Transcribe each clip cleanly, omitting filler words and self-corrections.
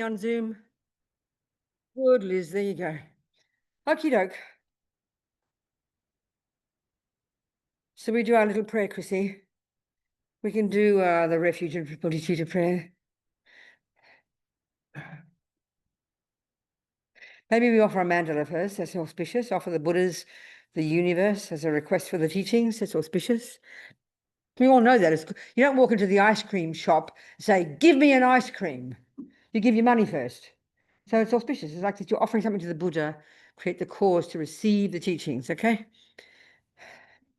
On Zoom? Good, Liz, there you go. Okie doke. So we do our little prayer, Chrissy. We can do the refuge and bodhicitta prayer. Maybe we offer a mandala first, that's auspicious. Offer the Buddhas, the universe, as a request for the teachings, that's auspicious. We all know that. You don't walk into the ice cream shop and say, give me an ice cream. You give your money first. So it's auspicious. It's like that you're offering something to the Buddha, create the cause to receive the teachings, okay?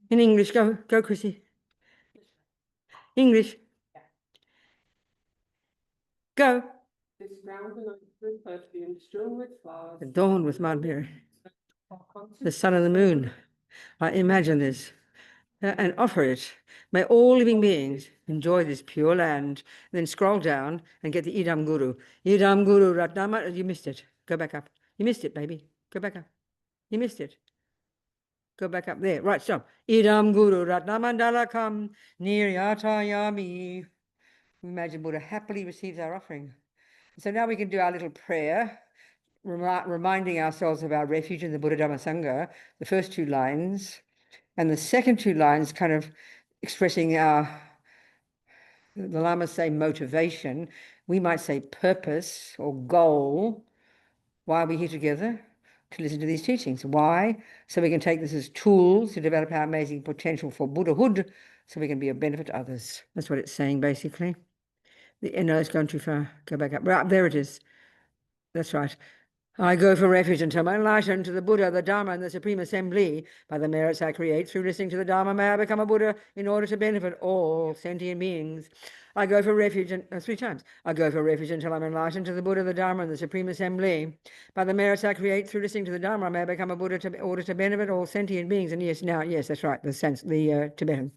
In English, go, Chrissy. English. Go. This ground and perfume strewn with flowers, Adorned with mulberry. The sun and the moon. I imagine this and offer it. May all living beings enjoy this pure land. Then scroll down and get the Idam Guru. Idam Guru Ratnama. You missed it. Go back up. You missed it, baby. Go back up. You missed it. Go back up there. Right, stop. Idam Guru Ratnamandalakam Niryatayami. Imagine Buddha happily receives our offering. So now we can do our little prayer, reminding ourselves of our refuge in the Buddha Dhamma Sangha, the first two lines, and the second two lines kind of expressing our, the Lamas say motivation, we might say purpose or goal. Why are we here together? To listen to these teachings. Why? So we can take this as tools to develop our amazing potential for Buddhahood, so we can be of benefit to others. That's what it's saying, basically. No, it's gone too far. Go back up. Right, there it is. That's right. I go for refuge until I'm enlightened to the Buddha, the Dharma, and the Supreme Assembly. By the merits I create through listening to the Dharma, may I become a Buddha in order to benefit all sentient beings. I go for refuge, three times. I go for refuge until I'm enlightened to the Buddha, the Dharma, and the Supreme Assembly. By the merits I create through listening to the Dharma, may I become a Buddha in order to benefit all sentient beings. And yes, now, yes, that's right, the Tibetan.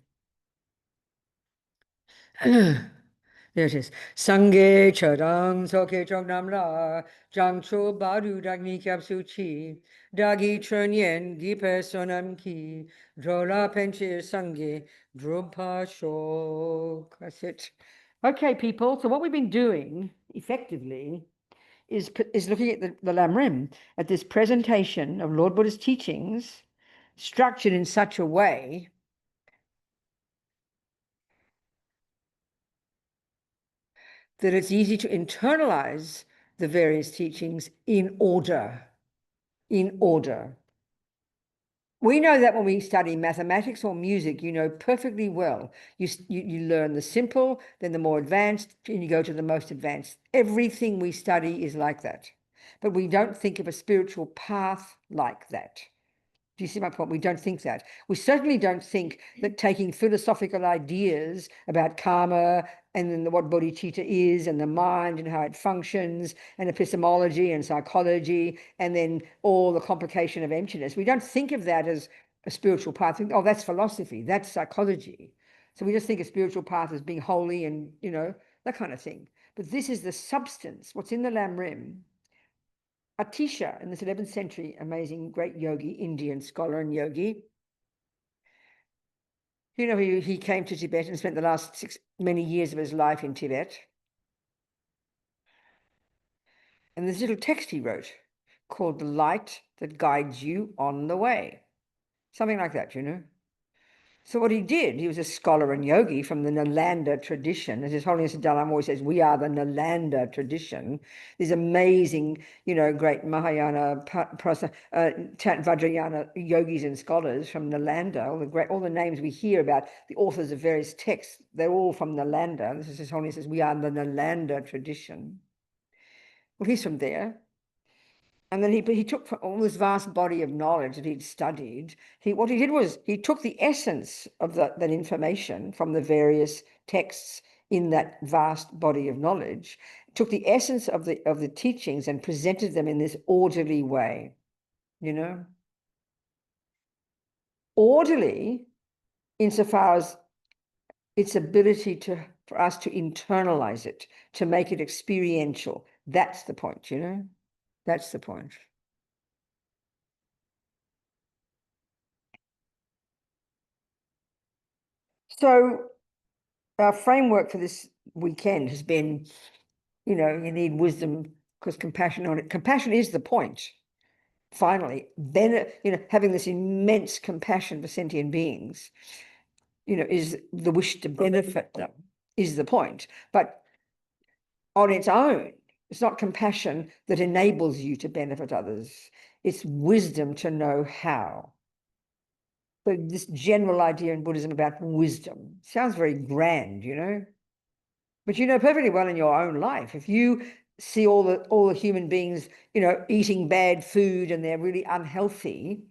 There it is. Sangye chodang soke chognam la jangcho badu dagni kyapsu chi dagi chunyen gipe sonam ki drola penchir sangye drupa shok. That's it. Okay, people. So what we've been doing effectively is looking at the Lamrim, at this presentation of Lord Buddha's teachings, structured in such a way that it's easy to internalize the various teachings in order. In order. We know that when we study mathematics or music, you know perfectly well. You learn the simple, then the more advanced, and you go to the most advanced. Everything we study is like that. But we don't think of a spiritual path like that. Do you see my point? We don't think that. We certainly don't think that taking philosophical ideas about karma and then what bodhicitta is and the mind and how it functions and epistemology and psychology and then all the complication of emptiness, we don't think of that as a spiritual path. Think, oh, that's philosophy, that's psychology. So we just think of spiritual path as being holy and, you know, that kind of thing. But this is the substance, what's in the Lamrim. Atisha, in the 11th century, amazing, great yogi, Indian scholar and yogi. You know, he came to Tibet and spent the last many years of his life in Tibet. And this little text he wrote called The Light That Guides You on the Way. Something like that, you know. So what he did, he was a scholar and yogi from the Nalanda tradition. As His Holiness Dalai always says, we are the Nalanda tradition. These amazing, you know, great Mahayana, Vajrayana yogis and scholars from Nalanda, all the names we hear about, the authors of various texts, they're all from Nalanda. This is His Holiness says, we are the Nalanda tradition. Well, he's from there. And then he took from all this vast body of knowledge that he'd studied, what he did was he took the essence of that information from the various texts in that vast body of knowledge, took the essence of the teachings and presented them in this orderly way, you know. Orderly insofar as its ability for us to internalize it, to make it experiential. That's the point, you know. That's the point. So our framework for this weekend has been You know, you need wisdom because compassion is the point. Finally, then, having this immense compassion for sentient beings, is the wish to benefit them is the point. But on its own, it's not compassion that enables you to benefit others. It's wisdom to know how. But this general idea in Buddhism about wisdom sounds very grand, but you know perfectly well in your own life, if you see all the human beings, eating bad food and they're really unhealthy,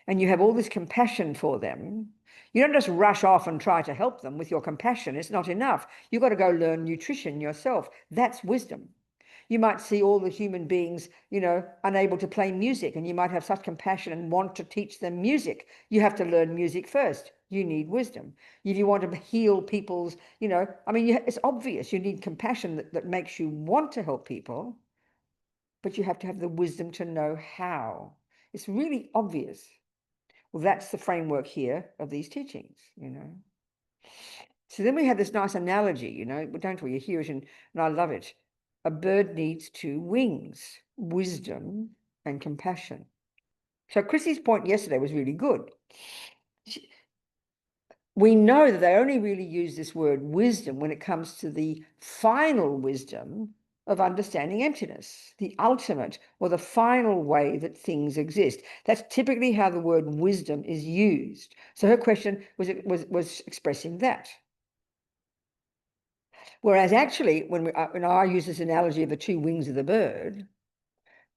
and you have all this compassion for them, you don't just rush off and try to help them with your compassion. It's not enough. You've got to go learn nutrition yourself. That's wisdom. You might see all the human beings, unable to play music, and you might have such compassion and want to teach them music. You have to learn music first. You need wisdom. If you want to heal people's, it's obvious you need compassion that makes you want to help people, but you have to have the wisdom to know how. It's really obvious. Well, that's the framework here of these teachings, So then we have this nice analogy, don't we? You hear it and I love it. A bird needs two wings, wisdom and compassion. So Chrissy's point yesterday was really good. We know that they only really use this word wisdom when it comes to the final wisdom of understanding emptiness, the ultimate or the final way that things exist. That's typically how the word wisdom is used. So her question was expressing that. Whereas actually, when I use this analogy of the two wings of the bird,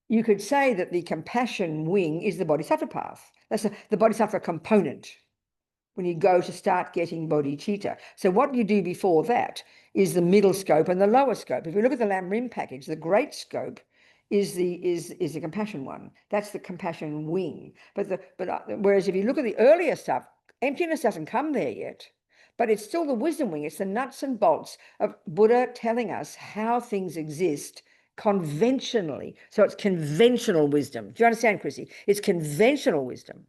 you could say that the compassion wing is the bodhisattva path. That's the bodhisattva component when you go to start getting bodhicitta. So what you do before that is the middle scope and the lower scope. If you look at the Lam Rim package, the great scope is the compassion one. That's the compassion wing. Whereas if you look at the earlier stuff, emptiness doesn't come there yet. But it's still the wisdom wing. It's the nuts and bolts of Buddha telling us how things exist conventionally. So it's conventional wisdom. Do you understand, Chrissy? It's conventional wisdom.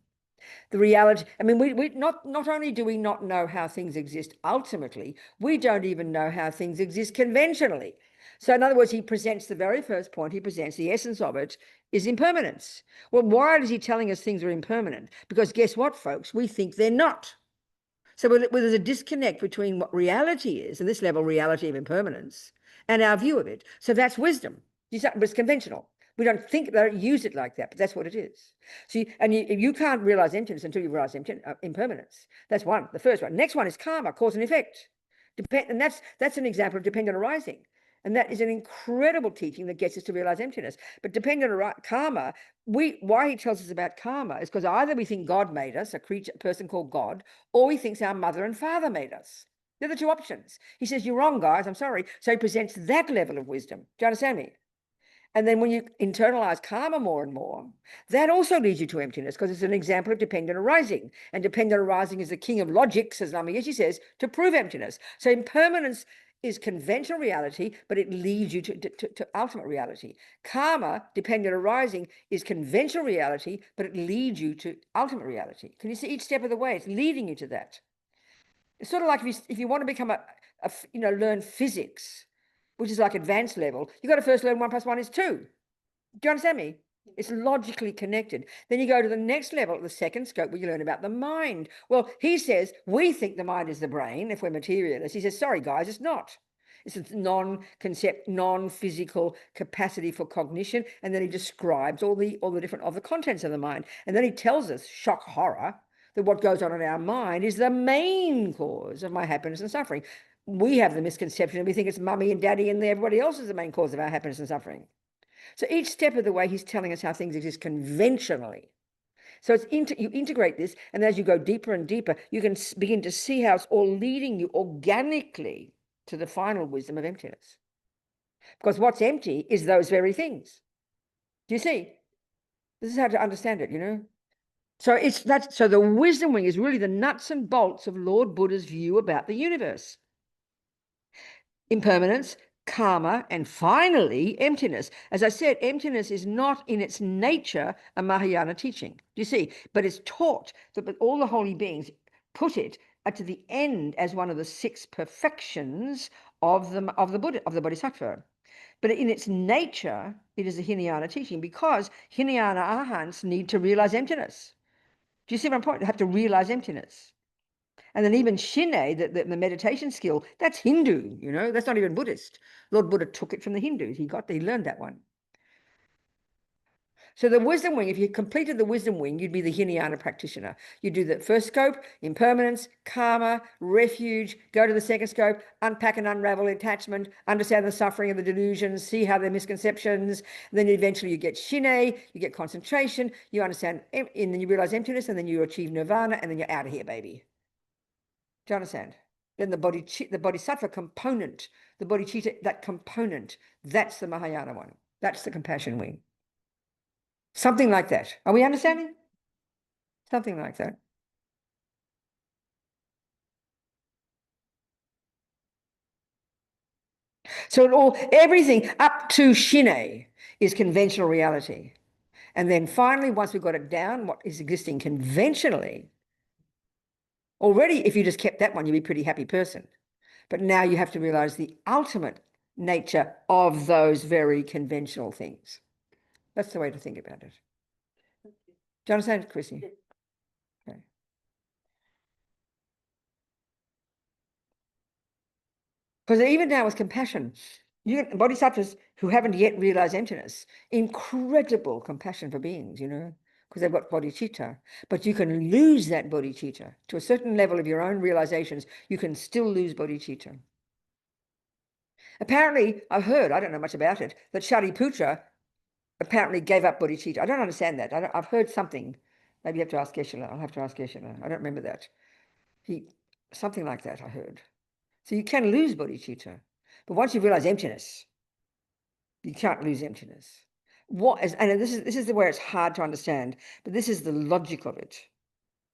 The reality, we not only do we not know how things exist ultimately, we don't even know how things exist conventionally. So in other words, he presents the very first point, he presents the essence of it is impermanence. Well, why is he telling us things are impermanent? Because guess what, folks? We think they're not. So there's a disconnect between what reality is, and this level reality of impermanence, and our view of it. So that's wisdom. But it's conventional. We don't use it like that, but that's what it is. So you can't realize emptiness until you realize impermanence. That's one, the first one. Next one is karma, cause and effect. And that's an example of dependent arising. And that is an incredible teaching that gets us to realize emptiness. But dependent karma, why he tells us about karma is because either we think God made us, a person called God, or we think our mother and father made us. They're the two options. He says, you're wrong, guys, I'm sorry. So he presents that level of wisdom. Do you understand me? And then when you internalize karma more and more, that also leads you to emptiness because it's an example of dependent arising. And dependent arising is the king of logics, as Lama says, to prove emptiness. So impermanence is conventional reality, but it leads you to ultimate reality. Karma, dependent arising, is conventional reality, but it leads you to ultimate reality. Can you see each step of the way? It's leading you to that. It's sort of like if you want to become learn physics, which is like advanced level, you've got to first learn 1 + 1 is 2. Do you understand me? It's logically connected. Then you go to the next level, the second scope, where you learn about the mind. Well, he says, we think the mind is the brain if we're materialists. He says, sorry, guys, it's not. It's a non-concept, non-physical capacity for cognition. And then he describes all the different of the contents of the mind. And then he tells us, shock horror, that what goes on in our mind is the main cause of my happiness and suffering. We have the misconception and we think it's mummy and daddy and everybody else is the main cause of our happiness and suffering. So each step of the way, he's telling us how things exist conventionally. So you integrate this, and as you go deeper and deeper, you can begin to see how it's all leading you organically to the final wisdom of emptiness. Because what's empty is those very things. Do you see? This is how to understand it, So so the wisdom wing is really the nuts and bolts of Lord Buddha's view about the universe. Impermanence, karma, and finally, emptiness. As I said, emptiness is not in its nature a Mahayana teaching, do you see? But it's taught that all the holy beings put it to the end as one of the 6 perfections of the Buddha, of the Bodhisattva. But in its nature, it is a Hinayana teaching, because Hinayana Arhants need to realize emptiness. Do you see my point? They have to realize emptiness. And then even Shine, the meditation skill, that's Hindu, you know, that's not even Buddhist. Lord Buddha took it from the Hindus. He learned that one. So the wisdom wing, if you completed the wisdom wing, you'd be the Hinayana practitioner. You do the first scope, impermanence, karma, refuge, go to the second scope, unpack and unravel attachment, understand the suffering of the delusions, see how they're misconceptions. Then eventually you get Shine, you get concentration, you understand, and then you realize emptiness, and then you achieve nirvana, and then you're out of here, baby. Do you understand? Then the bodhisattva component, the bodhicitta, that component, that's the Mahayana one. That's the compassion wing. Something like that. Are we understanding? Something like that. So everything up to Shine is conventional reality. And then finally, once we've got it down, what is existing conventionally, already, if you just kept that one, you'd be a pretty happy person. But now you have to realize the ultimate nature of those very conventional things. That's the way to think about it. Do you understand, Chrissy? Okay. Because even now with compassion, you get bodhisattvas who haven't yet realized emptiness, incredible compassion for beings, you know, because they've got bodhicitta. But you can lose that bodhicitta to a certain level of your own realizations. You can still lose bodhicitta. Apparently, I've heard, I don't know much about it, that Shariputra apparently gave up bodhicitta. I don't understand that. I've heard something. Maybe you have to ask Geshe-la. I'll have to ask Geshe-la. I don't remember that. Something like that I heard. So you can lose bodhicitta. But once you realize emptiness, you can't lose emptiness. And this is where it's hard to understand, but this is the logic of it.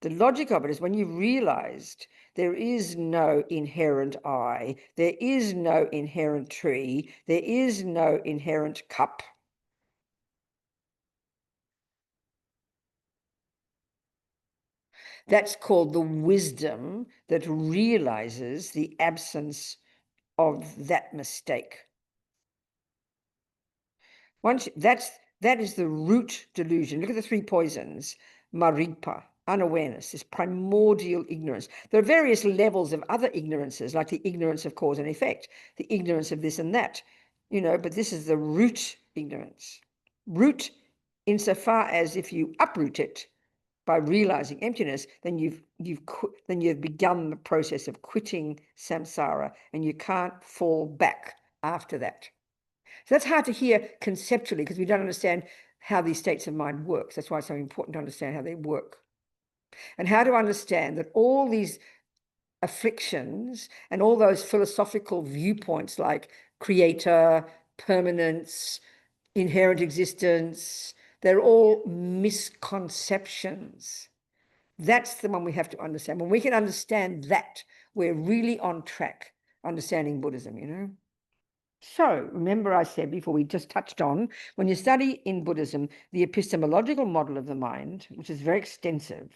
The logic of it is when you realized there is no inherent I, there is no inherent tree, there is no inherent cup. That's called the wisdom that realizes the absence of that mistake. That is the root delusion. Look at the three poisons: maripa, unawareness, this primordial ignorance. There are various levels of other ignorances, like the ignorance of cause and effect, the ignorance of this and that, you know, but this is the root ignorance. Root, insofar as if you uproot it by realizing emptiness, then you've begun the process of quitting samsara, and you can't fall back after that. So that's hard to hear conceptually because we don't understand how these states of mind work. That's why it's so important to understand how they work. And how to understand that all these afflictions and all those philosophical viewpoints like creator, permanence, inherent existence, they're all misconceptions. That's the one we have to understand. When we can understand that, we're really on track understanding Buddhism, you know? So remember I said before, we just touched on, when you study in Buddhism, the epistemological model of the mind, which is very extensive,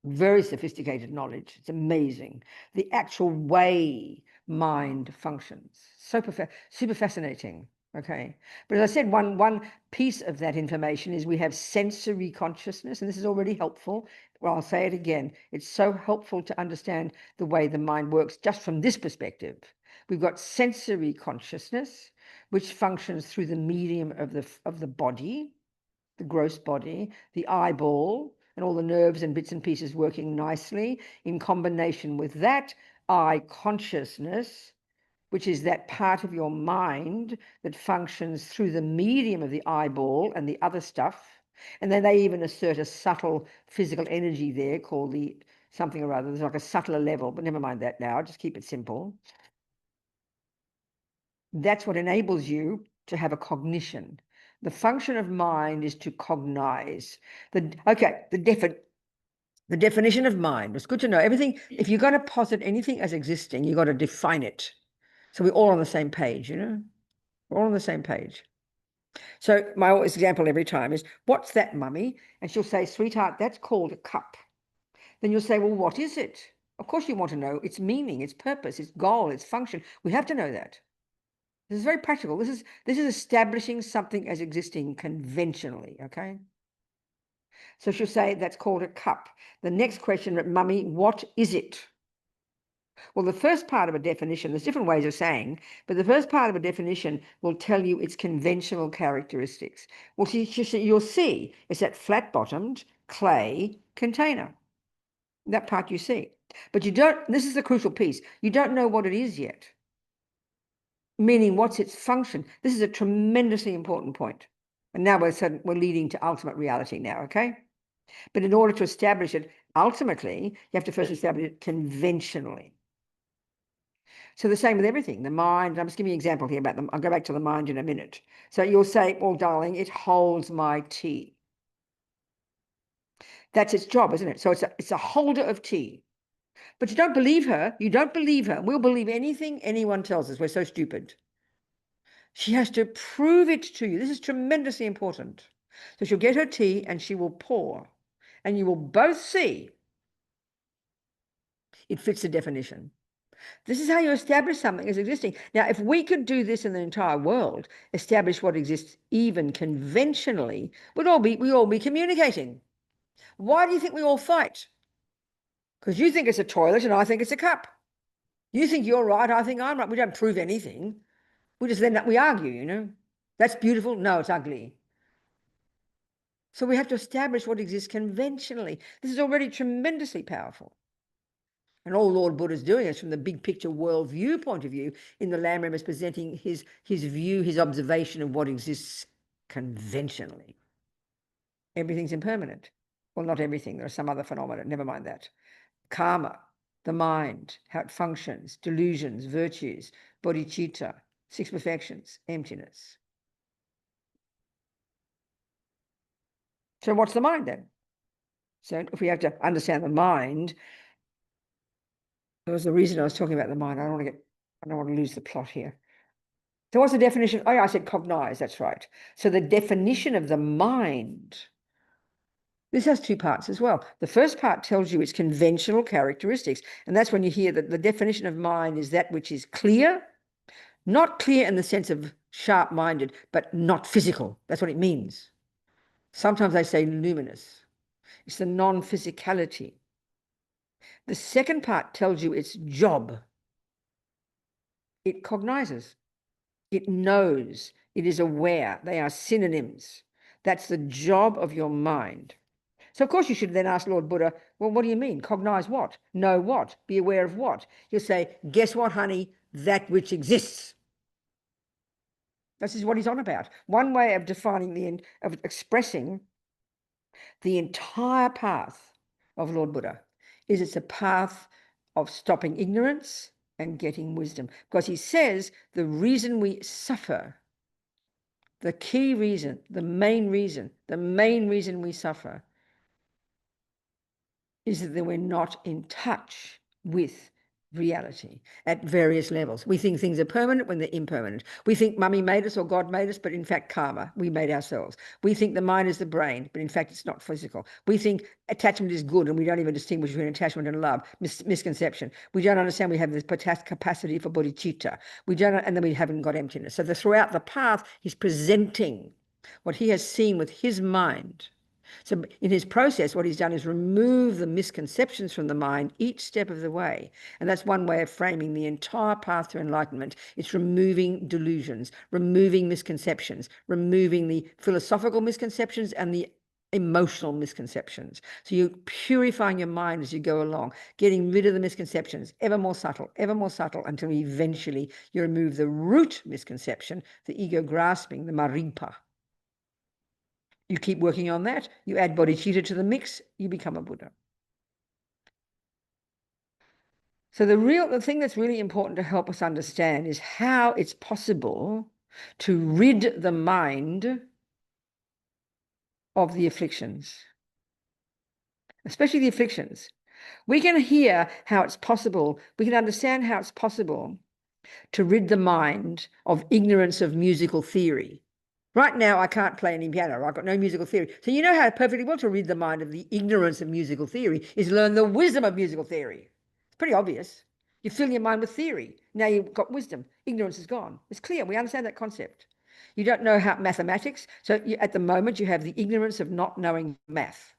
very sophisticated knowledge. It's amazing. The actual way mind functions. Super fascinating. Okay. But as I said, one piece of that information is we have sensory consciousness, and this is already helpful. Well, I'll say it again. It's so helpful to understand the way the mind works just from this perspective. We've got sensory consciousness, which functions through the medium of the body, the gross body, the eyeball, and all the nerves and bits and pieces working nicely. In combination with that, eye consciousness, which is that part of your mind that functions through the medium of the eyeball and the other stuff. And then they even assert a subtle physical energy there called the something or other. There's like a subtler level, but never mind that now. Just keep it simple. That's what enables you to have a cognition. The function of mind is to cognize. The definition of mind. It's good to know everything. If you're going to posit anything as existing, you've got to define it. So we're all on the same page, you know? We're all on the same page. So my example every time is, what's that, mummy? And she'll say, sweetheart, that's called a cup. Then you'll say, well, what is it? Of course you want to know its meaning, its purpose, its goal, its function. We have to know that. This is very practical. This is establishing something as existing conventionally, okay? So she'll say that's called a cup. The next question, Mummy, what is it? Well, the first part of a definition, there's different ways of saying, but the first part of a definition will tell you its conventional characteristics. Well, you'll see it's that flat-bottomed clay container. That part you see. But you don't, this is the crucial piece, you don't know what it is yet. Meaning, what's its function? This is a tremendously important point. And now we're leading to ultimate reality now, okay? But in order to establish it, ultimately, you have to first establish it conventionally. So the same with everything, the mind. I'm just giving you an example here about them. I'll go back to the mind in a minute. So you'll say, well, darling, it holds my tea. That's its job, isn't it? So it's a holder of tea. But you don't believe her. You don't believe her. We'll believe anything anyone tells us. We're so stupid. She has to prove it to you. This is tremendously important. So she'll get her tea and she will pour. And you will both see it fits the definition. This is how you establish something as existing. Now, if we could do this in the entire world, establish what exists even conventionally, we'd all be communicating. Why do you think we all fight? Because you think it's a toilet and I think it's a cup. You think you're right, I think I'm right. We don't prove anything. We just then we argue, you know. That's beautiful. No, it's ugly. So we have to establish what exists conventionally. This is already tremendously powerful. And all Lord Buddha's doing is from the big picture world view point of view. In the Lamb Room is presenting his view, his observation of what exists conventionally. Everything's impermanent. Well, not everything. There are some other phenomena. Never mind that. Karma, the mind, how it functions, delusions, virtues, bodhicitta, six perfections, emptiness. So what's the mind then? So if we have to understand the mind, that was the reason I was talking about the mind. I don't want to lose the plot here. So what's the definition? Oh, yeah, I said cognize, that's right. So the definition of the mind, this has two parts as well. The first part tells you its conventional characteristics. And that's when you hear that the definition of mind is that which is clear, not clear in the sense of sharp-minded, but not physical. That's what it means. Sometimes they say luminous. It's the non-physicality. The second part tells you its job. It cognizes. It knows. It is aware. They are synonyms. That's the job of your mind. So, of course, you should then ask Lord Buddha, well, what do you mean? Cognize what? Know what? Be aware of what? He'll say, guess what, honey? That which exists. This is what he's on about. One way of defining of expressing the entire path of Lord Buddha is it's a path of stopping ignorance and getting wisdom. Because he says the reason we suffer, the key reason, the main reason we suffer is that we're not in touch with reality at various levels. We think things are permanent when they're impermanent. We think mummy made us or God made us, but in fact karma, we made ourselves. We think the mind is the brain, but in fact it's not physical. We think attachment is good and we don't even distinguish between attachment and love. Misconception. We don't understand we have this capacity for bodhicitta. We don't, and then we haven't got emptiness. So throughout the path, he's presenting what he has seen with his mind. So in his process, what he's done is remove the misconceptions from the mind each step of the way. And that's one way of framing the entire path to enlightenment. It's removing delusions, removing misconceptions, removing the philosophical misconceptions and the emotional misconceptions. So you're purifying your mind as you go along, getting rid of the misconceptions, ever more subtle, until eventually you remove the root misconception, the ego grasping, the maripa. You keep working on that, you add bodhicitta to the mix, you become a Buddha. So the thing that's really important to help us understand is how it's possible to rid the mind of the afflictions, especially the afflictions. We can hear how it's possible, we can understand how it's possible to rid the mind of ignorance of musical theory. Right now, I can't play any piano. I've got no musical theory. So you know how perfectly well to rid the mind of the ignorance of musical theory is learn the wisdom of musical theory. It's pretty obvious. You fill your mind with theory. Now you've got wisdom. Ignorance is gone. It's clear. We understand that concept. You don't know how mathematics. So at the moment, you have the ignorance of not knowing math.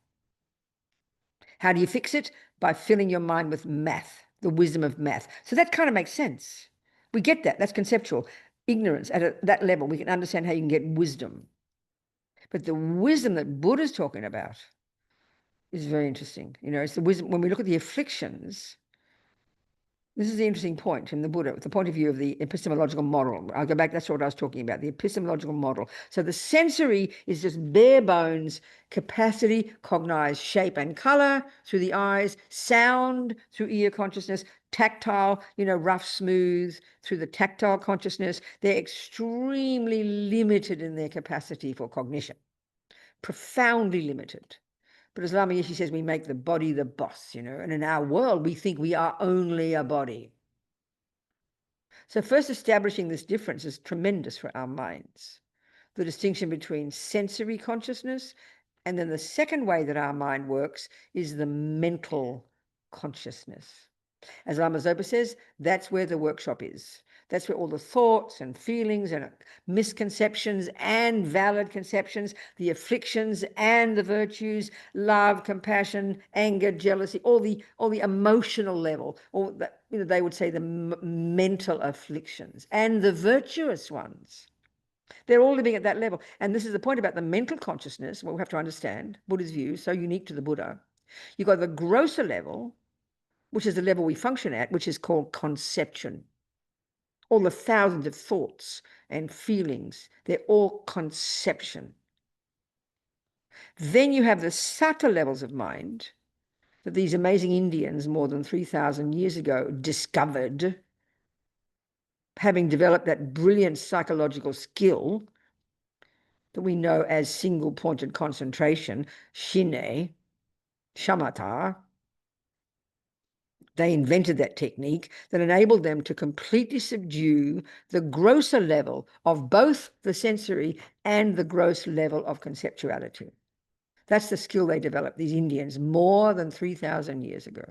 How do you fix it? By filling your mind with math, the wisdom of math. So that kind of makes sense. We get that. That's conceptual. Ignorance at that level, we can understand how you can get wisdom. But the wisdom that Buddha's talking about is very interesting. It's the wisdom, when we look at the afflictions, this is the interesting point in the Buddha, the point of view of the epistemological model. I'll go back, that's what I was talking about, the epistemological model. So the sensory is just bare bones capacity, cognize shape and color through the eyes, sound through ear consciousness, tactile, rough, smooth through the tactile consciousness. They're extremely limited in their capacity for cognition, profoundly limited. But as Lama Yeshe says, we make the body the boss, and in our world, we think we are only a body. So first establishing this difference is tremendous for our minds. The distinction between sensory consciousness, and then the second way that our mind works is the mental consciousness. As Lama Zopa says, that's where the workshop is. That's where all the thoughts and feelings and misconceptions and valid conceptions, the afflictions and the virtues, love, compassion, anger, jealousy, all the emotional level, or they would say the mental afflictions and the virtuous ones. They're all living at that level. And this is the point about the mental consciousness, what we have to understand, Buddha's view, so unique to the Buddha. You've got the grosser level, which is the level we function at, which is called conception. All the thousands of thoughts and feelings, they're all conception. Then you have the subtle levels of mind that these amazing Indians more than 3,000 years ago discovered, having developed that brilliant psychological skill that we know as single-pointed concentration, shine, shamatha. They invented that technique that enabled them to completely subdue the grosser level of both the sensory and the gross level of conceptuality. That's the skill they developed, these Indians, more than 3,000 years ago.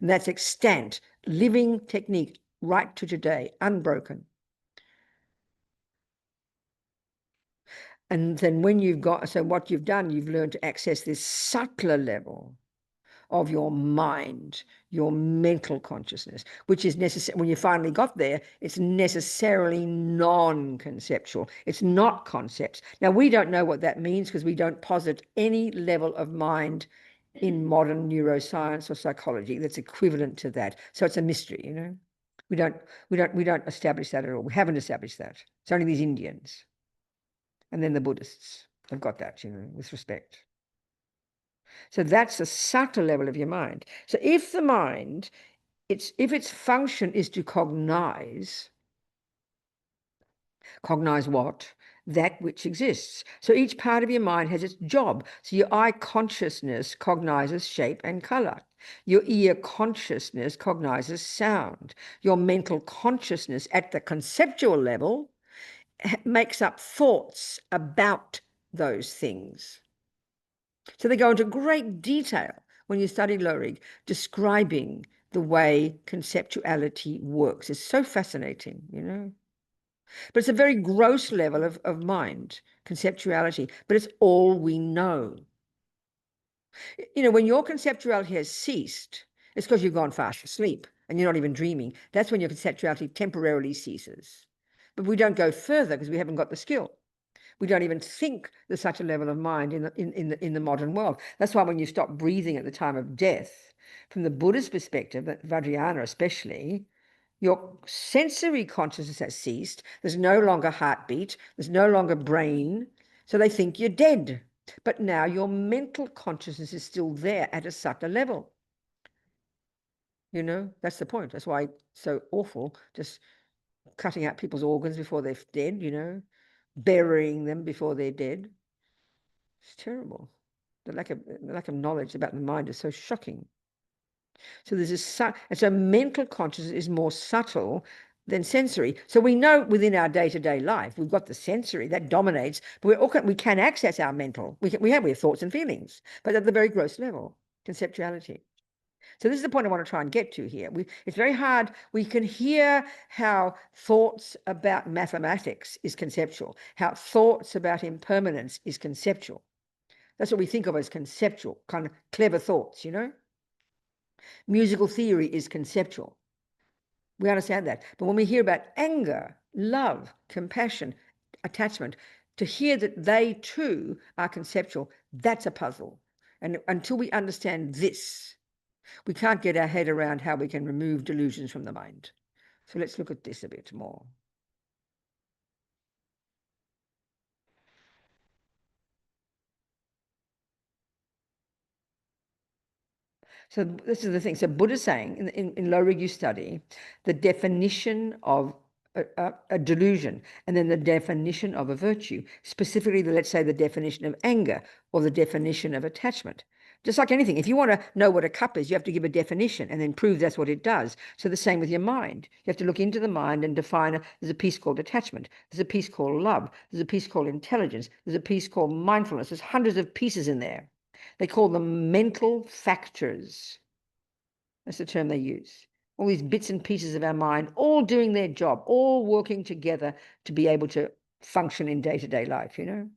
And that's extant, living technique right to today, unbroken. And then when what you've done, you've learned to access this subtler level of your mind, your mental consciousness, which is necessary. When you finally got there, it's necessarily non-conceptual. It's not concepts. Now, we don't know what that means because we don't posit any level of mind in modern neuroscience or psychology that's equivalent to that. So it's a mystery, We don't establish that at all. We haven't established that. It's only these Indians. And then the Buddhists have got that, with respect. So that's a subtle level of your mind. So if the mind, if its function is to cognize what? That which exists. So each part of your mind has its job. So your eye consciousness cognizes shape and color. Your ear consciousness cognizes sound. Your mental consciousness at the conceptual level makes up thoughts about those things. So they go into great detail when you study Lorig, describing the way conceptuality works. It's so fascinating, But it's a very gross level of mind, conceptuality, but it's all we know. When your conceptuality has ceased, it's because you've gone fast asleep and you're not even dreaming. That's when your conceptuality temporarily ceases. But we don't go further because we haven't got the skill. We don't even think there's such a level of mind in the modern world. That's why when you stop breathing at the time of death, from the Buddhist perspective, Vajrayana especially, your sensory consciousness has ceased. There's no longer heartbeat. There's no longer brain. So they think you're dead. But now your mental consciousness is still there at a subtle level. That's the point. That's why it's so awful, just cutting out people's organs before they're dead, burying them before they're dead. It's terrible. The lack of knowledge about the mind is so shocking. So there's this, and so mental consciousness is more subtle than sensory. So we know within our day-to-day life, we've got the sensory that dominates, but we can access our mental. We have thoughts and feelings, but at the very gross level, conceptuality. So this is the point I want to try and get to here. It's very hard. We can hear how thoughts about mathematics is conceptual, how thoughts about impermanence is conceptual. That's what we think of as conceptual, kind of clever thoughts, you know? Musical theory is conceptual. We understand that. But when we hear about anger, love, compassion, attachment, to hear that they too are conceptual, that's a puzzle. And until we understand this, we can't get our head around how we can remove delusions from the mind. So let's look at this a bit more. So this is the thing. So Buddha's saying in Low Review study, the definition of a delusion and then the definition of a virtue, specifically, let's say the definition of anger or the definition of attachment. Just like anything, if you want to know what a cup is, you have to give a definition and then prove that's what it does. So the same with your mind. You have to look into the mind and define, there's a piece called attachment. There's a piece called love. There's a piece called intelligence. There's a piece called mindfulness. There's hundreds of pieces in there. They call them mental factors. That's the term they use. All these bits and pieces of our mind, all doing their job, all working together to be able to function in day-to-day life, you know?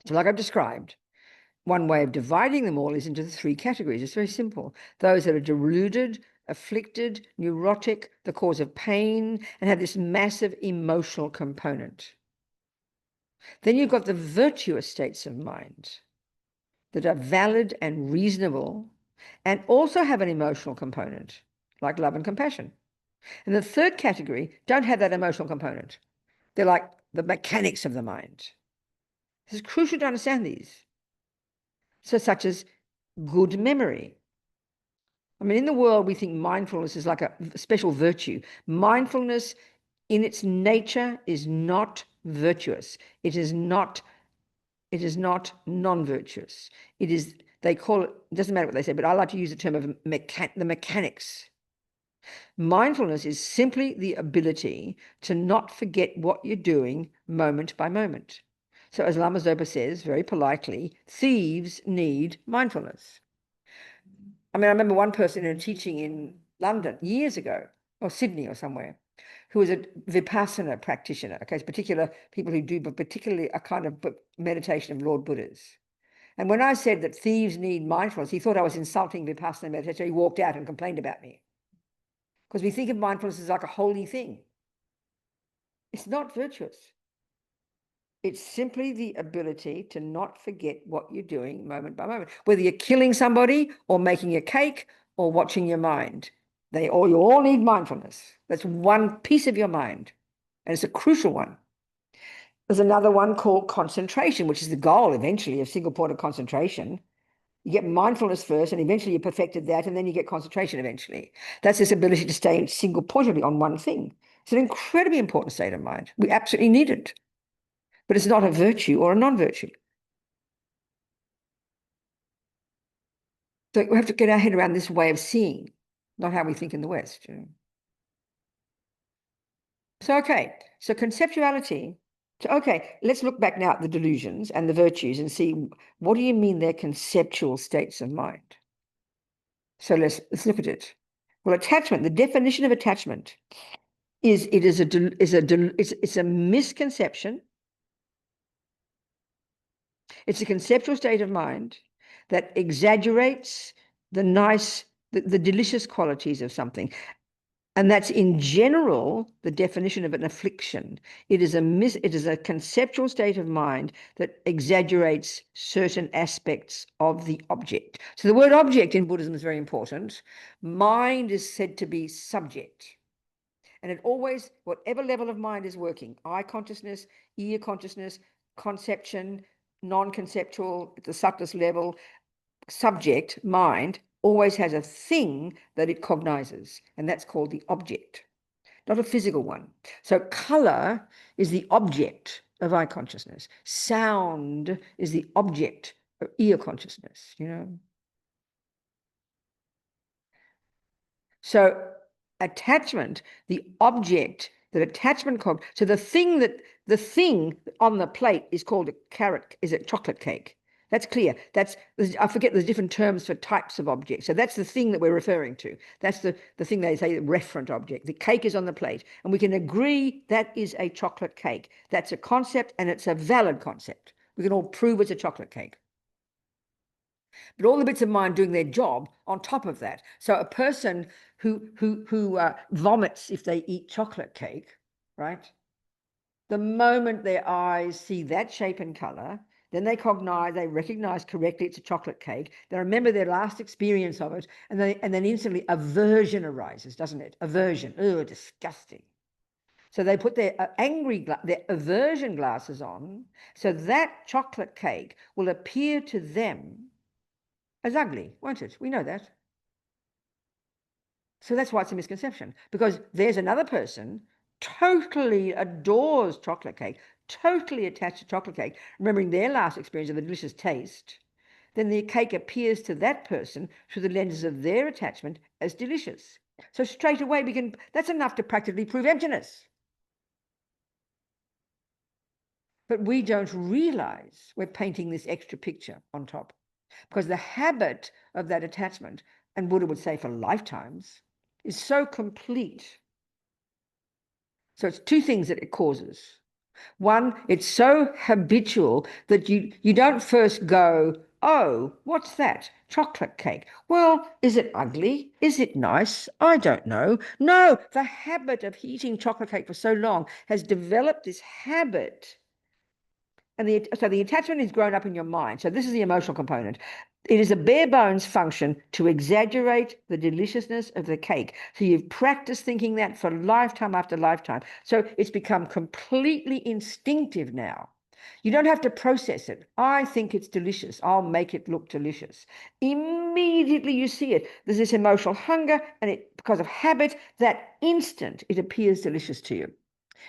So like I've described, one way of dividing them all is into the three categories. It's very simple. Those that are deluded, afflicted, neurotic, the cause of pain, and have this massive emotional component. Then you've got the virtuous states of mind that are valid and reasonable and also have an emotional component, like love and compassion. And the third category don't have that emotional component. They're like the mechanics of the mind. This is crucial to understand these. So such as good memory. I mean, in the world, we think mindfulness is like a special virtue. Mindfulness in its nature is not virtuous. It is not non-virtuous. It is, they call it doesn't matter what they say, but I like to use the term of the mechanics. Mindfulness is simply the ability to not forget what you're doing moment by moment. So as Lama Zopa says, very politely, thieves need mindfulness. I mean, I remember one person in a teaching in London years ago, or Sydney or somewhere, who was a Vipassana practitioner, okay, particular people who do, but particularly a kind of meditation of Lord Buddha's. And when I said that thieves need mindfulness, he thought I was insulting Vipassana meditation. He walked out and complained about me. Because we think of mindfulness as like a holy thing. It's not virtuous. It's simply the ability to not forget what you're doing moment by moment, whether you're killing somebody or making a cake or watching your mind. You all need mindfulness. That's one piece of your mind, and it's a crucial one. There's another one called concentration, which is the goal eventually of single point of concentration. You get mindfulness first, and eventually you perfected that, and then you get concentration eventually. That's this ability to stay single pointedly on one thing. It's an incredibly important state of mind. We absolutely need it. But it's not a virtue or a non-virtue. So we have to get our head around this way of seeing, not how we think in the West. You know? So, okay, so conceptuality. So, okay, let's look back now at the delusions and the virtues and see what do you mean they're conceptual states of mind? So let's look at it. Well, attachment, the definition of attachment is it's a misconception. It's a conceptual state of mind that exaggerates the nice, the delicious qualities of something. And that's in general the definition of an affliction. It is a conceptual state of mind that exaggerates certain aspects of the object. So the word object in Buddhism is very important. Mind is said to be subject. And it always, whatever level of mind is working, eye consciousness, ear consciousness, conception, non-conceptual, at the subtlest level, subject, mind, always has a thing that it cognizes, and that's called the object, not a physical one. So color is the object of eye consciousness. Sound is the object of ear consciousness, you know. So attachment, the object that attachment called, so the thing on the plate is called a chocolate cake. That's clear. I forget the different terms for types of objects. So that's the thing that we're referring to. That's the thing they say, the referent object. The cake is on the plate, and we can agree that is a chocolate cake. That's a concept, and it's a valid concept. We can all prove it's a chocolate cake. But all the bits of mind doing their job on top of that. So a person who vomits if they eat chocolate cake, right? The moment their eyes see that shape and color, then they recognize correctly it's a chocolate cake. They remember their last experience of it, and then instantly aversion arises, doesn't it? Aversion. Oh, disgusting. So they put their their aversion glasses on, so that chocolate cake will appear to them as ugly, won't it? We know that. So that's why it's a misconception, because there's another person totally adores chocolate cake, totally attached to chocolate cake, remembering their last experience of the delicious taste. Then the cake appears to that person through the lenses of their attachment as delicious. So straight away that's enough to practically prove emptiness. But we don't realize we're painting this extra picture on top, because the habit of that attachment, and Buddha would say for lifetimes, is so complete. So it's two things that it causes. One, it's so habitual that you don't first go, oh, what's that? Chocolate cake. Well, is it ugly? Is it nice? I don't know. No, the habit of eating chocolate cake for so long has developed this habit. And so the attachment is grown up in your mind. So this is the emotional component. It is a bare bones function to exaggerate the deliciousness of the cake. So you've practiced thinking that for lifetime after lifetime. So it's become completely instinctive now. You don't have to process it. I think it's delicious. I'll make it look delicious. Immediately you see it. There's this emotional hunger, and because of habit, that instant it appears delicious to you.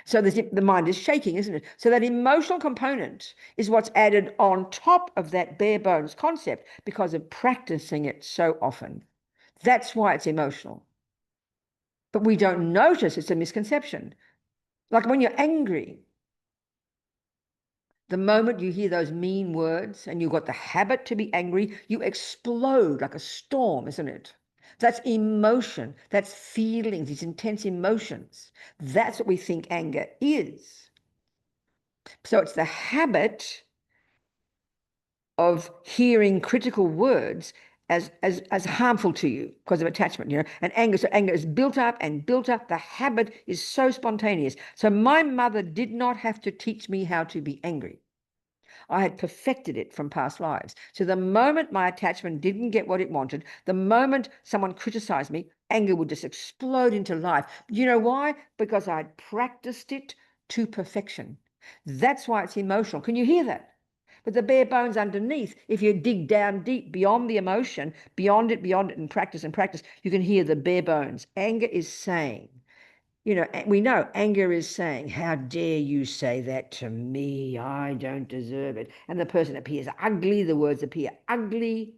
So the mind is shaking, isn't it? So that emotional component is what's added on top of that bare bones concept because of practicing it so often. That's why it's emotional. But we don't notice it's a misconception. Like when you're angry, the moment you hear those mean words and you've got the habit to be angry, you explode like a storm, isn't it? That's emotion. That's feelings, these intense emotions. That's what we think anger is. So it's the habit of hearing critical words as harmful to you because of attachment, and anger. So anger is built up and built up. The habit is so spontaneous. So my mother did not have to teach me how to be angry. I had perfected it from past lives. So the moment my attachment didn't get what it wanted, the moment someone criticized me, anger would just explode into life. You know why? Because I'd practiced it to perfection. That's why it's emotional. Can you hear that? But the bare bones underneath, if you dig down deep beyond the emotion, beyond it, and practice, you can hear the bare bones. Anger is saying, we know anger is saying, how dare you say that to me? I don't deserve it. And the person appears ugly. The words appear ugly.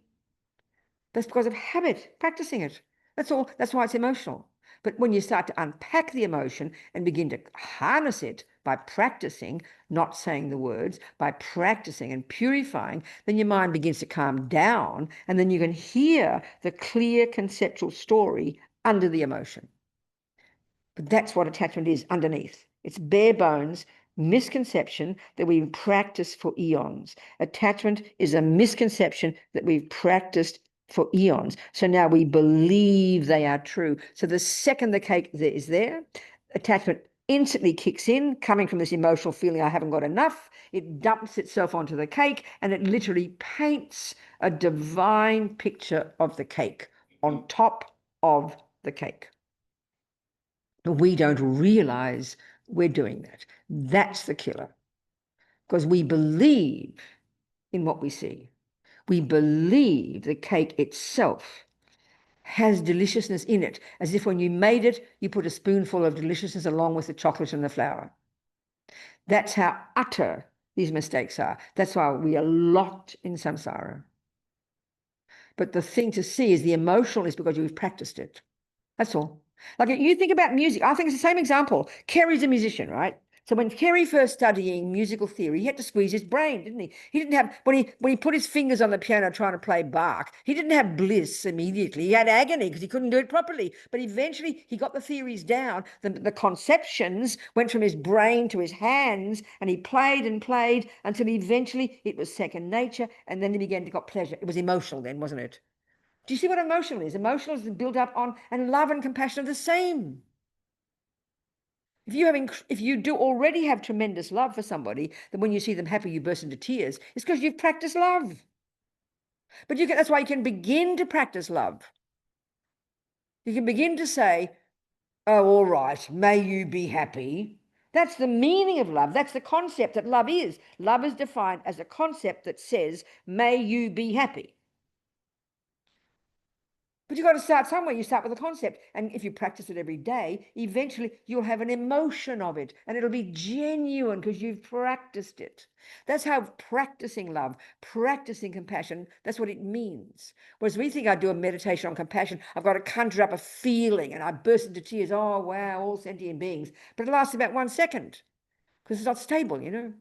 That's because of habit, practicing it. That's all. That's why it's emotional. But when you start to unpack the emotion and begin to harness it by practicing, not saying the words, by practicing and purifying, then your mind begins to calm down, and then you can hear the clear conceptual story under the emotion. But that's what attachment is underneath. It's bare bones misconception that we've practiced for eons. Attachment is a misconception that we've practiced for eons. So now we believe they are true. So the second the cake is there, attachment instantly kicks in, coming from this emotional feeling, I haven't got enough. It dumps itself onto the cake, and it literally paints a divine picture of the cake on top of the cake. We don't realize we're doing that. That's the killer. Because we believe in what we see. We believe the cake itself has deliciousness in it, as if when you made it, you put a spoonful of deliciousness along with the chocolate and the flour. That's how utter these mistakes are. That's why we are locked in samsara. But the thing to see is the emotional is because you've practiced it. That's all. Like you think about music, I think it's the same example. Kerry's a musician, right? So when Kerry first studying musical theory, he had to squeeze his brain, didn't he? He didn't have, when he put his fingers on the piano trying to play Bach, he didn't have bliss immediately. He had agony because he couldn't do it properly. But eventually he got the theories down. The conceptions went from his brain to his hands, and he played and played until eventually it was second nature, and then he began to get pleasure. It was emotional then, wasn't it? Do you see what emotional is? Emotional is built up on, and love and compassion are the same. If you do already have tremendous love for somebody, then when you see them happy, you burst into tears. It's because you've practiced love. But that's why you can begin to practice love. You can begin to say, oh, all right, may you be happy. That's the meaning of love. That's the concept that love is. Love is defined as a concept that says, may you be happy. But you've got to start somewhere. You start with a concept. And if you practice it every day, eventually you'll have an emotion of it. And it'll be genuine because you've practiced it. That's how practicing love, practicing compassion, that's what it means. Whereas we think I do a meditation on compassion, I've got to conjure up a feeling and I burst into tears. Oh, wow, all sentient beings. But it lasts about 1 second because it's not stable, you know.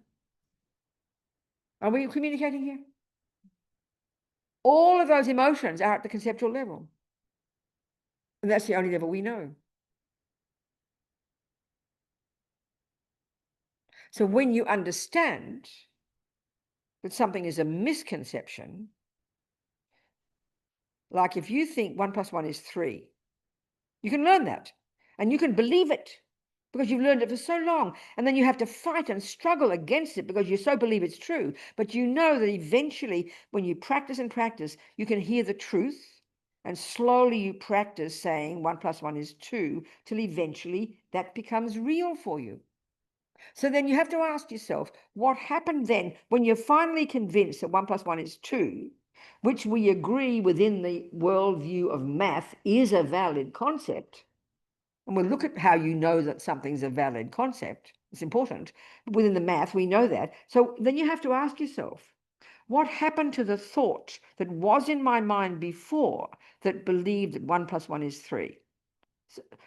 Are we communicating here? All of those emotions are at the conceptual level. And that's the only level we know. So when you understand that something is a misconception, like if you think 1 + 1 is 3, you can learn that and you can believe it because you've learned it for so long. And then you have to fight and struggle against it because you so believe it's true. But you know that eventually when you practice and practice, you can hear the truth. And slowly you practice saying 1 + 1 is 2 till eventually that becomes real for you. So then you have to ask yourself, what happened then when you're finally convinced that 1 + 1 is 2, which we agree within the worldview of math is a valid concept. And we'll look at how you know that something's a valid concept. It's important. Within the math, we know that. So then you have to ask yourself, what happened to the thought that was in my mind before that believed that 1 + 1 is 3?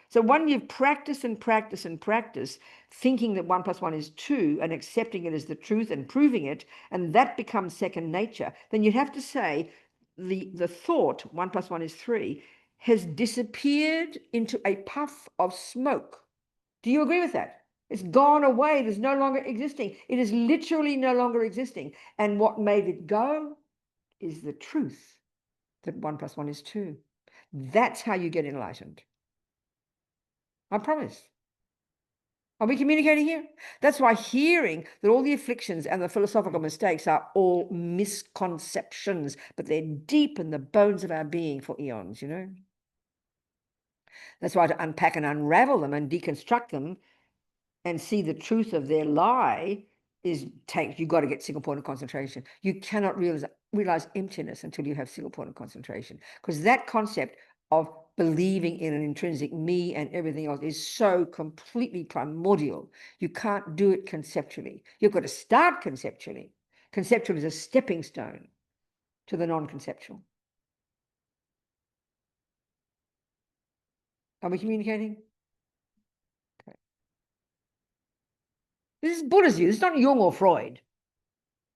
So when you've practiced and practiced and practiced, thinking that 1 + 1 is 2 and accepting it as the truth and proving it, and that becomes second nature, then you'd have to say the thought 1 + 1 is 3 has disappeared into a puff of smoke. Do you agree with that? It's gone away. It is no longer existing. It is literally no longer existing. And what made it go is the truth that 1 + 1 is 2. That's how you get enlightened. I promise. Are we communicating here? That's why hearing that all the afflictions and the philosophical mistakes are all misconceptions, but they're deep in the bones of our being for eons, you know? That's why to unpack and unravel them and deconstruct them and see the truth of their lie you've got to get single point of concentration. You cannot realize emptiness until you have single point of concentration, because that concept of believing in an intrinsic me and everything else is so completely primordial. You can't do it conceptually. You've got to start conceptually. Conceptual is a stepping stone to the non-conceptual. Are we communicating? Okay. This is Buddha's view. This is not Jung or Freud.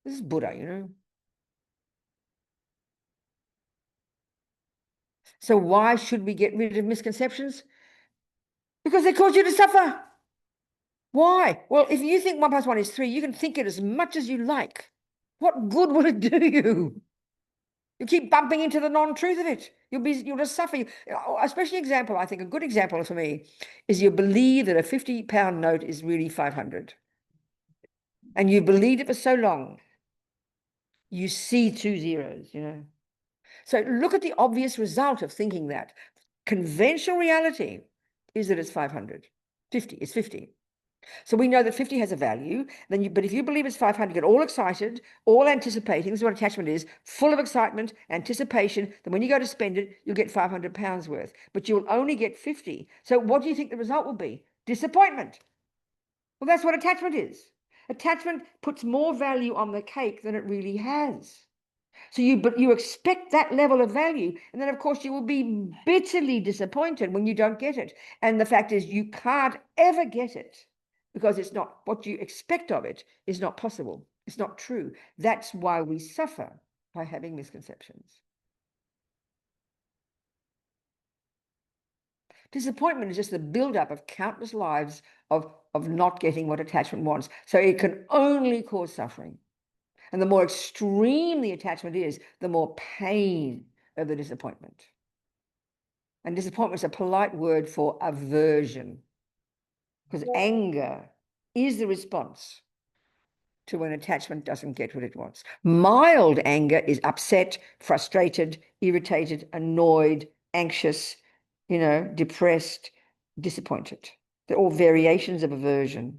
This is Buddha, you know. So why should we get rid of misconceptions? Because they cause you to suffer. Why? Well, if you think 1 + 1 is 3, you can think it as much as you like. What good will it do you? You keep bumping into the non-truth of it. You'll just suffer. Especially example, I think a good example for me is you believe that a 50-pound note is really 500. And you believed it for so long, you see 2 zeros, you know. So look at the obvious result of thinking that. Conventional reality is that it's 500. 50 is 50. So we know that 50 has a value, but if you believe it's 500, get all excited, all anticipating, this is what attachment is, full of excitement, anticipation, then when you go to spend it, you'll get 500 pounds worth, but you'll only get 50. So what do you think the result will be? Disappointment. Well, that's what attachment is. Attachment puts more value on the cake than it really has. So you expect that level of value, and then of course you will be bitterly disappointed when you don't get it. And the fact is you can't ever get it because it's not what you expect of it is not possible. It's not true. That's why we suffer by having misconceptions. Disappointment is just the buildup of countless lives of not getting what attachment wants. So it can only cause suffering. And the more extreme the attachment is, the more pain of the disappointment. And disappointment is a polite word for aversion, because anger is the response to when attachment doesn't get what it wants. Mild anger is upset, frustrated, irritated, annoyed, anxious, depressed, disappointed. They're all variations of aversion.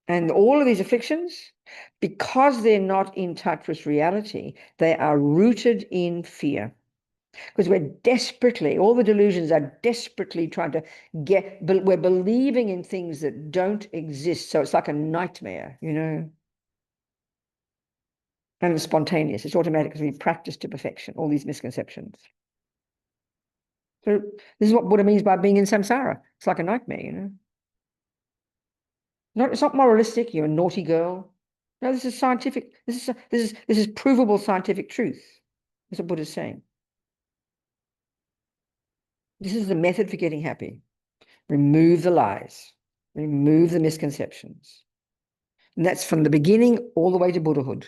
And all of these afflictions, because they're not in touch with reality, they are rooted in fear. Because we're desperately, all the delusions are desperately trying to we're believing in things that don't exist. So it's like a nightmare, And it's spontaneous. It's automatic because we practice to perfection, all these misconceptions. So this is what Buddha means by being in samsara. It's like a nightmare, It's not moralistic. You're a naughty girl. No, this is scientific. This is provable scientific truth. That's what Buddha's saying. This is the method for getting happy. Remove the lies. Remove the misconceptions. And that's from the beginning all the way to Buddhahood.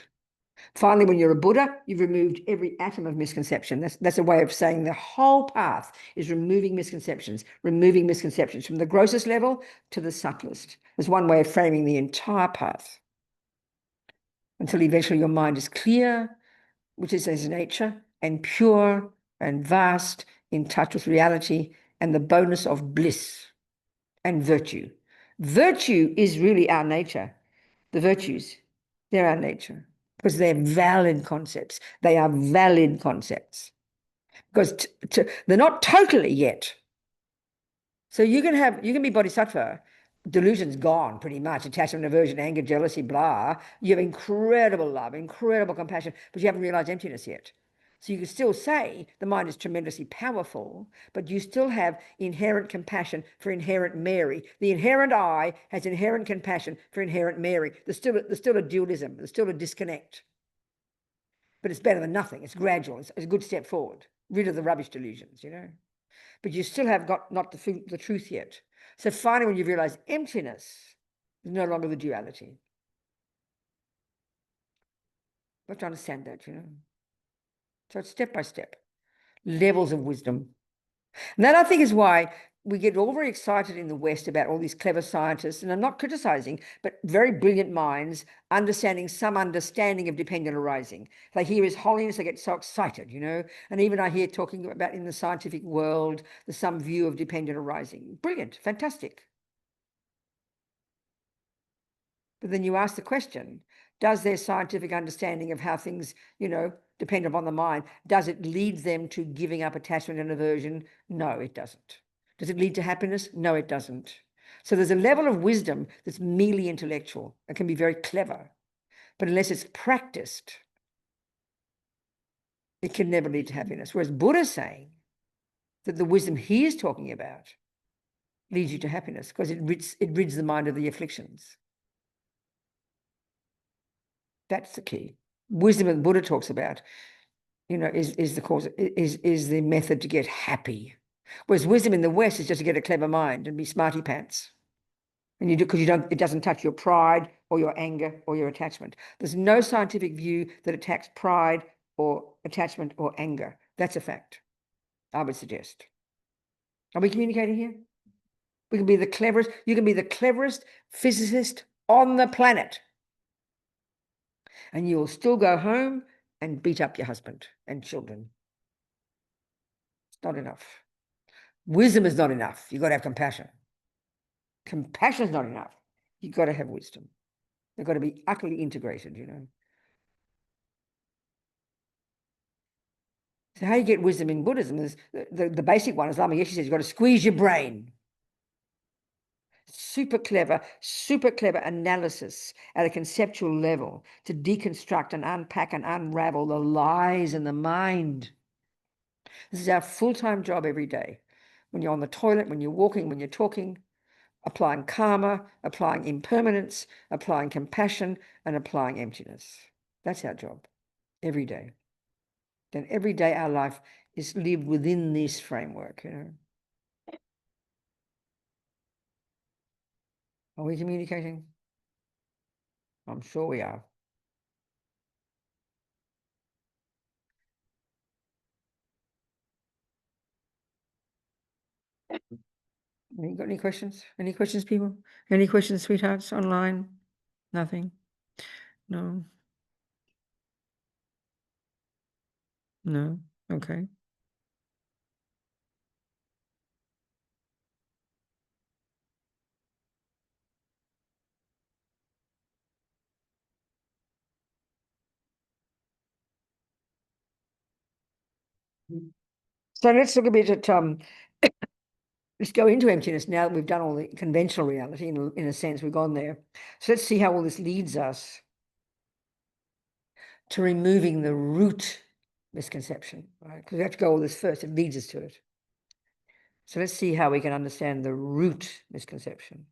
Finally, when you're a Buddha, you've removed every atom of misconception. That's a way of saying the whole path is removing misconceptions from the grossest level to the subtlest. There's one way of framing the entire path until eventually your mind is clear, which is its nature, and pure and vast, in touch with reality and the bonus of bliss and virtue. Virtue is really our nature. The virtues, they're our nature because they're valid concepts. They are valid concepts because they're not totally yet. So you can be bodhisattva, delusion's gone pretty much, attachment, aversion, anger, jealousy, blah. You have incredible love, incredible compassion, but you haven't realized emptiness yet. So you can still say the mind is tremendously powerful, but you still have inherent compassion for inherent Mary. The inherent I has inherent compassion for inherent Mary. There's still a dualism. There's still a disconnect. But it's better than nothing. It's gradual. It's a good step forward. Rid of the rubbish delusions, But you still have got not the truth yet. So finally, when you realize emptiness is no longer the duality. You have to understand that, So it's step by step, levels of wisdom. And that, I think, is why we get all very excited in the West about all these clever scientists, and I'm not criticizing, but very brilliant minds understanding some understanding of dependent arising. They hear His Holiness, they get so excited, And even I hear talking about in the scientific world, there's some view of dependent arising. Brilliant, fantastic. But then you ask the question, does their scientific understanding of how things, depend upon the mind, does it lead them to giving up attachment and aversion? No, it doesn't. Does it lead to happiness? No, it doesn't. So there's a level of wisdom that's merely intellectual. It can be very clever, but unless it's practiced, it can never lead to happiness. Whereas Buddha's saying that the wisdom he is talking about leads you to happiness because it rids the mind of the afflictions. That's the key. Wisdom that Buddha talks about, is the cause, is the method to get happy. Whereas wisdom in the West is just to get a clever mind and be smarty pants. And you do because it doesn't touch your pride or your anger or your attachment. There's no scientific view that attacks pride or attachment or anger. That's a fact, I would suggest. Are we communicating here? We can be the cleverest, you can be the cleverest physicist on the planet. And you will still go home and beat up your husband and children. It's not enough. Wisdom is not enough. You've got to have compassion. Compassion is not enough. You've got to have wisdom. They've got to be utterly integrated, So how you get wisdom in Buddhism is the basic one, as Lama Yeshe says, you've got to squeeze your brain. Super clever analysis at a conceptual level to deconstruct and unpack and unravel the lies in the mind. This is our full-time job every day. when you're on the toilet, when you're walking, when you're talking, applying karma, applying impermanence, applying compassion, and applying emptiness. That's our job every day. And every day our life is lived within this framework, you know. Are we communicating? I'm sure we are. You got any questions? Any questions, people? Any questions, sweethearts, online? Nothing? No? No? Okay. So let's look a bit at let's go into emptiness now that we've done all the conventional reality. In a sense, we've gone there. So let's see how all this leads us to removing the root misconception, right? Because we have to go all this first. It leads us to it. So let's see how we can understand the root misconception.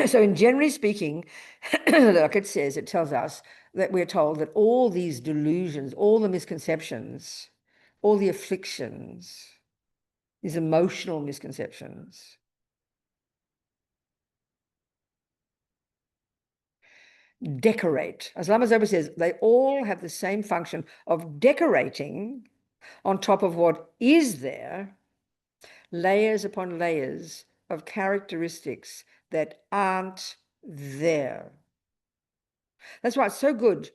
So in generally speaking, like it says, it tells us that we're told that all these delusions, all the misconceptions, all the afflictions, these emotional misconceptions, decorate. As Lama Zopa says, they all have the same function of decorating on top of what is there, layers upon layers of characteristics that aren't there. That's why it's so good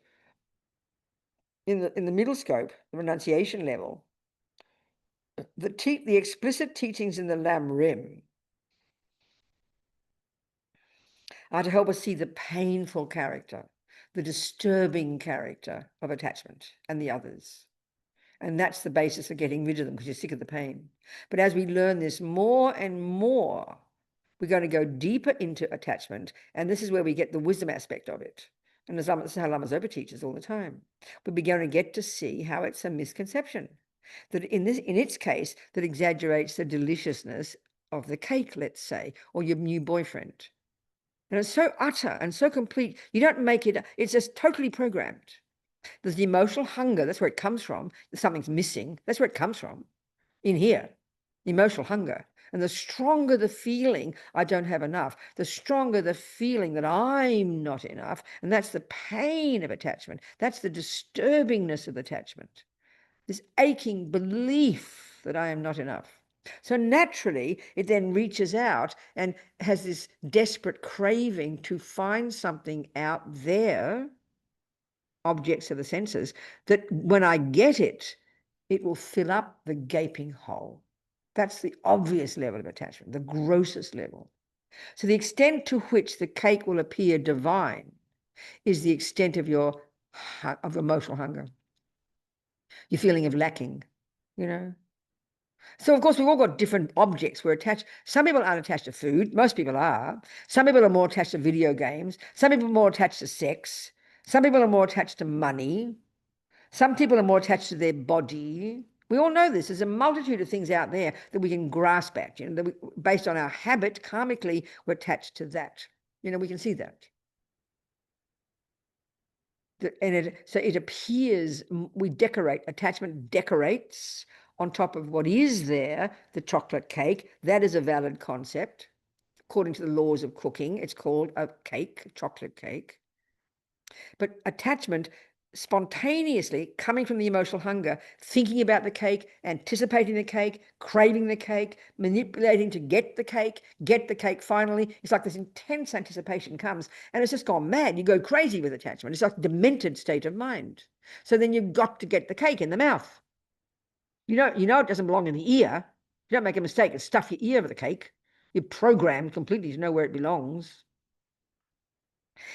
in the middle scope, the renunciation level, the explicit teachings in the Lam Rim are to help us see the painful character, the disturbing character of attachment and the others. And that's the basis for getting rid of them, because you're sick of the pain. But as we learn this more and more, we're going to go deeper into attachment. And this is where we get the wisdom aspect of it. And this is how Lama Zopa teaches all the time. But we're going to get to see how it's a misconception. That in its case, that exaggerates the deliciousness of the cake, let's say, or your new boyfriend. And it's so utter and so complete. You don't make it, it's just totally programmed. There's the emotional hunger. That's where it comes from. Something's missing. That's where it comes from. In here, emotional hunger. And the stronger the feeling, I don't have enough, the stronger the feeling that I'm not enough. And that's the pain of attachment. That's the disturbingness of attachment. This aching belief that I am not enough. So naturally, it then reaches out and has this desperate craving to find something out there, objects of the senses, that when I get it, it will fill up the gaping hole. That's the obvious level of attachment, the grossest level. So the extent to which the cake will appear divine is the extent of your emotional hunger, your feeling of lacking, you know. So, of course, we've all got different objects we're attached. Some people aren't attached to food. Most people are. Some people are more attached to video games. Some people are more attached to sex. Some people are more attached to money. Some people are more attached to their body. We all know this. There's a multitude of things out there that we can grasp at, you know, that based on our habit, karmically, we're attached to that. You know, we can see that. And so it appears, we decorate, attachment decorates on top of what is there, the chocolate cake. That is a valid concept. According to the laws of cooking, it's called a cake, chocolate cake. But attachment, spontaneously coming from the emotional hunger, thinking about the cake, anticipating the cake, craving the cake, manipulating to get the cake finally. It's like this intense anticipation comes, and it's just gone mad. You go crazy with attachment. It's like a demented state of mind. So then you've got to get the cake in the mouth. You know it doesn't belong in the ear. You don't make a mistake and stuff your ear with the cake. You're programmed completely to know where it belongs.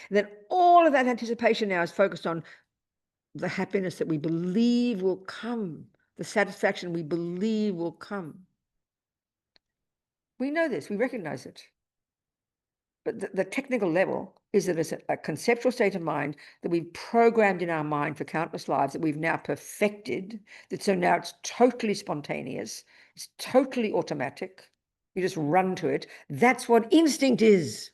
And then all of that anticipation now is focused on the happiness that we believe will come, the satisfaction we believe will come. We know this, we recognize it. But the technical level is that it's a conceptual state of mind that we've programmed in our mind for countless lives, that we've now perfected, that so now it's totally spontaneous. It's totally automatic. You just run to it. That's what instinct is.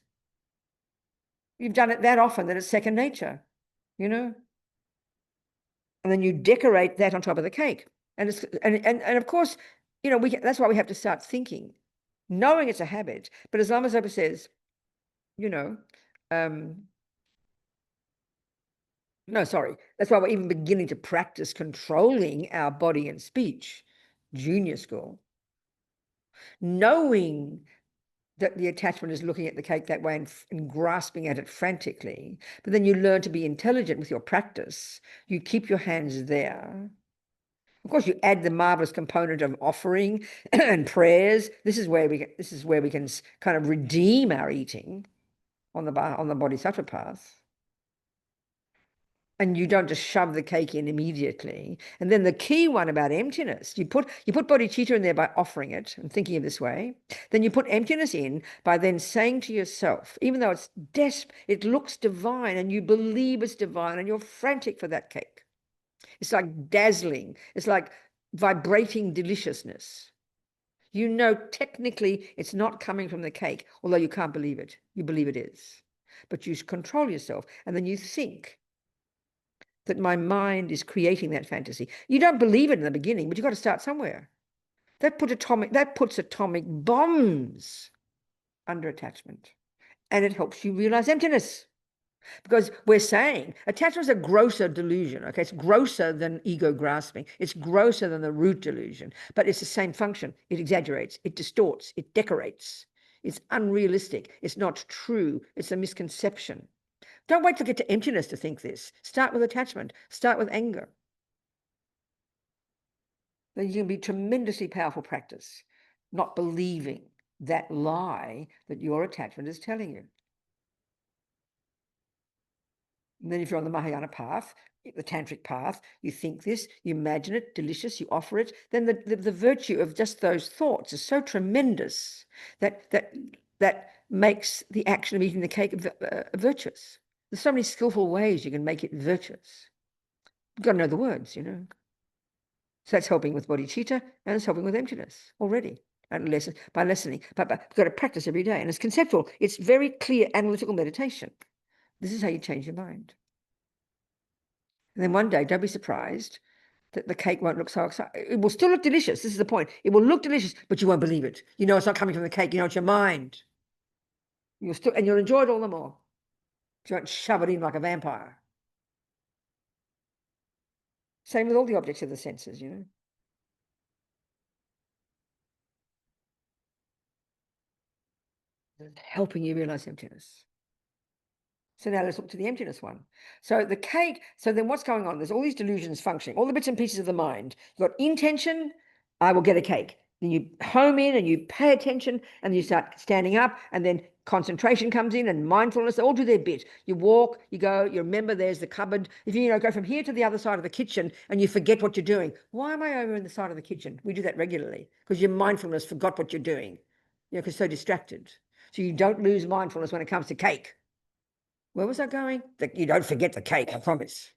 You've done it that often that it's second nature, you know? And then you decorate that on top of the cake. And of course, you know, that's why we have to start thinking, knowing it's a habit. But as Lama Zopa says, you know, no, sorry. That's why we're even beginning to practice controlling our body and speech, junior school. Knowing that the attachment is looking at the cake that way and grasping at it frantically, but then you learn to be intelligent with your practice. You keep your hands there. Of course, you add the marvelous component of offering and prayers. This is where we can kind of redeem our eating on the bodhisattva path. And you don't just shove the cake in immediately. And then the key one about emptiness, you put bodhicitta in there by offering it and thinking of this way. Then you put emptiness in by then saying to yourself, even though it looks divine and you believe it's divine and you're frantic for that cake. It's like dazzling. It's like vibrating deliciousness. You know technically it's not coming from the cake, although you can't believe it. You believe it is. But you control yourself and then you think that my mind is creating that fantasy. You don't believe it in the beginning, but you've got to start somewhere. That puts atomic bombs under attachment. And it helps you realize emptiness. Because we're saying attachment is a grosser delusion. Okay, it's grosser than ego grasping. It's grosser than the root delusion. But it's the same function. It exaggerates, it distorts, it decorates. It's unrealistic. It's not true. It's a misconception. Don't wait to get to emptiness to think this. Start with attachment. Start with anger. Then you can be tremendously powerful practice, not believing that lie that your attachment is telling you. And then if you're on the Mahayana path, the tantric path, you think this, you imagine it, delicious, you offer it, then the virtue of just those thoughts is so tremendous that makes the action of eating the cake virtuous. There's so many skillful ways you can make it virtuous. You've got to know the words, you know. So that's helping with bodhicitta and it's helping with emptiness already. And by lessening. But you've got to practice every day. And it's conceptual. It's very clear analytical meditation. This is how you change your mind. And then one day, don't be surprised that the cake won't look so exciting. It will still look delicious. This is the point. It will look delicious, but you won't believe it. You know it's not coming from the cake. You know it's your mind. You'll enjoy it all the more. You won't shove it in like a vampire. Same with all the objects of the senses, you know. Helping you realize emptiness. So now let's look to the emptiness one. So the cake, so then what's going on? There's all these delusions functioning, all the bits and pieces of the mind. You've got intention, I will get a cake. Then you home in and you pay attention and you start standing up and then concentration comes in and mindfulness, they all do their bit. You walk, you go, you remember there's the cupboard. If you go from here to the other side of the kitchen and you forget what you're doing, why am I over in the side of the kitchen? We do that regularly because your mindfulness forgot what you're doing. Because so distracted. So you don't lose mindfulness when it comes to cake. Where was I going? You don't forget the cake, I promise.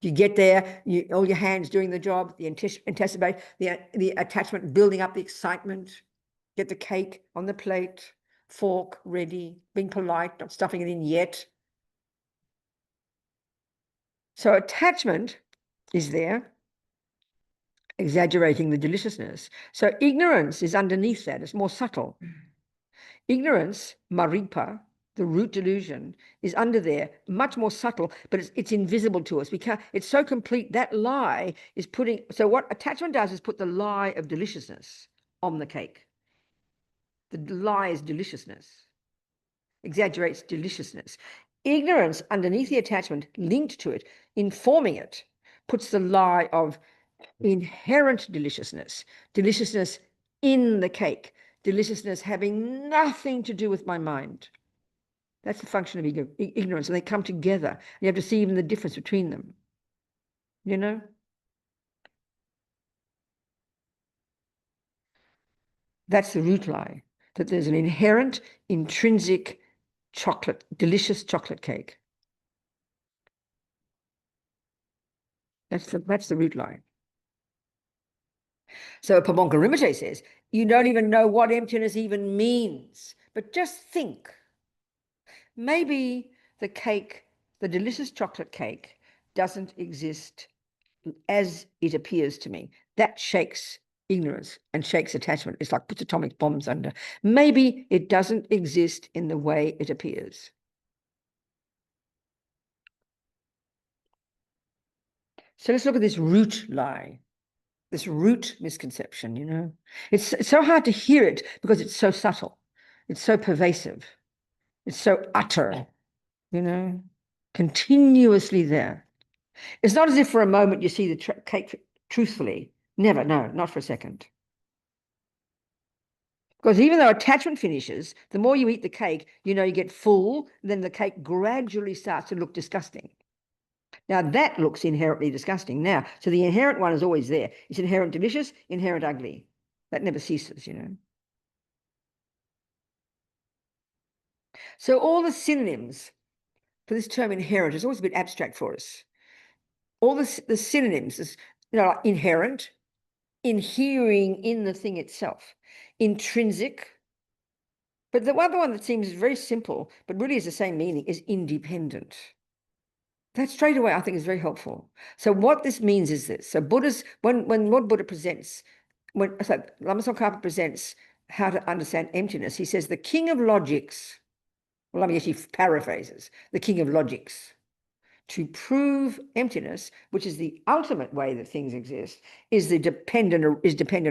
You get there, all your hands doing the job, the anticipate, the attachment, building up the excitement. Get the cake on the plate, fork ready, being polite, not stuffing it in yet. So attachment is there, exaggerating the deliciousness. So ignorance is underneath that. It's more subtle. Ignorance, maripa, the root delusion, is under there, much more subtle, but it's invisible to us. It's so complete. That lie is so what attachment does is put the lie of deliciousness on the cake. The lie is deliciousness, exaggerates deliciousness. Ignorance underneath the attachment, linked to it, informing it, puts the lie of inherent deliciousness in the cake, deliciousness having nothing to do with my mind. That's the function of ignorance, and they come together. You have to see even the difference between them. You know? That's the root lie, that there's an inherent, intrinsic delicious chocolate cake. That's the root lie. So Pabonka Rinpoche says, you don't even know what emptiness even means. But just think, maybe the cake, the delicious chocolate cake, doesn't exist as it appears to me. That shakes ignorance and shakes attachment. It's like puts atomic bombs under. Maybe it doesn't exist in the way it appears. So let's look at this root lie, this root misconception, you know. It's so hard to hear it because it's so subtle. It's so pervasive. It's so utter, you know, continuously there. It's not as if for a moment you see the cake truthfully. Never, no, not for a second. Because even though attachment finishes, the more you eat the cake, you know, you get full, then the cake gradually starts to look disgusting. Now that looks inherently disgusting now. So the inherent one is always there. It's inherent delicious, inherent ugly. That never ceases, you know. So all the synonyms for this term inherent is always a bit abstract for us. All the synonyms is, you know, like inherent, inhering in the thing itself, intrinsic. But the other one that seems very simple, but really has the same meaning, is independent. That straight away I think is very helpful. So what this means is this. So Buddha's, when Lord Buddha presents, so Lama Tsongkhapa presents how to understand emptiness, he says the king of logics, well, I mean, he paraphrases, the king of logics, to prove emptiness, which is the ultimate way that things exist, is dependent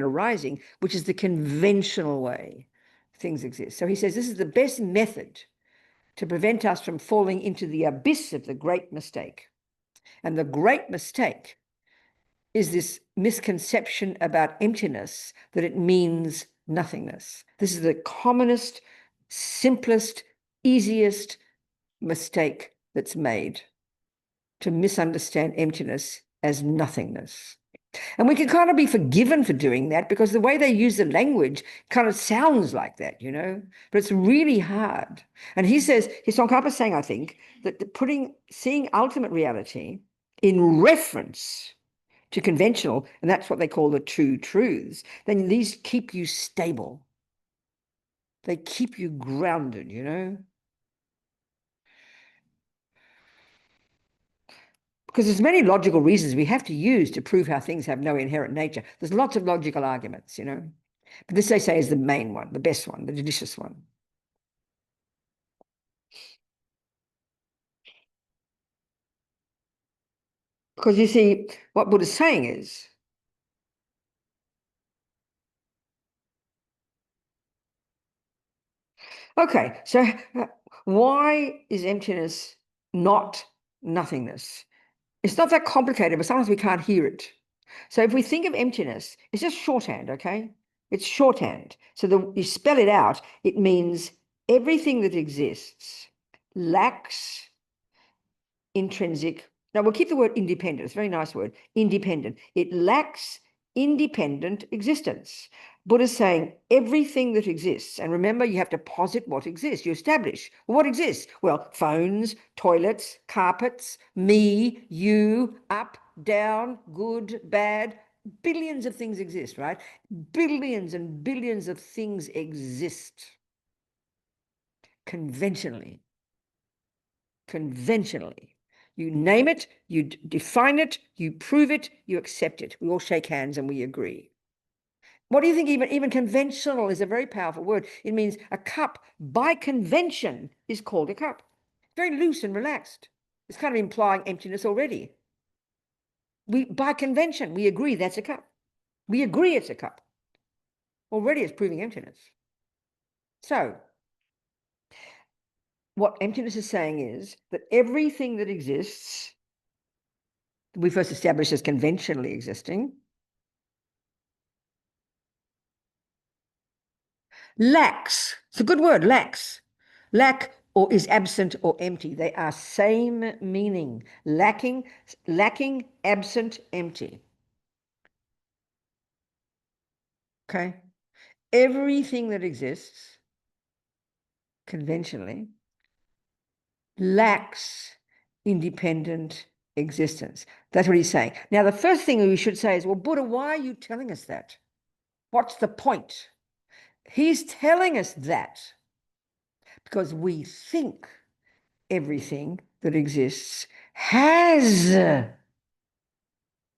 arising, which is the conventional way things exist. So he says this is the best method to prevent us from falling into the abyss of the great mistake. And the great mistake is this misconception about emptiness, that it means nothingness. This is the commonest, simplest, easiest mistake that's made, to misunderstand emptiness as nothingness. And we can kind of be forgiven for doing that because the way they use the language kind of sounds like that, you know, but it's really hard. And he says, Tsongkhapa is saying, I think, that seeing ultimate reality in reference to conventional, and that's what they call the two truths, then these keep you stable. They keep you grounded, you know. Because there's many logical reasons we have to use to prove how things have no inherent nature. There's lots of logical arguments, you know. But this, they say, is the main one, the best one, the delicious one. Because you see, what Buddha's saying is, okay, so why is emptiness not nothingness? It's not that complicated, but sometimes we can't hear it. So if we think of emptiness, it's just shorthand, okay? It's shorthand. So you spell it out, it means everything that exists lacks intrinsic. Now we'll keep the word independent. It's a very nice word, independent. It lacks independent existence. Buddha's saying everything that exists, and remember, you have to posit what exists. You establish what exists. Well, phones, toilets, carpets, me, you, up, down, good, bad. Billions of things exist, right? Billions and billions of things exist conventionally. Conventionally. You name it, you define it, you prove it, you accept it. We all shake hands and we agree. What do you think? Even conventional is a very powerful word. It means a cup by convention is called a cup. Very loose and relaxed. It's kind of implying emptiness already. By convention, we agree that's a cup. We agree it's a cup. Already it's proving emptiness. So what emptiness is saying is that everything that exists, we first established as conventionally existing, lacks. It's a good word, lacks. Lack or is absent or empty. They are same meaning. Lacking, absent, empty. Okay? Everything that exists conventionally lacks independent existence. That's what he's saying. Now, the first thing we should say is, well, Buddha, why are you telling us that? What's the point? He's telling us that because we think everything that exists has an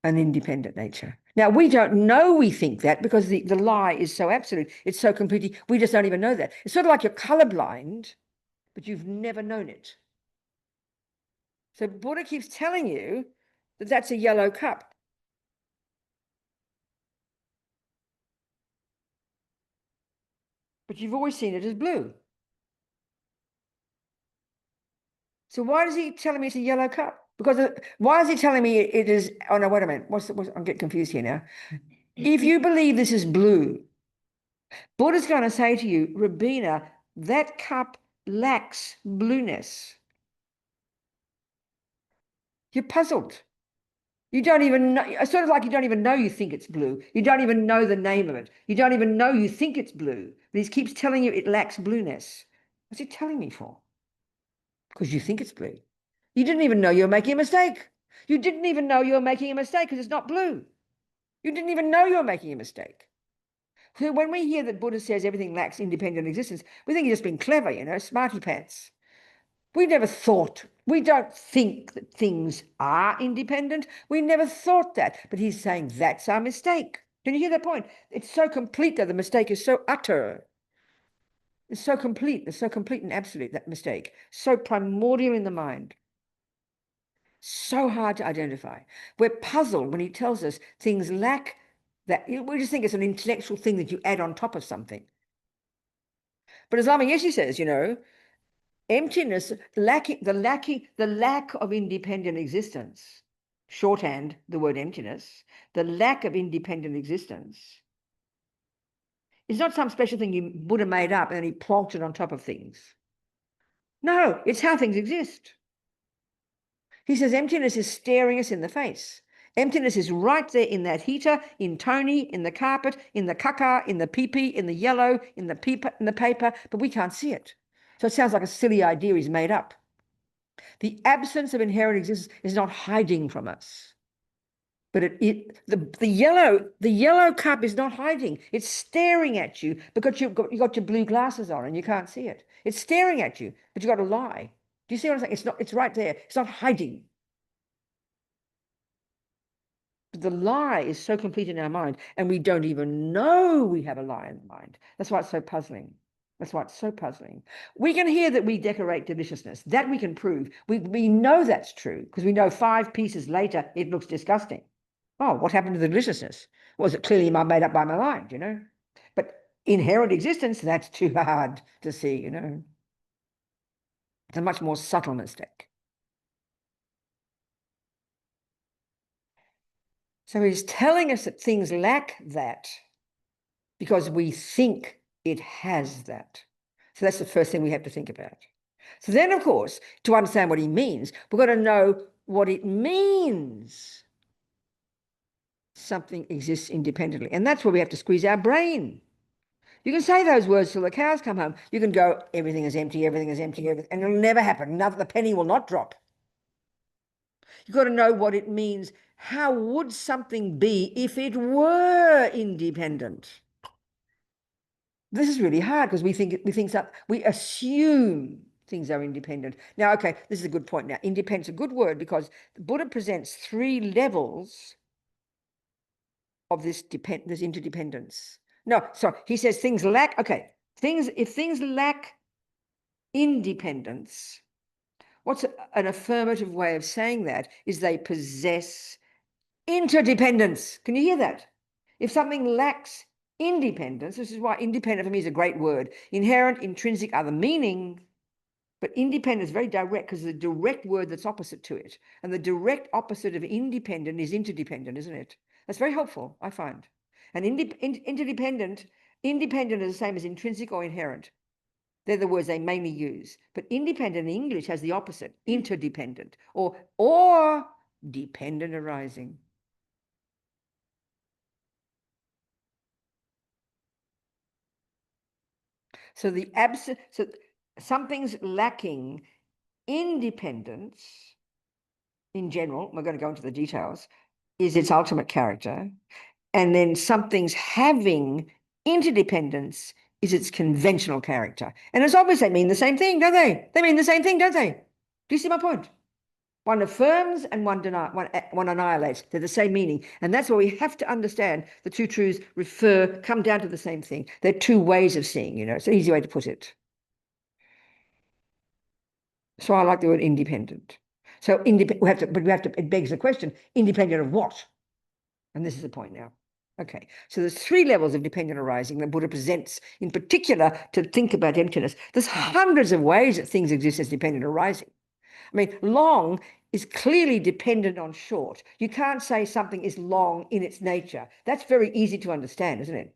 independent nature. Now, we don't know we think that because the lie is so absolute. It's so completely, we just don't even know that. It's sort of like you're colorblind, but you've never known it. So Buddha keeps telling you that that's a yellow cup. But you've always seen it as blue. So why is he telling me it's a yellow cup? Because why is he telling me it is? Oh no, wait a minute. I'm getting confused here now. If you believe this is blue, Buddha's going to say to you, Robina, that cup lacks blueness. You're puzzled. You don't even know. It's sort of like you don't even know you think it's blue. You don't even know the name of it. You don't even know you think it's blue. But he keeps telling you it lacks blueness. What's he telling me for? Because you think it's blue. You didn't even know you were making a mistake. You didn't even know you were making a mistake because it's not blue. You didn't even know you were making a mistake. So when we hear that Buddha says everything lacks independent existence, we think he's just been clever, smarty pants. We never thought, we don't think that things are independent. We never thought that. But he's saying that's our mistake. Can you hear that point? It's so complete that the mistake is so utter. It's so complete. It's so complete and absolute, that mistake. So primordial in the mind. So hard to identify. We're puzzled when he tells us things lack that. We just think it's an intellectual thing that you add on top of something. But as Lama Yeshe says, emptiness, the lack of independent existence, shorthand the word emptiness, the lack of independent existence is not some special thing Buddha made up and then he plonked it on top of things. No, it's how things exist. He says emptiness is staring us in the face. Emptiness is right there in that heater, in Tony, in the carpet, in the caca, in the pee-pee, in the yellow, in the paper, but we can't see it. So it sounds like a silly idea he's made up. The absence of inherent existence is not hiding from us. But the yellow cup is not hiding. It's staring at you because you've got your blue glasses on and you can't see it. It's staring at you, but you've got to lie. Do you see what I'm saying? It's not, it's right there. It's not hiding. But the lie is so complete in our mind, and we don't even know we have a lie in the mind. That's why it's so puzzling. That's why it's so puzzling. We can hear that we decorate deliciousness. That we can prove. We know that's true because we know 5 pieces later it looks disgusting. Oh, what happened to the deliciousness? Was it clearly made up by my mind, But inherent existence, that's too hard to see, It's a much more subtle mistake. So he's telling us that things lack that because we think it has that. So that's the first thing we have to think about. So then, of course, to understand what he means, we've got to know what it means something exists independently. And that's where we have to squeeze our brain. You can say those words till the cows come home. You can go, everything is empty, and it'll never happen. The penny will not drop. You've got to know what it means. How would something be if it were independent? This is really hard because we assume things are independent. Now, okay, this is a good point. Now, independence is a good word because the Buddha presents 3 levels of this interdependence. No, sorry, he says things lack. Okay, if things lack independence, what's an affirmative way of saying that is they possess interdependence. Can you hear that? If something lacks independence, this is why independent for me is a great word. Inherent, intrinsic are the meaning, but independent is very direct because it's a direct word that's opposite to it. And the direct opposite of independent is interdependent, isn't it? That's very helpful, I find. And independent is the same as intrinsic or inherent. They're the words they mainly use. But independent in English has the opposite, interdependent or dependent arising. So something's lacking independence in general, we're going to go into the details, is its ultimate character. And then something's having interdependence is its conventional character. And it's obvious they mean the same thing, don't they? They mean the same thing, don't they? Do you see my point? One affirms and one annihilates. They're the same meaning. And that's why we have to understand the two truths come down to the same thing. They're two ways of seeing, it's an easy way to put it. So I like the word independent. So it begs the question, independent of what? And this is the point now. Okay, so there's 3 levels of dependent arising that Buddha presents in particular to think about emptiness. There's hundreds of ways that things exist as dependent arising. I mean, long is clearly dependent on short. You can't say something is long in its nature. That's very easy to understand, isn't it?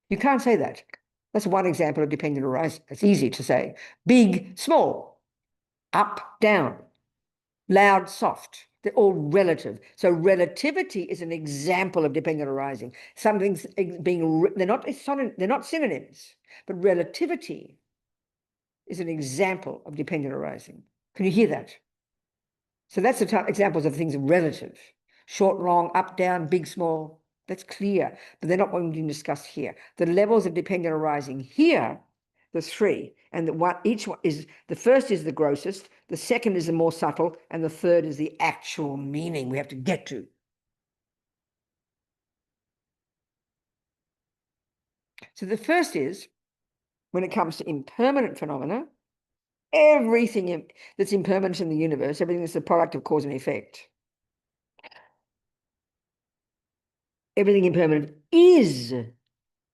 You can't say that. That's one example of dependent arising. It's easy to say. Big, small, up, down, loud, soft. They're all relative. So relativity is an example of dependent arising. Something's they're not synonyms, but relativity is an example of dependent arising. Can you hear that? So that's the examples of things relative. Short, long, up, down, big, small. That's clear, but they're not what we can discuss here. The levels of dependent arising here, the 3, and each one is, the first is the grossest, the second is the more subtle, and the third is the actual meaning we have to get to. So the first is, when it comes to impermanent phenomena, everything that's impermanent in the universe, everything that's the product of cause and effect, everything impermanent is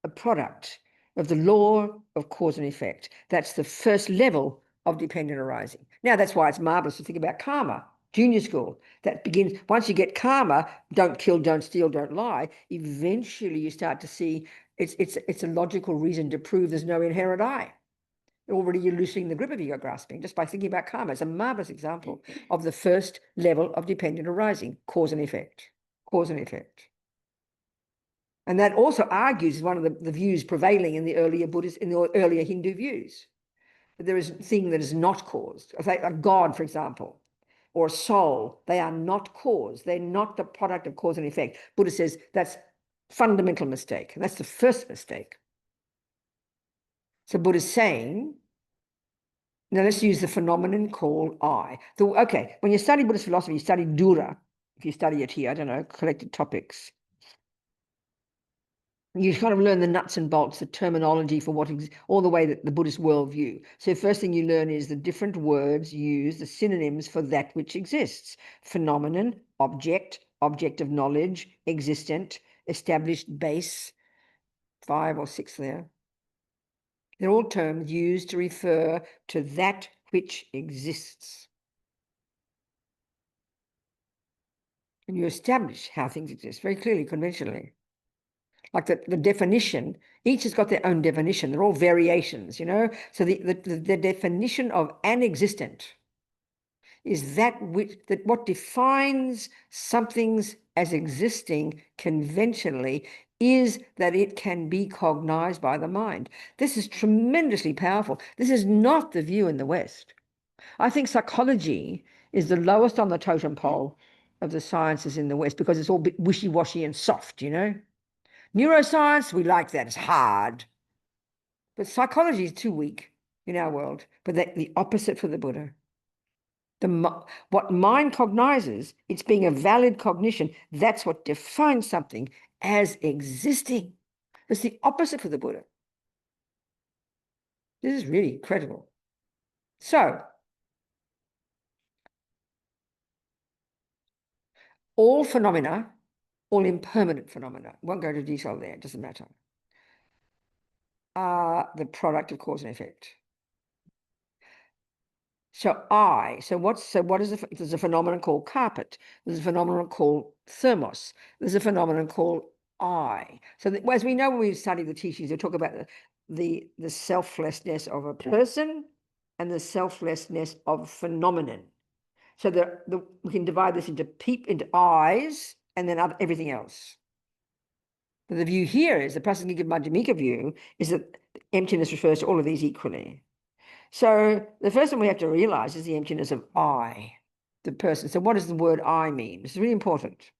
a product of the law of cause and effect. That's the first level of dependent arising. Now, that's why it's marvelous to think about karma, junior school. That begins, once you get karma, don't kill, don't steal, don't lie, eventually you start to see it's a logical reason to prove there's no inherent I. Already you're loosening the grip of ego grasping just by thinking about karma. It's a marvelous example of the first level of dependent arising, cause and effect, cause and effect. And that also argues one of the views prevailing in the earlier Buddhist, in the earlier Hindu views. That there is a thing that is not caused. A God, for example, or a soul, they are not caused. They're not the product of cause and effect. Buddha says that's fundamental mistake. And that's the first mistake. So Buddha's saying, now let's use the phenomenon called I. Okay, when you study Buddhist philosophy, you study Dura. If you study it here, I don't know, collected topics. You kind of learn the nuts and bolts, the terminology for all the way that the Buddhist worldview. So first thing you learn is the different words used, the synonyms for that which exists. Phenomenon, object, object of knowledge, existent, established base, 5 or 6 there. They're all terms used to refer to that which exists. And you establish how things exist very clearly, conventionally. Like the definition, each has got their own definition. They're all variations, So the definition of an existent is that what defines something's as existing conventionally is that it can be cognized by the mind. This is tremendously powerful. This is not the view in the West. I think psychology is the lowest on the totem pole of the sciences in the West because it's all a bit wishy-washy and soft, Neuroscience, we like that. It's hard. But psychology is too weak in our world. But the opposite for the Buddha. What mind cognizes, it's being a valid cognition. That's what defines something as existing. It's the opposite for the Buddha. This is really incredible. So, all phenomena, all impermanent phenomena, won't go into detail there, it doesn't matter, are the product of cause and effect. So what is there's a phenomenon called carpet. There's a phenomenon called thermos. There's a phenomenon called I. So as we know when we study the teachings, they talk about the selflessness of a person and the selflessness of phenomenon. So we can divide this into eyes and then everything else. But the view here is, the Prasangika Madhyamika view, is that emptiness refers to all of these equally. So the first one we have to realize is the emptiness of I. the person. So what does the word I mean? It's really important.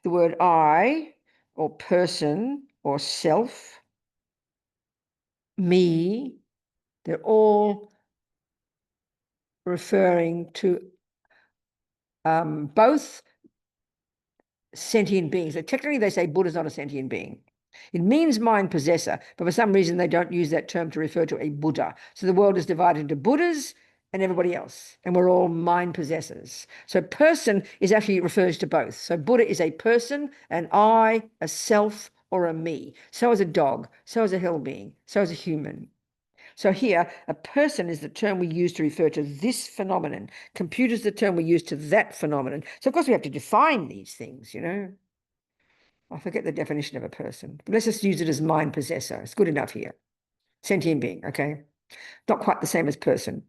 The word I, or person, or self, me, they're all referring to both sentient beings. So technically, they say Buddha's not a sentient being. It means mind possessor, but for some reason, they don't use that term to refer to a Buddha. So the world is divided into Buddhas and everybody else, and we're all mind possessors. So person is actually refers to both. So Buddha is a person, an I, a self, or a me. So is a dog, so is a hell being, so is a human. So here, a person is the term we use to refer to this phenomenon. Computer is the term we use to that phenomenon. So of course we have to define these things, you know. I forget the definition of a person. But let's just use it as mind possessor. It's good enough here. Sentient being, okay? Not quite the same as person.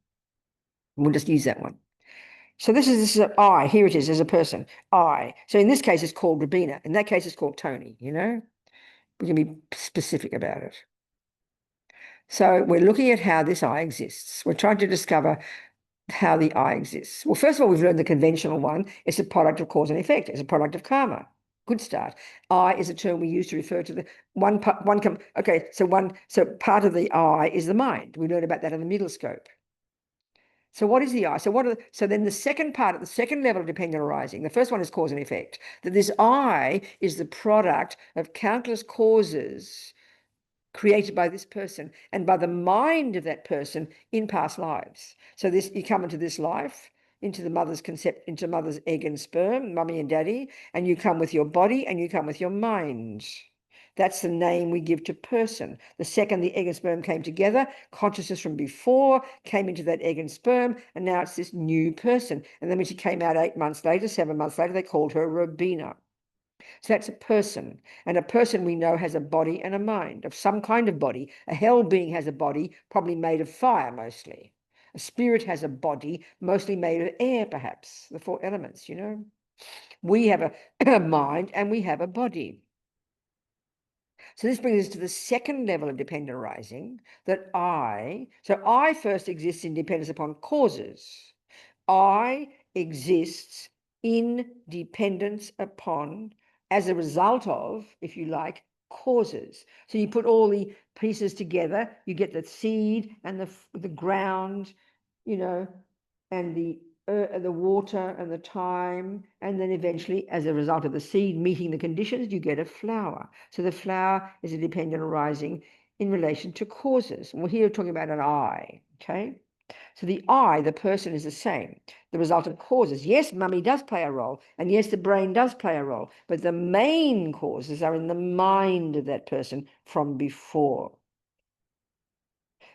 We'll just use that one. So this is I. Here it is as a person. I. So in this case, it's called Robina. In that case, it's called Tony, you know. We can be specific about it. So we're looking at how this I exists. We're trying to discover how the I exists. Well, first of all, we've learned the conventional one. It's a product of cause and effect. It's a product of karma. Good start. I is a term we use to refer to the so part of the I is the mind. We learned about that in the middle scope. So what is the I? So then the second part, at the second level of dependent arising, the first one is cause and effect, that this I is the product of countless causes created by this person and by the mind of that person in past lives. So this, you come into this life, into the mother's concept, into mother's egg and sperm, mummy and daddy, and you come with your body and you come with your mind. That's the name we give to person. The second the egg and sperm came together, consciousness from before came into that egg and sperm, and now it's this new person. And then when she came out 8 months later, 7 months later, they called her Robina. So that's a person. And a person we know has a body and a mind of some kind of body. A hell being has a body, probably made of fire mostly. A spirit has a body, mostly made of air, perhaps, the 4 elements, you know. We have a mind and we have a body. So this brings us to the second level of dependent arising, that so I first exists in dependence upon causes. I exists in dependence upon, as a result of, if you like, causes. So you put all the pieces together, you get the seed and the ground, you know, and the water and the time, and then eventually, as a result of the seed meeting the conditions, you get a flower. So the flower is a dependent arising in relation to causes. And we're here talking about an I, okay? So the I, the person, is the same. The result of causes. Yes, mummy does play a role, and yes, the brain does play a role, but the main causes are in the mind of that person from before.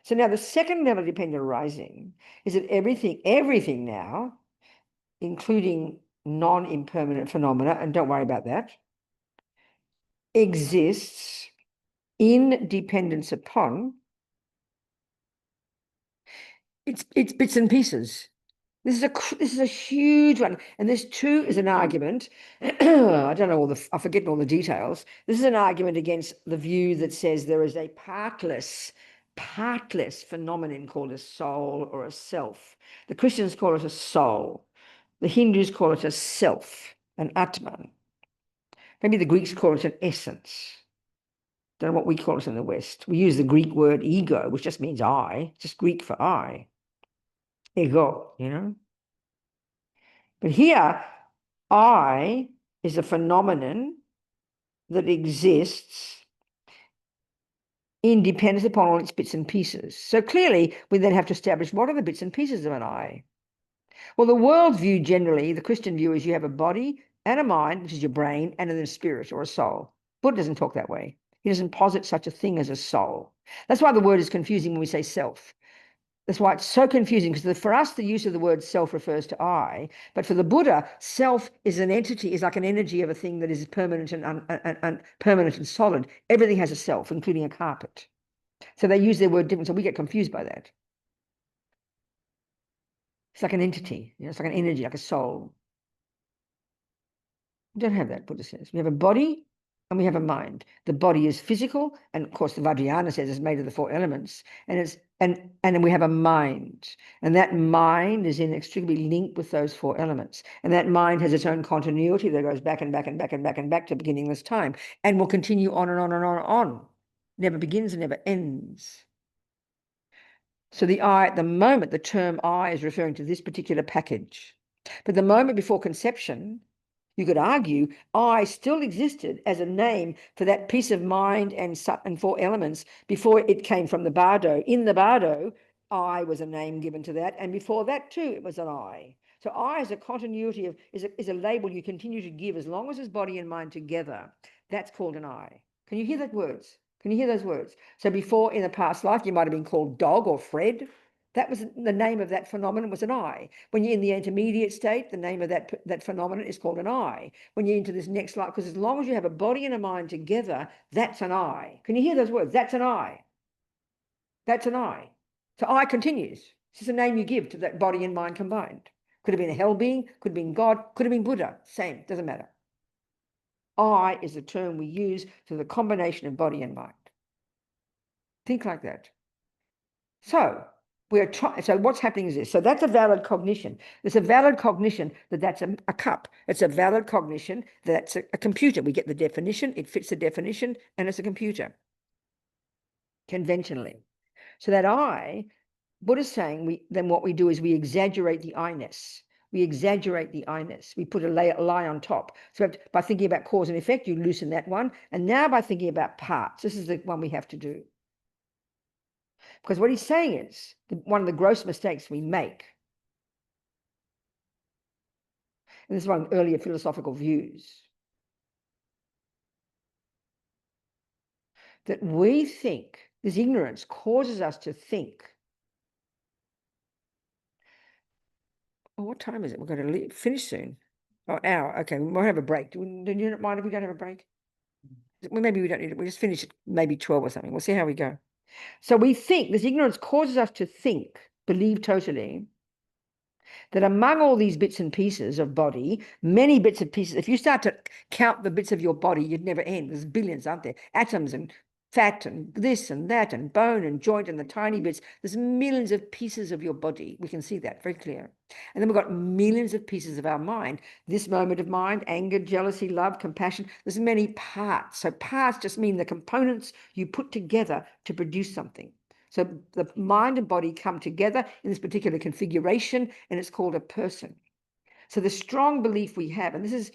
So now the second level of dependent arising is that everything now, including non-impermanent phenomena, and don't worry about that, exists in dependence upon its bits and pieces. This is a huge one, and this too is an argument. I don't know I forget all the details. This is an argument against the view that says there is a partless phenomenon called a soul or a self. The Christians call it a soul. The Hindus call it a self, an atman. Maybe the Greeks call it an essence. Don't know what we call it in the West. We use the Greek word ego, which just means I, just Greek for I. Ego, you know. But here, I is a phenomenon that exists independent upon all its bits and pieces. So clearly, we then have to establish what are the bits and pieces of an I. Well, the world view generally, the Christian view is you have a body and a mind, which is your brain, and then a spirit or a soul. Buddha doesn't talk that way. He doesn't posit such a thing as a soul. That's why the word is confusing when we say self. That's why it's so confusing, because for us, the use of the word self refers to I, but for the Buddha, self is an entity, is like an energy of a thing that is permanent and permanent and solid. Everything has a self, including a carpet. So they use their word different, so we get confused by that. It's like an entity, you know, it's like an energy, like a soul. We don't have that, Buddha says. We have a body and we have a mind. The body is physical, and of course the Vajrayana says it's made of the 4 elements, and then we have a mind, and that mind is inextricably linked with those 4 elements, and that mind has its own continuity that goes back and back and back and back and back to beginningless time, and will continue on and on and on and on. Never begins and never ends. So the I, at the moment, the term I is referring to this particular package. But the moment before conception, you could argue I still existed as a name for that piece of mind and 4 elements before it came from the bardo. In the bardo, I was a name given to that, and before that too, it was an I. So I is a continuity is a label you continue to give as long as it's body and mind together. That's called an I. Can you hear that words? Can you hear those words? So before, in a past life, you might have been called Dog or Fred. That was the name of that phenomenon was an I. When you're in the intermediate state, the name of that phenomenon is called an I. When you're into this next life, because as long as you have a body and a mind together, that's an I. Can you hear those words? That's an I. That's an I. So I continues. It's just a name you give to that body and mind combined. Could have been a hell being, could have been God, could have been Buddha. Same, doesn't matter. I is the term we use for the combination of body and mind. Think like that. So we're trying. So what's happening is this. So that's a valid cognition. There's a valid cognition that that's a cup. It's a valid cognition that that's a computer. We get the definition. It fits the definition, and it's a computer. Conventionally, so that I, Buddha's saying, then what we do is we exaggerate the I-ness. We exaggerate the I-ness. We put a lie on top. So by thinking about cause and effect, you loosen that one. And now by thinking about parts, this is the one we have to do. Because what he's saying is, one of the gross mistakes we make, and this is one of earlier philosophical views, that we think, this ignorance causes us to think, oh, what time is it? We're going to finish soon. Oh, hour. Okay, we might have a break. Do you not mind if we don't have a break? Well, maybe we don't need it. We just finish at maybe 12 or something. We'll see how we go. So we think, this ignorance causes us to think, believe totally, that among all these bits and pieces of body, many bits and pieces, if you start to count the bits of your body, you'd never end. There's billions, aren't there? Atoms and fat and this and that and bone and joint and the tiny bits. There's millions of pieces of your body. We can see that very clear. And then we've got millions of pieces of our mind. This moment of mind, anger, jealousy, love, compassion. There's many parts. So parts just mean the components you put together to produce something. So the mind and body come together in this particular configuration, and it's called a person. So the strong belief we have, and this is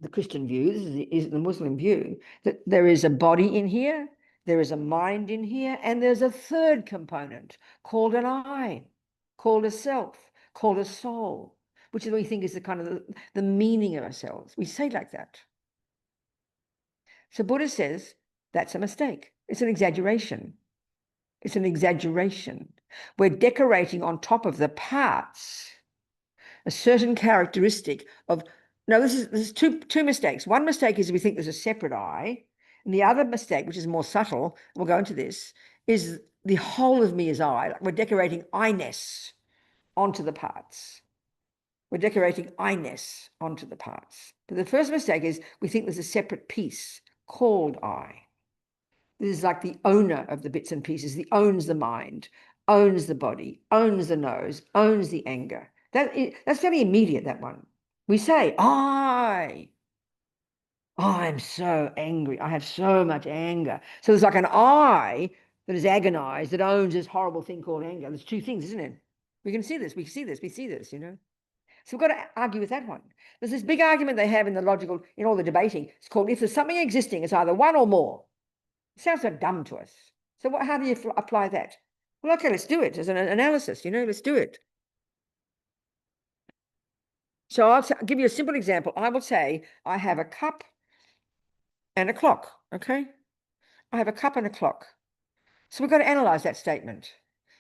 the Christian view, this is the Muslim view, that there is a body in here, there is a mind in here, and there's a third component called an I, called a self, called a soul, which is what we think is the kind of the meaning of ourselves. We say like that. So Buddha says that's a mistake. It's an exaggeration. It's an exaggeration. We're decorating on top of the parts a certain characteristic of, no, this is two mistakes. One mistake is we think there's a separate I, and the other mistake, which is more subtle, we'll go into this, is the whole of me is I. Like we're decorating I-ness onto the parts. We're decorating I-ness onto the parts. But the first mistake is we think there's a separate piece called I. This is like the owner of the bits and pieces. He owns the mind, owns the body, owns the nose, owns the anger. That's very immediate, that one. We say, I'm so angry. I have so much anger. So there's like an I that is agonized, that owns this horrible thing called anger. There's two things, isn't it? We can see this, we see this, you know. So we've got to argue with that one. There's this big argument they have in the logical, in all the debating. It's called, if there's something existing, it's either one or more. It sounds so dumb to us. So how do you apply that? Well, okay, let's do it as an analysis, you know, let's do it. So I'll give you a simple example. I will say I have a cup and a clock, okay? I have a cup and a clock. So we've got to analyze that statement.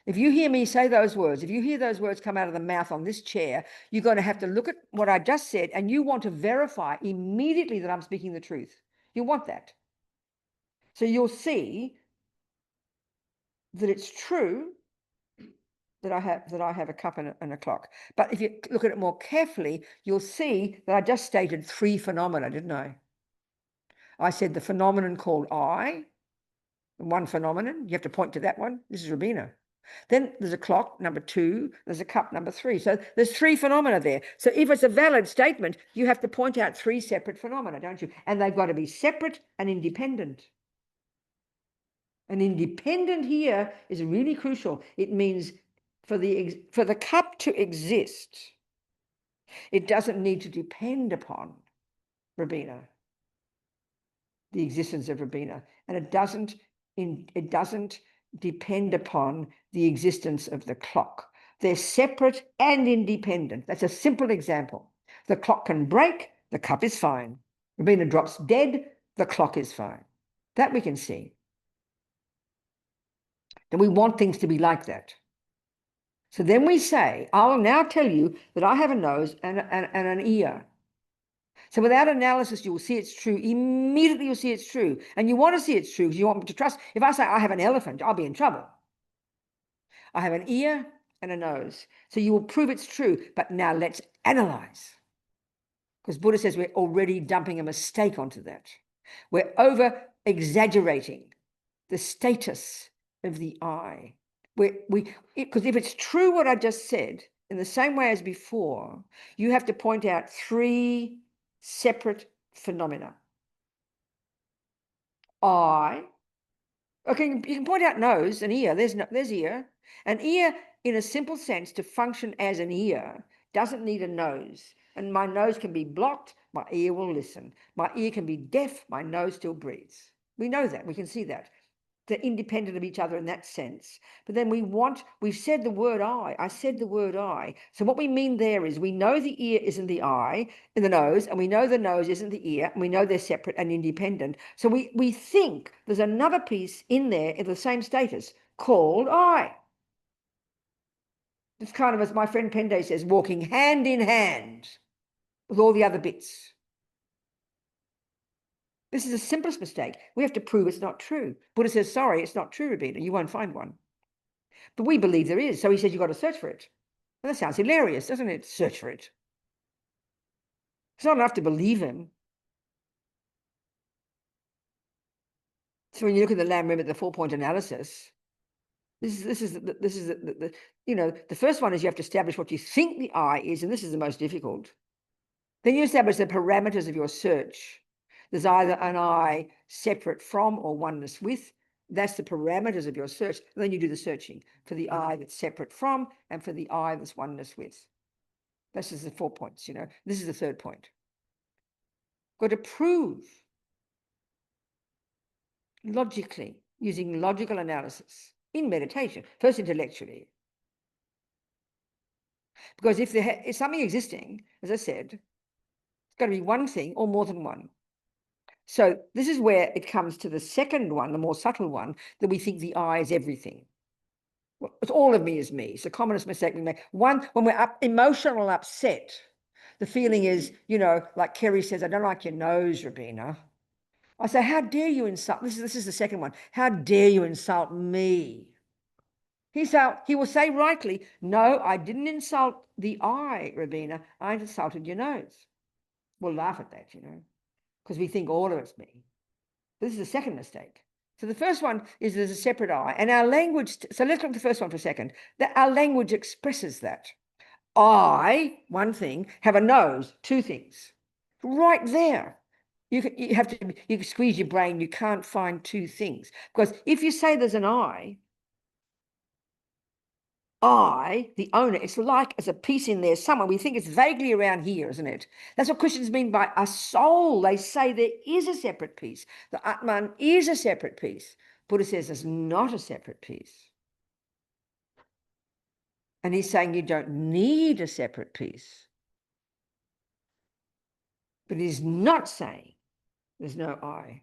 If you hear me say those words, if you hear those words come out of the mouth on this chair, you're going to have to look at what I just said, and you want to verify immediately that I'm speaking the truth. You want that. So you'll see that it's true that I have a cup and a clock. But if you look at it more carefully, you'll see that I just stated 3 phenomena, didn't I? I said the phenomenon called I, one phenomenon, you have to point to that one. This is Robina. Then there's a clock, number 2. There's a cup, number 3. So there's 3 phenomena there. So if it's a valid statement, you have to point out 3 separate phenomena, don't you? And they've got to be separate and independent. And independent here is really crucial. It means for the cup to exist, it doesn't need to depend upon Robina, the existence of Robina, and it doesn't depend upon the existence of the clock. They're separate and independent. That's a simple example. The clock can break, the cup is fine. Robina drops dead, the clock is fine. That we can see. And we want things to be like that. So then we say, I'll now tell you that I have a nose and an ear. So without analysis, you'll see it's true. Immediately you'll see it's true. And you want to see it's true because you want me to trust. If I say I have an elephant, I'll be in trouble. I have an ear and a nose. So you will prove it's true. But now let's analyze. Because Buddha says we're already dumping a mistake onto that. We're over-exaggerating the status of the I. Because if it's true what I just said, in the same way as before, you have to point out 3 separate phenomena. I, okay, you can point out nose and ear. There's ear. An ear, in a simple sense, to function as an ear, doesn't need a nose. And my nose can be blocked, my ear will listen. My ear can be deaf, my nose still breathes. We know that, we can see that. They're independent of each other in that sense. But then we've said the word I said the word I. So what we mean there is we know the ear isn't the eye in the nose, and we know the nose isn't the ear, and we know they're separate and independent. So we think there's another piece in there in the same status called I. It's kind of, as my friend Pende says, walking hand in hand with all the other bits. This is the simplest mistake. We have to prove it's not true. Buddha says, sorry, it's not true, Robina. You won't find one. But we believe there is. So he says, you've got to search for it. And that sounds hilarious, doesn't it? Search for it. It's not enough to believe him. So when you look at the Lamb, remember the 4-point analysis, this is the the first one is you have to establish what you think the I is, and this is the most difficult. Then you establish the parameters of your search. There's either an I separate from or oneness with. That's the parameters of your search. And then you do the searching for the I that's separate from and for the I that's oneness with. This is the 4 points, This is the 3rd point. Got to prove logically, using logical analysis in meditation, first intellectually. Because if it's something existing, as I said, it's got to be one thing or more than one. So this is where it comes to the second one, the more subtle one, that we think the I is everything. Well, it's all of me is me. It's the commonest mistake we make. One, when we're emotional upset, the feeling is, like Kerry says, I don't like your nose, Robina. I say, how dare you insult? This is the second one. How dare you insult me? He will say rightly, no, I didn't insult the I, Robina. I insulted your nose. We'll laugh at that, because we think all of it's me. This is the second mistake. So the first one is there's a separate I, and our language, so let's look at the first one for a second, that our language expresses that. I, one thing, have a nose, 2 things. Right there. You can squeeze your brain, you can't find 2 things. Because if you say there's an I, the owner, it's like as a piece in there somewhere. We think it's vaguely around here, isn't it? That's what Christians mean by a soul. They say there is a separate piece. The Atman is a separate piece. Buddha says it's not a separate piece. And he's saying you don't need a separate piece. But he's not saying there's no I.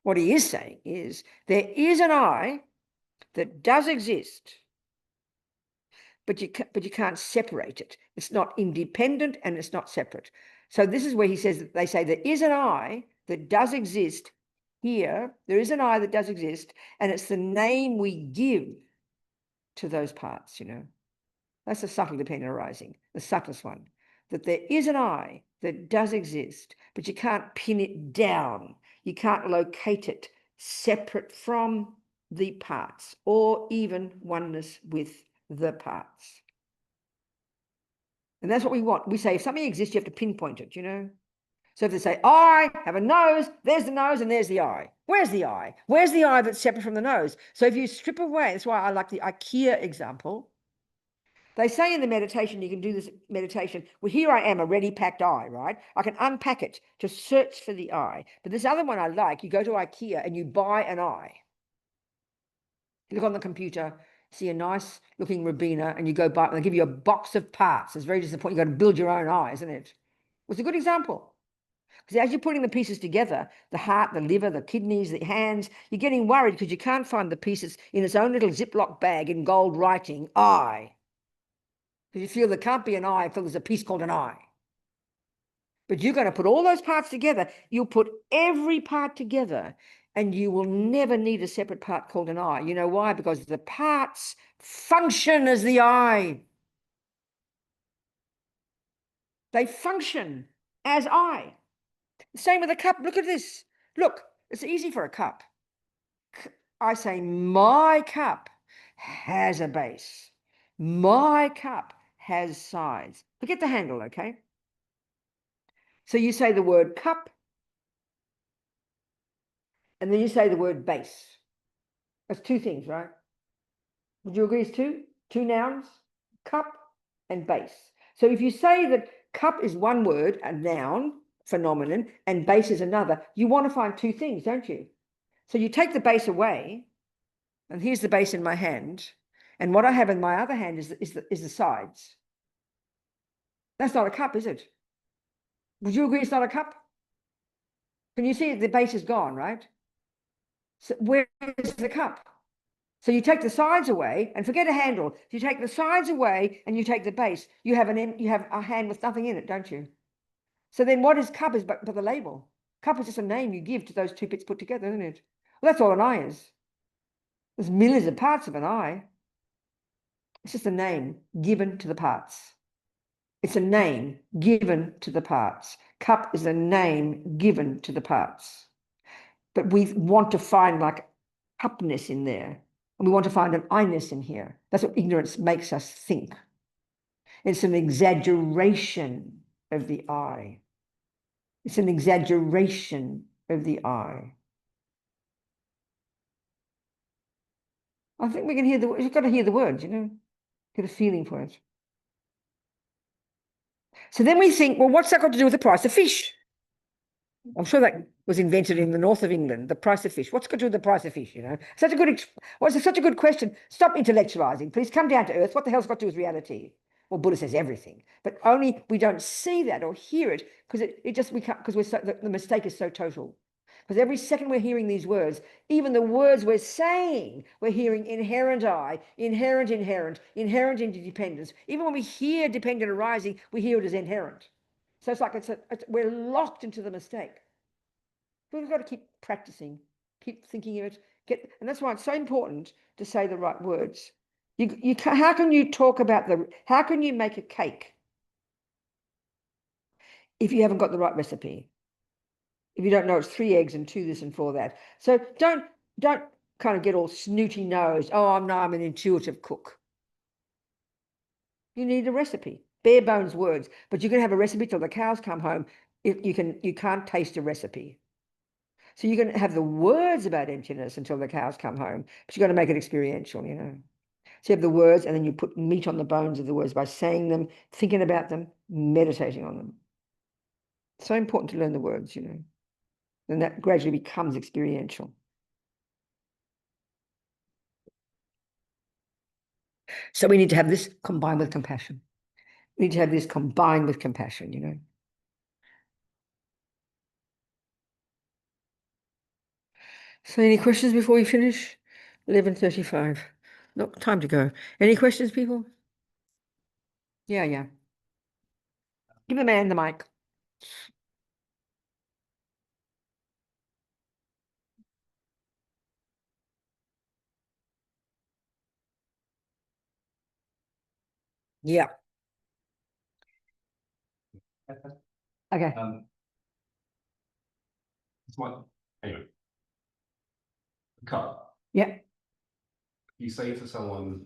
What he is saying is there is an I that does exist, but you can't separate it. It's not independent and it's not separate. So this is where he says that they say there is an I that does exist here. There is an I that does exist, and it's the name we give to those parts, That's the subtle dependent arising, the subtlest one. That there is an I that does exist, but you can't pin it down. You can't locate it separate from the parts or even oneness with the parts. And that's what we want. We say if something exists, you have to pinpoint it, you know? So if they say, I have a nose, there's the nose and there's the eye. Where's the eye? Where's the eye that's separate from the nose? So if you strip away, that's why I like the IKEA example. They say in the meditation, you can do this meditation. Well, here I am, a ready-packed eye, right? I can unpack it to search for the eye. But this other one I like, you go to IKEA and you buy an eye. You look on the computer, see a nice looking Robina, and you go buy it, and they give you a box of parts. It's very disappointing. You've got to build your own eye, isn't it? It's a good example. Because as you're putting the pieces together, the heart, the liver, the kidneys, the hands, you're getting worried because you can't find the pieces in its own little Ziploc bag in gold writing, eye. Because you feel there can't be an eye until there's a piece called an eye. But you're going to put all those parts together. You'll put every part together and you will never need a separate part called an eye. You know why? Because the parts function as the eye. They function as I. Same with a cup. Look at this. Look, it's easy for a cup. I say my cup has a base. My cup has sides. Forget the handle, okay? So you say the word cup, and then you say the word base. That's two things, right? Would you agree it's two? Two nouns, cup and base. So if you say that cup is one word, a noun, phenomenon, and base is another, you want to find two things, don't you? So you take the base away, and here's the base in my hand, and what I have in my other hand is the sides. That's not a cup, is it? Would you agree it's not a cup? Can you see the base is gone, right? So where's the cup? So you take the sides away and forget a handle. You take the sides away and you take the base. You have a hand with nothing in it, don't you? So then what is cup is but the label. Cup is just a name you give to those two bits put together, isn't it? Well, that's all an eye is. There's millions of parts of an eye. It's just a name given to the parts. It's a name given to the parts. Cup is a name given to the parts. But we want to find like cupness in there. And we want to find an I-ness in here. That's what ignorance makes us think. It's an exaggeration of the I. It's an exaggeration of the I. I think we can hear you've got to hear the words, you know, get a feeling for it. So then we think, well, what's that got to do with the price of fish? I'm sure that was invented in the north of England, the price of fish. What's got to do with the price of fish, you know? Such a good question. Stop intellectualizing. Please come down to earth. What the hell's got to do with reality? Well, Buddha says everything, but only we don't see that or hear it because we can't, because the mistake is so total. Because every second we're hearing these words, even the words we're saying, we're hearing inherent I, inherent, interdependence. Even when we hear dependent arising, we hear it as inherent. So it's like we're locked into the mistake. We've got to keep practicing, keep thinking of it, and that's why it's so important to say the right words. How can you talk about how can you make a cake if you haven't got the right recipe? If you don't know it's 3 eggs and 2 this and 4 that. So don't kind of get all snooty nosed. Oh, I'm an intuitive cook. You need a recipe, bare bones words, but you can have a recipe till the cows come home. You can't taste a recipe. So you can have the words about emptiness until the cows come home, but you've got to make it experiential, you know. So you have the words, and then you put meat on the bones of the words by saying them, thinking about them, meditating on them. It's so important to learn the words, you know. And that gradually becomes experiential. So we need to have this combined with compassion. We need to have this combined with compassion, you know. So any questions before we finish? 11:35. No, time to go. Any questions, people? Yeah. Give the man the mic. Yeah. Okay. It's like, anyway, cup. Yeah. You say to someone,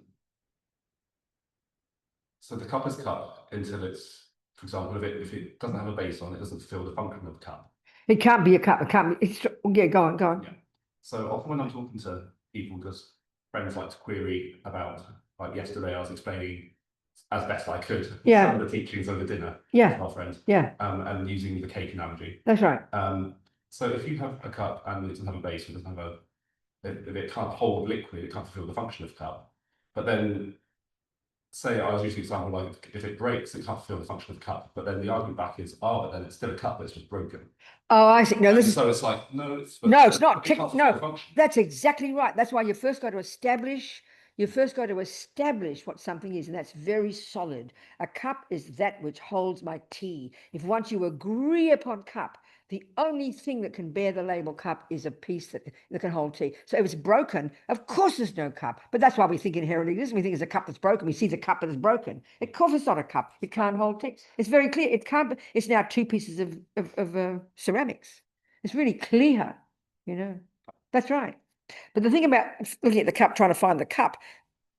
so the cup is cup until it's, for example, if it doesn't have a base on, it doesn't fulfill the function of the cup. It can't be a cup. It can't be. It's, yeah, go on, go on. Yeah. So often when I'm talking to people, just friends like to query about, like yesterday I was explaining as best I could some of the teachings over dinner Yeah. to our friends. Yeah. And using the cake analogy. That's right. So if you have a cup and it doesn't have a base, it doesn't have if it can't hold liquid, it can't fulfill the function of the cup. But then, say I was using the example like if it breaks, it can't fulfill the function of the cup. But then the argument back is, oh, but then it's still a cup, but it's just broken. Oh, I see. No, this is so it's like no, it's no, it's not. It can't fulfill No, the function. that's exactly right. That's why you first got to establish. You first got to establish what something is, and that's very solid. A cup is that which holds my tea. If once you agree upon cup, the only thing that can bear the label cup is a piece that can hold tea. So if it's broken, of course there's no cup. But that's why we think inherently this. We think it's a cup that's broken. We see the cup that is broken. Of course it's not a cup. It can't hold tea. It's very clear. It can't. It's now two pieces of ceramics. It's really clear, you know. That's right. But the thing about looking at the cup, trying to find the cup,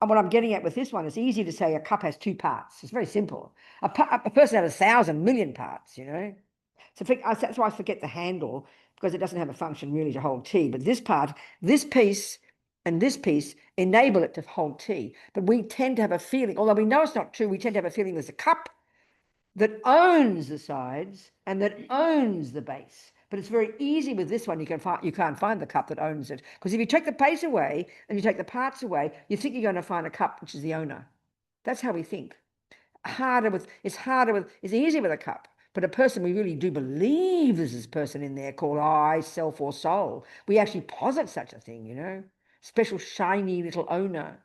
and what I'm getting at with this one, it's easy to say a cup has two parts. It's very simple. A person has 1,000 million parts, you know. So that's why I forget the handle, because it doesn't have a function really to hold tea. But this part, this piece and this piece enable it to hold tea. But we tend to have a feeling, although we know it's not true, we tend to have a feeling there's a cup that owns the sides and that owns the base. But it's very easy with this one. You can't find the cup that owns it, because if you take the base away and you take the parts away, you think you're going to find a cup which is the owner. That's how we think. It's easier with a cup. But a person, we really do believe there's this person in there called I, self, or soul. We actually posit such a thing, you know, special shiny little owner.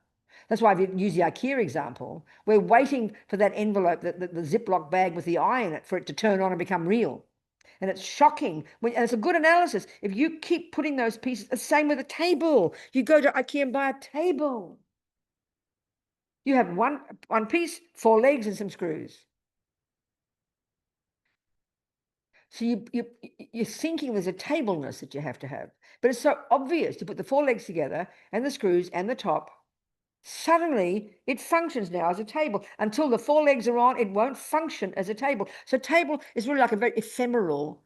That's why I've used the IKEA example. We're waiting for that envelope, the Ziploc bag with the eye in it, for it to turn on and become real. And it's shocking. And it's a good analysis. If you keep putting those pieces, the same with a table. You go to IKEA and buy a table. You have one piece, 4 legs and some screws. So you're thinking there's a tableness that you have to have. But it's so obvious. You put the 4 legs together and the screws and the top. Suddenly, it functions now as a table. Until the 4 legs are on, it won't function as a table. So table is really like a very ephemeral.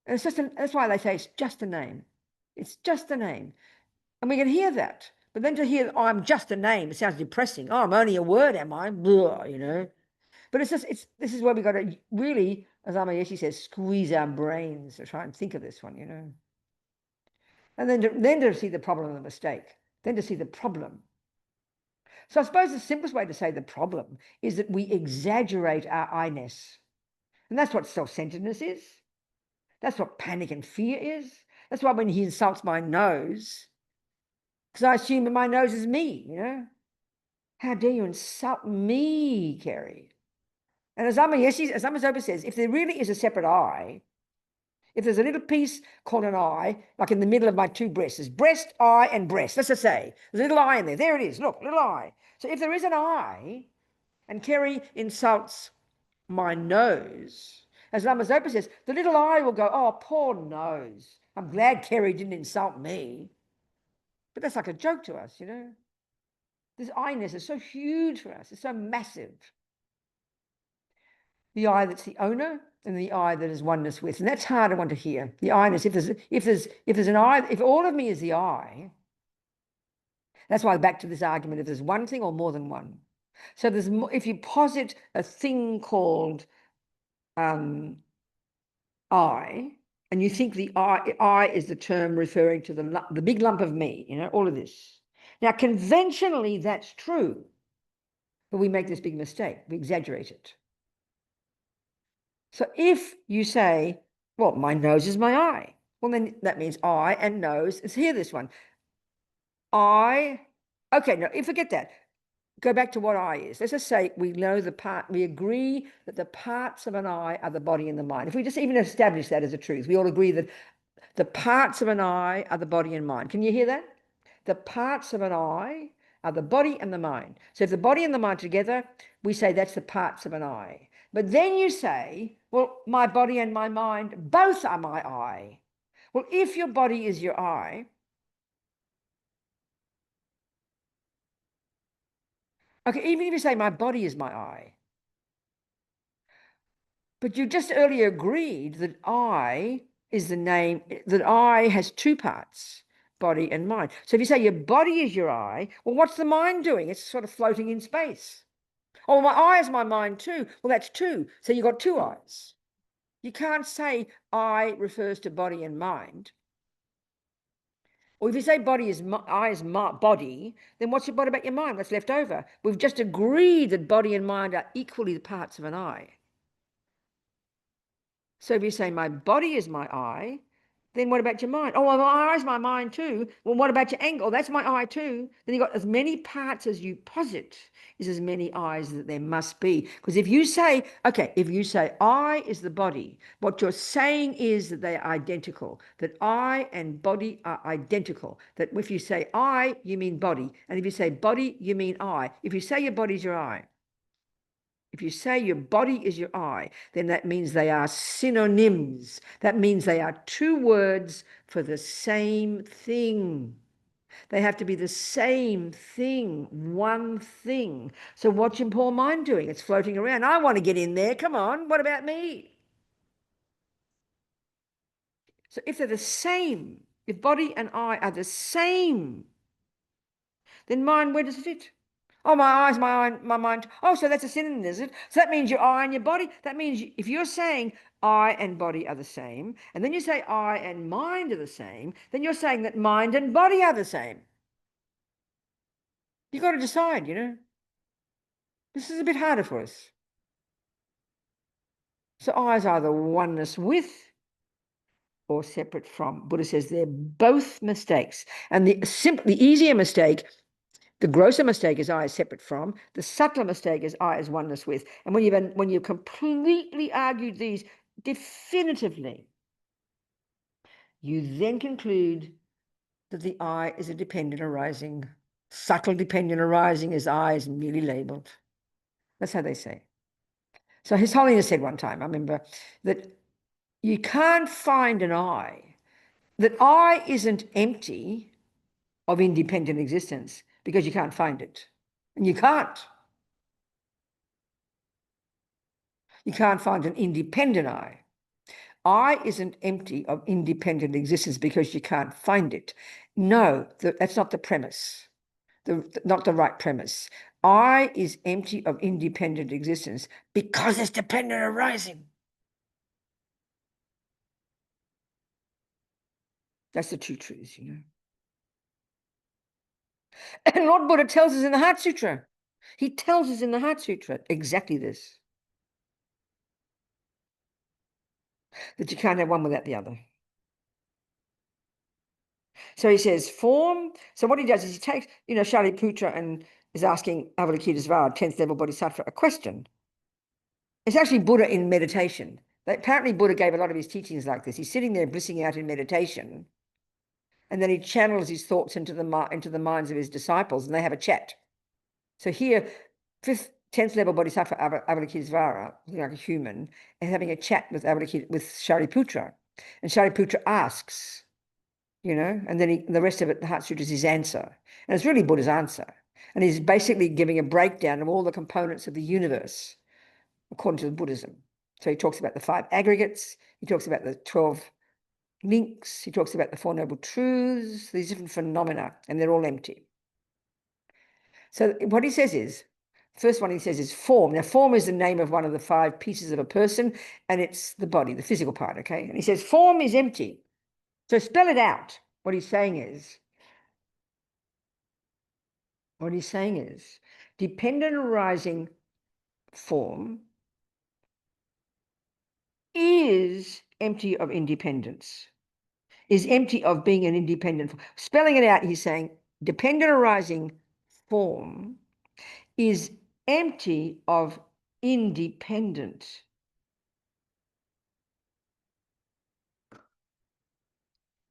And it's just that's why they say it's just a name. It's just a name. And we can hear that. But then to hear, oh, I'm just a name, it sounds depressing. Oh, I'm only a word, am I? Blah, you know. But this is where we got to really, as Amayeshi says, squeeze our brains to try and think of this one, you know. And then to see the problem of the mistake, then to see the problem. So I suppose the simplest way to say the problem is that we exaggerate our I-ness. And that's what self-centeredness is. That's what panic and fear is. That's why when he insults my nose, because I assume that my nose is me, you know. How dare you insult me, Kerry? And as Amazoba says, if there really is a separate eye, if there's a little piece called an eye, like in the middle of my 2 breasts, there's breast, eye, and breast. Let's just say there's a little eye in there. There it is. Look, little eye. So if there is an eye, and Kerry insults my nose, as Lama Zopa says, the little eye will go, oh, poor nose. I'm glad Kerry didn't insult me. But that's like a joke to us, you know. This I-ness is so huge for us. It's so massive. The I that's the owner and the I that is oneness with. And that's harder one to hear. The I-ness, if there's an I, if all of me is the I, that's why back to this argument, if there's one thing or more than one. So there's more, if you posit a thing called I, and you think the I is the term referring to the big lump of me, you know, all of this. Now, conventionally, that's true, but we make this big mistake. We exaggerate it. So if you say, well, my nose is my eye, well, then that means I and nose is here, this one. Okay, no, forget that. Go back to what I is. Let's just say we know we agree that the parts of an eye are the body and the mind. If we just even establish that as a truth, we all agree that the parts of an eye are the body and mind. Can you hear that? The parts of an eye are the body and the mind. So if the body and the mind together, we say that's the parts of an eye. But then you say, well, my body and my mind both are my I. Well, if your body is your I, okay, even if you say my body is my I, but you just earlier agreed that I is the name, that I has two parts, body and mind. So if you say your body is your I, well, what's the mind doing? It's sort of floating in space. Oh, my I is my mind too. Well, that's two. So you've got two I's. You can't say I refers to body and mind. Or if you say body is I is my body, then what about your mind? What's left over? We've just agreed that body and mind are equally the parts of an I. So if you say my body is my I, then what about your mind? Oh, well, my eye is my mind too. Well, what about your ankle? That's my eye too. Then you've got as many parts as you posit is as many eyes that there must be. Because if you say, okay, if you say I is the body, what you're saying is that they are identical, that I and body are identical. That if you say I, you mean body. And if you say body, you mean I. If you say your body's your I, if you say your body is your I, then that means they are synonyms. That means they are two words for the same thing. They have to be the same thing, one thing. So what's your poor mind doing? It's floating around. I want to get in there. Come on. What about me? So if they're the same, if body and I are the same, then mind, where does it fit? Oh, my eyes, my eye, my mind. Oh, so that's a synonym, is it? So that means your eye and your body. That means if you're saying I and body are the same, and then you say I and mind are the same, then you're saying that mind and body are the same. You've got to decide, you know. This is a bit harder for us. So I is either oneness with or separate from. Buddha says they're both mistakes. And the easier mistake, the grosser mistake is I is separate from. The subtler mistake is I is oneness with. And when you've completely argued these definitively, you then conclude that the I is a dependent arising. Subtle dependent arising is I is merely labeled. That's how they say. So His Holiness said one time, I remember, that you can't find an I, that I isn't empty of independent existence because you can't find it. And you can't. You can't find an independent I. I isn't empty of independent existence because you can't find it. No, that's not the premise, not the right premise. I is empty of independent existence because it's dependent arising. That's the two truths, you know. And Lord Buddha tells us in the Heart Sutra. He tells us in the Heart Sutra exactly this. That you can't have one without the other. So he says form. So what he does is he takes, Shariputra and is asking Avalokitesvara, 10th level bodhisattva, a question. It's actually Buddha in meditation. Apparently Buddha gave a lot of his teachings like this. He's sitting there blissing out in meditation, and then he channels his thoughts into the minds of his disciples, and they have a chat. So here, 10th level bodhisattva Avalokitesvara, like a human, is having a chat with Shariputra, and Shariputra asks, and then the rest of it, the Heart Sutra, is his answer. And it's really Buddha's answer. And he's basically giving a breakdown of all the components of the universe according to Buddhism. So he talks about the 5 aggregates, he talks about the 12 links, he talks about the 4 noble truths, these different phenomena, and they're all empty. So what he says is, first one he says is form. Now, form is the name of one of the 5 pieces of a person, and it's the body, the physical part, okay? And he says form is empty. So spell it out. What he's saying is, dependent arising form is empty of independence, is empty of being an independent. Spelling it out, he's saying dependent arising form is empty of independent.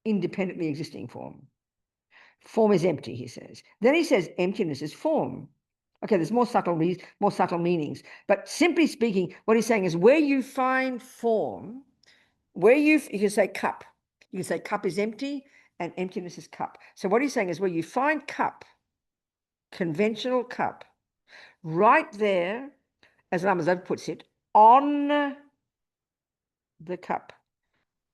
Independently existing form. Form is empty, he says. Then he says emptiness is form. Okay, there's more subtle meanings. But simply speaking, what he's saying is where you find form, where you can say cup. You can say cup is empty and emptiness is cup. So what he's saying is where you find cup, conventional cup, right there, as Lama puts it, on the cup,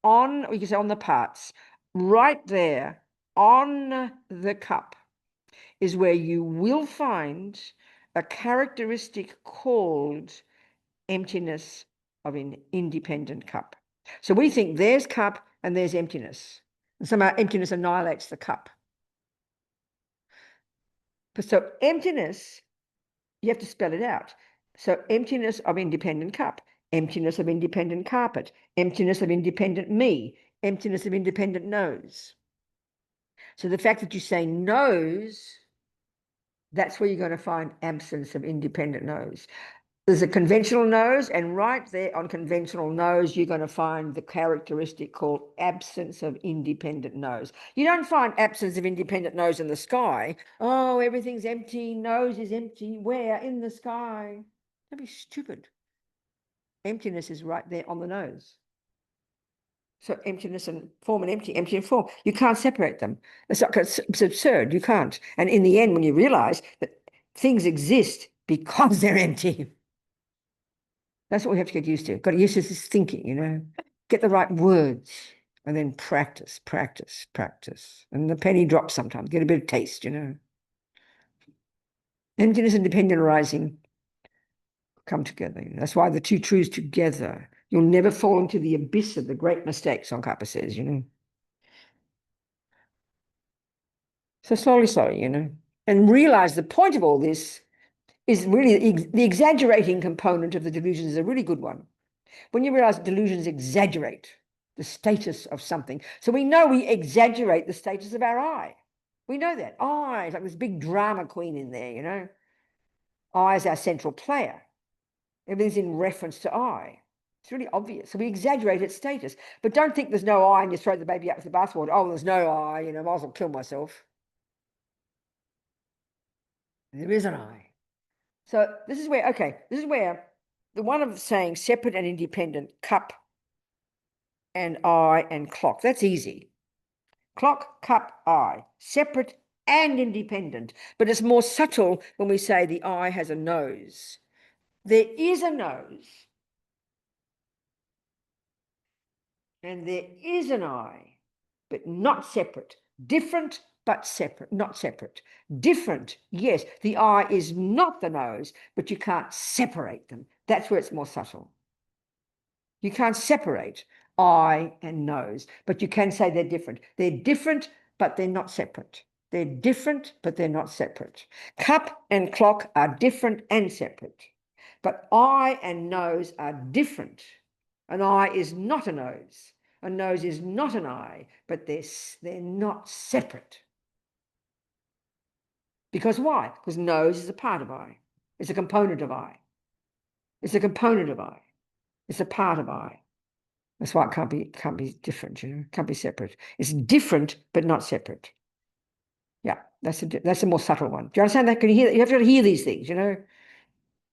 on, or you can say on the parts, right there on the cup is where you will find a characteristic called emptiness of an independent cup. So we think there's cup and there's emptiness. And somehow emptiness annihilates the cup. But so emptiness, you have to spell it out. So emptiness of independent cup, emptiness of independent carpet, emptiness of independent me, emptiness of independent nose. So the fact that you say nose, that's where you're going to find absence of independent nose. There's a conventional nose, and right there on conventional nose, you're going to find the characteristic called absence of independent nose. You don't find absence of independent nose in the sky. Oh, everything's empty, nose is empty. Where? In the sky. Don't be stupid. Emptiness is right there on the nose. So emptiness and form and empty and form. You can't separate them. It's absurd. You can't. And in the end, when you realize that things exist because they're empty, that's what we have to get used to. Got to get used to this thinking, you know. Get the right words and then practice, practice, practice. And the penny drops sometimes. Get a bit of taste, you know. Emptiness and dependent arising come together. That's why the two truths together. You'll never fall into the abyss of the great mistakes, Tsongkhapa says, you know. So slowly, you know. And realize the point of all this is really the exaggerating component of the delusion is a really good one. When you realize delusions exaggerate the status of something. So we know we exaggerate the status of our I. We know that. I is like this big drama queen in there, you know. I is our central player. Everything's in reference to I. It's really obvious. So we exaggerate its status. But don't think there's no I and you throw the baby out with the bathwater. Oh, there's no I, you know, I might as well kill myself. There is an I. So this is where the one of saying separate and independent, cup and I and clock, that's easy. Clock, cup, I, separate and independent. But it's more subtle when we say the I has a nose. There is a nose. And there is an I, but not separate. Different, but separate, not separate. Different, yes, the I is not the nose, but you can't separate them. That's where it's more subtle. You can't separate I and nose, but you can say they're different. They're different, but they're not separate. They're different, but they're not separate. Cup and clock are different and separate, but I and nose are different. An eye is not a nose. A nose is not an eye, but they're not separate. Because why? Because nose is a part of I. It's a component of I. It's a component of I. It's a part of I. That's why it can't be different, you know, can't be separate. It's different, but not separate. Yeah, that's a more subtle one. Do you understand that? Can you hear that? You have to hear these things, you know.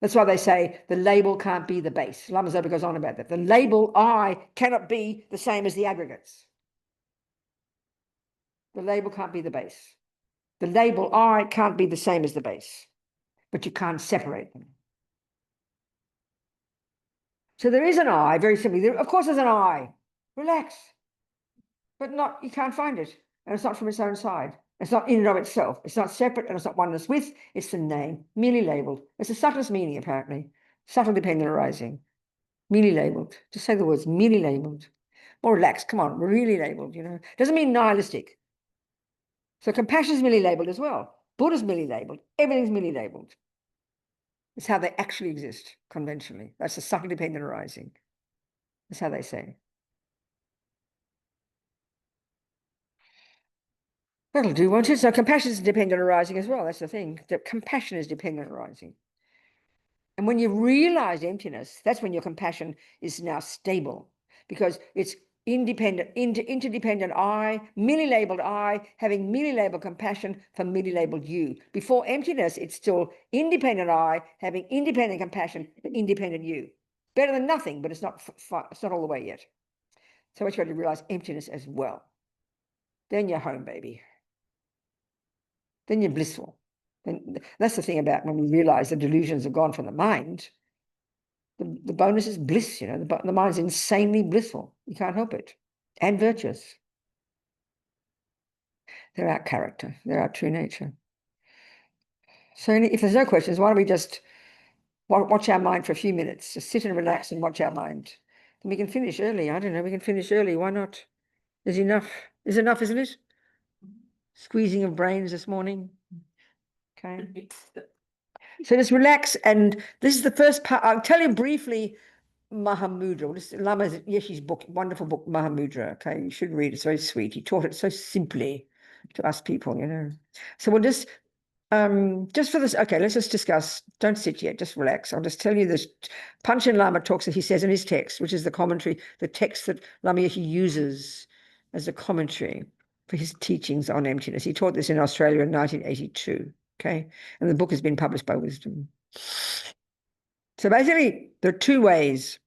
That's why they say the label can't be the base. Lama Zopa goes on about that. The label I cannot be the same as the aggregates. The label can't be the base. The label I can't be the same as the base, but you can't separate them. So there is an I, very simply. Of course there's an I. Relax. But not, you can't find it. And it's not from its own side. It's not in and of itself. It's not separate and it's not oneness with. It's the name, merely labeled. It's the subtlest meaning, apparently. Subtle dependent arising. Merely labeled. Just say the words, merely labeled. More relaxed, come on, really labeled, you know. Doesn't mean nihilistic. So compassion is merely labeled as well. Buddha's merely labeled. Everything's merely labeled. It's how they actually exist conventionally. That's the subtle dependent arising. That's how they say. That'll do, won't it? So compassion is dependent arising as well. That's the thing. That compassion is dependent arising. And when you realize emptiness, that's when your compassion is now stable, because it's interdependent I, merely labeled I, having merely labeled compassion for merely labeled you. Before emptiness, it's still independent I, having independent compassion for independent you. Better than nothing, but it's not all the way yet. So I want you to realize emptiness as well. Then you're home, baby. Then you're blissful. And that's the thing about when we realize the delusions are gone from the mind. The bonus is bliss, the mind's insanely blissful. You can't help it. And virtuous. They're our character. They're our true nature. So if there's no questions, why don't we just watch our mind for a few minutes? Just sit and relax and watch our mind. And we can finish early. I don't know, we can finish early. Why not? There's enough. Is enough, isn't it? Squeezing of brains this morning. Okay. So just relax. And this is the first part. I'll tell you briefly Mahamudra. This is Lama Yeshe's book, wonderful book, Mahamudra. Okay, you should read it. It's very sweet. He taught it so simply to us people, So we'll just for this, okay, let's just discuss. Don't sit yet, just relax. I'll just tell you this. Panchen Lama talks, he says in his text, which is the commentary, the text that Lama Yeshe uses as a commentary for his teachings on emptiness. He taught this in Australia in 1982. Okay, and the book has been published by Wisdom. So basically, there are two ways.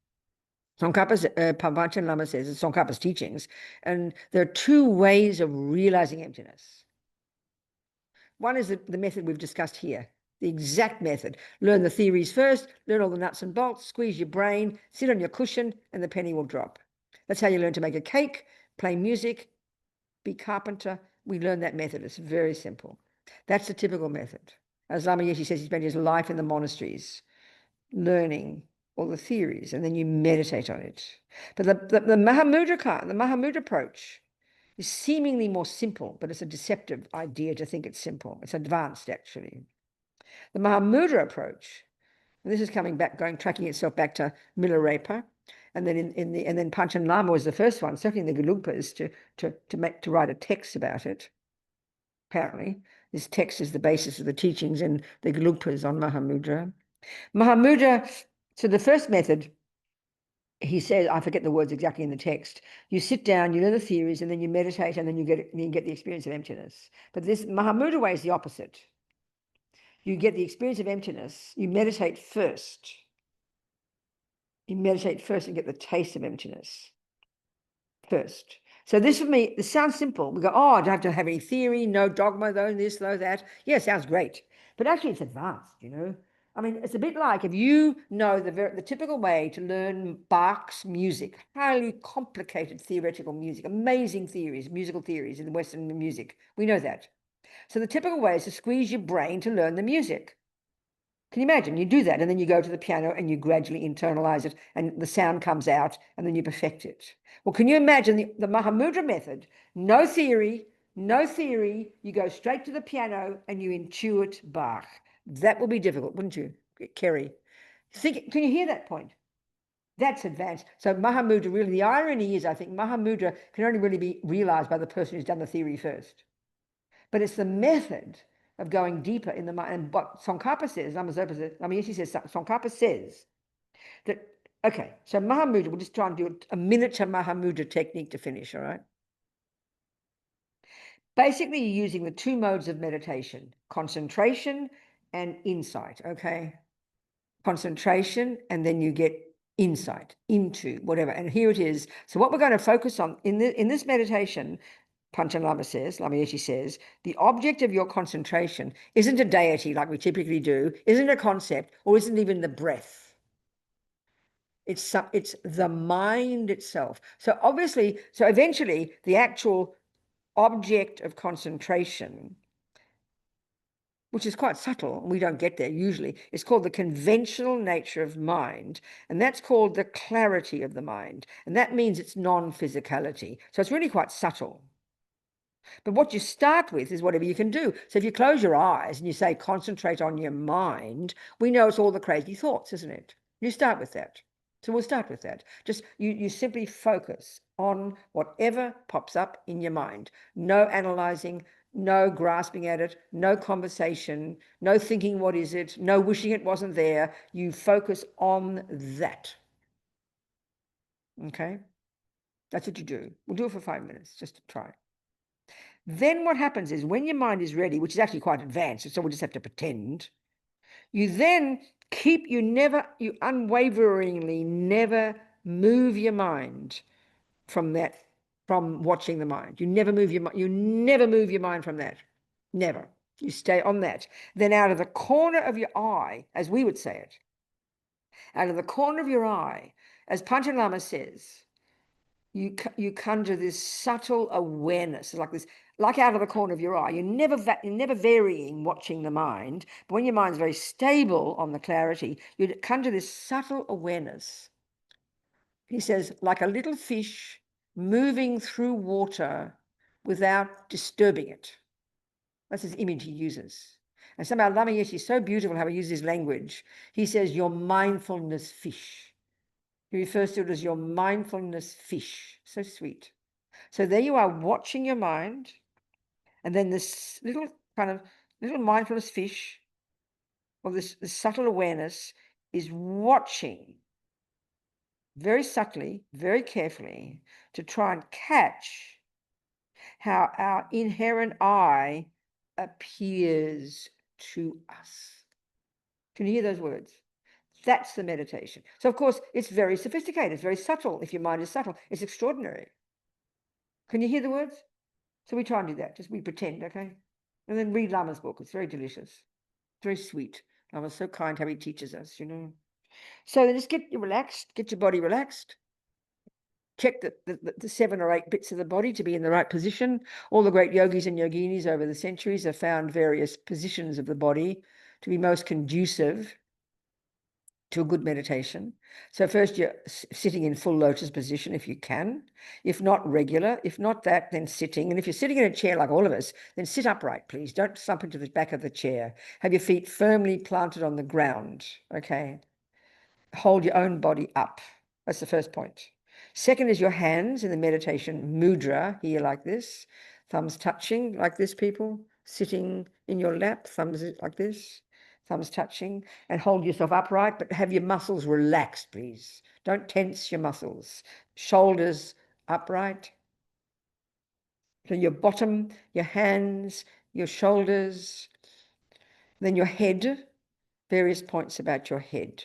Tsongkhapa's, Panchen Lama says, it's Tsongkhapa's teachings, and there are two ways of realizing emptiness. One is the method we've discussed here, the exact method. Learn the theories first, learn all the nuts and bolts, squeeze your brain, sit on your cushion, and the penny will drop. That's how you learn to make a cake, play music, be carpenter. We learn that method. It's very simple. That's the typical method. As Lama Yeshe says, he spent his life in the monasteries learning all the theories, and then you meditate on it. But the Mahamudra approach is seemingly more simple, but it's a deceptive idea to think it's simple. It's advanced, actually. The Mahamudra approach, and this is tracking itself back to Milarepa, and then and then Panchen Lama was the first one, certainly the Gelugpas, to write a text about it. Apparently, this text is the basis of the teachings in the Gelugpas on Mahamudra. Mahamudra, so the first method, he says, I forget the words exactly in the text. You sit down, you learn the theories, and then you meditate, and then you get the experience of emptiness. But this Mahamudra way is the opposite. You get the experience of emptiness. You meditate first. You meditate first and get the taste of emptiness first. So this for me, this sounds simple. We go, oh, I don't have to have any theory, no dogma, though this, though that. Yeah, it sounds great. But actually it's advanced, I mean, it's a bit like if you know the typical way to learn Bach's music, highly complicated theoretical music, amazing theories, musical theories in the Western music. We know that. So the typical way is to squeeze your brain to learn the music. Can you imagine? You do that, and then you go to the piano and you gradually internalize it, and the sound comes out, and then you perfect it. Well, can you imagine the Mahamudra method? No theory, you go straight to the piano and you intuit Bach. That will be difficult, wouldn't you, Kerry? Can you hear that point? That's advanced. So Mahamudra, really, the irony is, I think Mahamudra can only really be realized by the person who's done the theory first. But it's the method of going deeper in the mind. And what Tsongkhapa says, Tsongkhapa says that, okay, so Mahamudra, we'll just try and do a miniature Mahamudra technique to finish, all right? Basically, you're using the two modes of meditation, concentration and insight, okay? Concentration, and then you get insight into whatever. And here it is. So what we're going to focus on in this meditation, Panchen Lama says, Lama Yeshe says, the object of your concentration isn't a deity like we typically do, isn't a concept, or isn't even the breath. It's the mind itself. So obviously, so eventually the actual object of concentration, which is quite subtle, and we don't get there usually, is called the conventional nature of mind, and that's called the clarity of the mind, and that means it's non-physicality. So it's really quite subtle. But what you start with is whatever you can do. So if you close your eyes and you say, concentrate on your mind, we know it's all the crazy thoughts, isn't it? You start with that. So we'll start with that. Just you simply focus on whatever pops up in your mind. No analyzing, no grasping at it, no conversation, no thinking, what is it? No wishing it wasn't there. You focus on that. Okay? That's what you do. We'll do it for 5 minutes just to try. Then what happens is when your mind is ready, which is actually quite advanced, so we'll just have to pretend, you then you unwaveringly never move your mind from watching the mind. You never move your mind from that. Never. You stay on that. Then out of the corner of your eye, as we would say it, out of the corner of your eye, as Panchen Lama says, you conjure this subtle awareness, like out of the corner of your eye. You're never varying watching the mind, but when your mind's very stable on the clarity, you conjure this subtle awareness. He says, like a little fish moving through water without disturbing it. That's his image he uses. And somehow Lama Yeshe is so beautiful how he uses his language. He says, your mindfulness fish. He refers to it as your mindfulness fish. So sweet. So there you are watching your mind, and then this little mindfulness fish, or this subtle awareness, is watching very subtly, very carefully, to try and catch how our inherent I appears to us. Can you hear those words? That's the meditation. So, of course, it's very sophisticated. It's very subtle. If your mind is subtle, it's extraordinary. Can you hear the words? So we try and do that. Just we pretend, okay? And then read Lama's book. It's very delicious. Very sweet. Lama's so kind how he teaches us, you know. So then just get you relaxed, get your body relaxed. Check the 7 or 8 bits of the body to be in the right position. All the great yogis and yoginis over the centuries have found various positions of the body to be most conducive to a good meditation. So first you're sitting in full lotus position if you can. If not, regular. If not that, then sitting. And if you're sitting in a chair like all of us, then sit upright, please. Don't slump into the back of the chair. Have your feet firmly planted on the ground, okay? Hold your own body up. That's the first point. Second is your hands in the meditation mudra, here like this. Thumbs touching like this, people. Sitting in your lap, thumbs like this. Thumbs touching, and hold yourself upright, but have your muscles relaxed, please. Don't tense your muscles. Shoulders upright. So your bottom, your hands, your shoulders, then your head, various points about your head.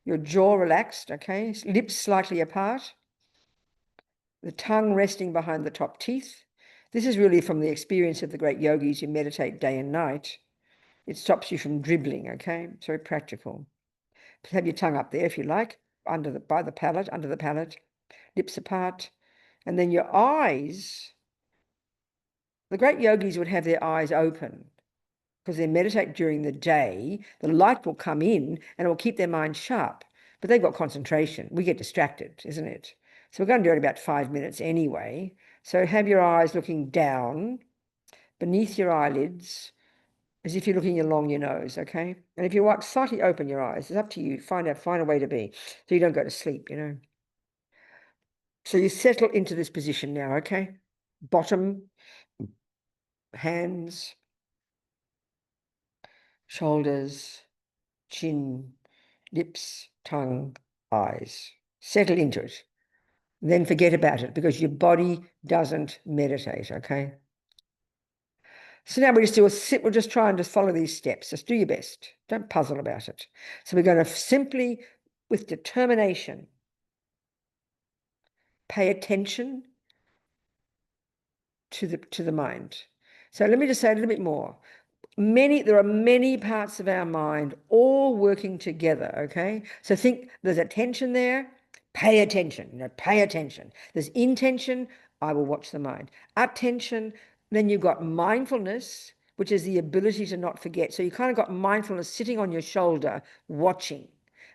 Your jaw relaxed, okay? Lips slightly apart. The tongue resting behind the top teeth. This is really from the experience of the great yogis who meditate day and night. It stops you from dribbling, okay? It's very practical. Have your tongue up there if you like, under the palate, lips apart. And then your eyes, the great yogis would have their eyes open because they meditate during the day. The light will come in and it will keep their mind sharp, but they've got concentration. We get distracted, isn't it? So we're going to do it in about 5 minutes anyway. So have your eyes looking down beneath your eyelids, as if you're looking along your nose, okay? And if you want, slightly open your eyes. It's up to you. Find a way to be so you don't go to sleep, you know. So you settle into this position now, okay? Bottom, hands, shoulders, chin, lips, tongue, eyes. Settle into it. Then forget about it because your body doesn't meditate, okay? So now we'll just try and just follow these steps. Just do your best. Don't puzzle about it. So we're going to simply, with determination, pay attention to the mind. So let me just say a little bit more. There are many parts of our mind all working together, okay? So think there's attention there, pay attention, pay attention. There's intention, I will watch the mind. Attention, then you've got mindfulness, which is the ability to not forget. So you kind of got mindfulness sitting on your shoulder, watching.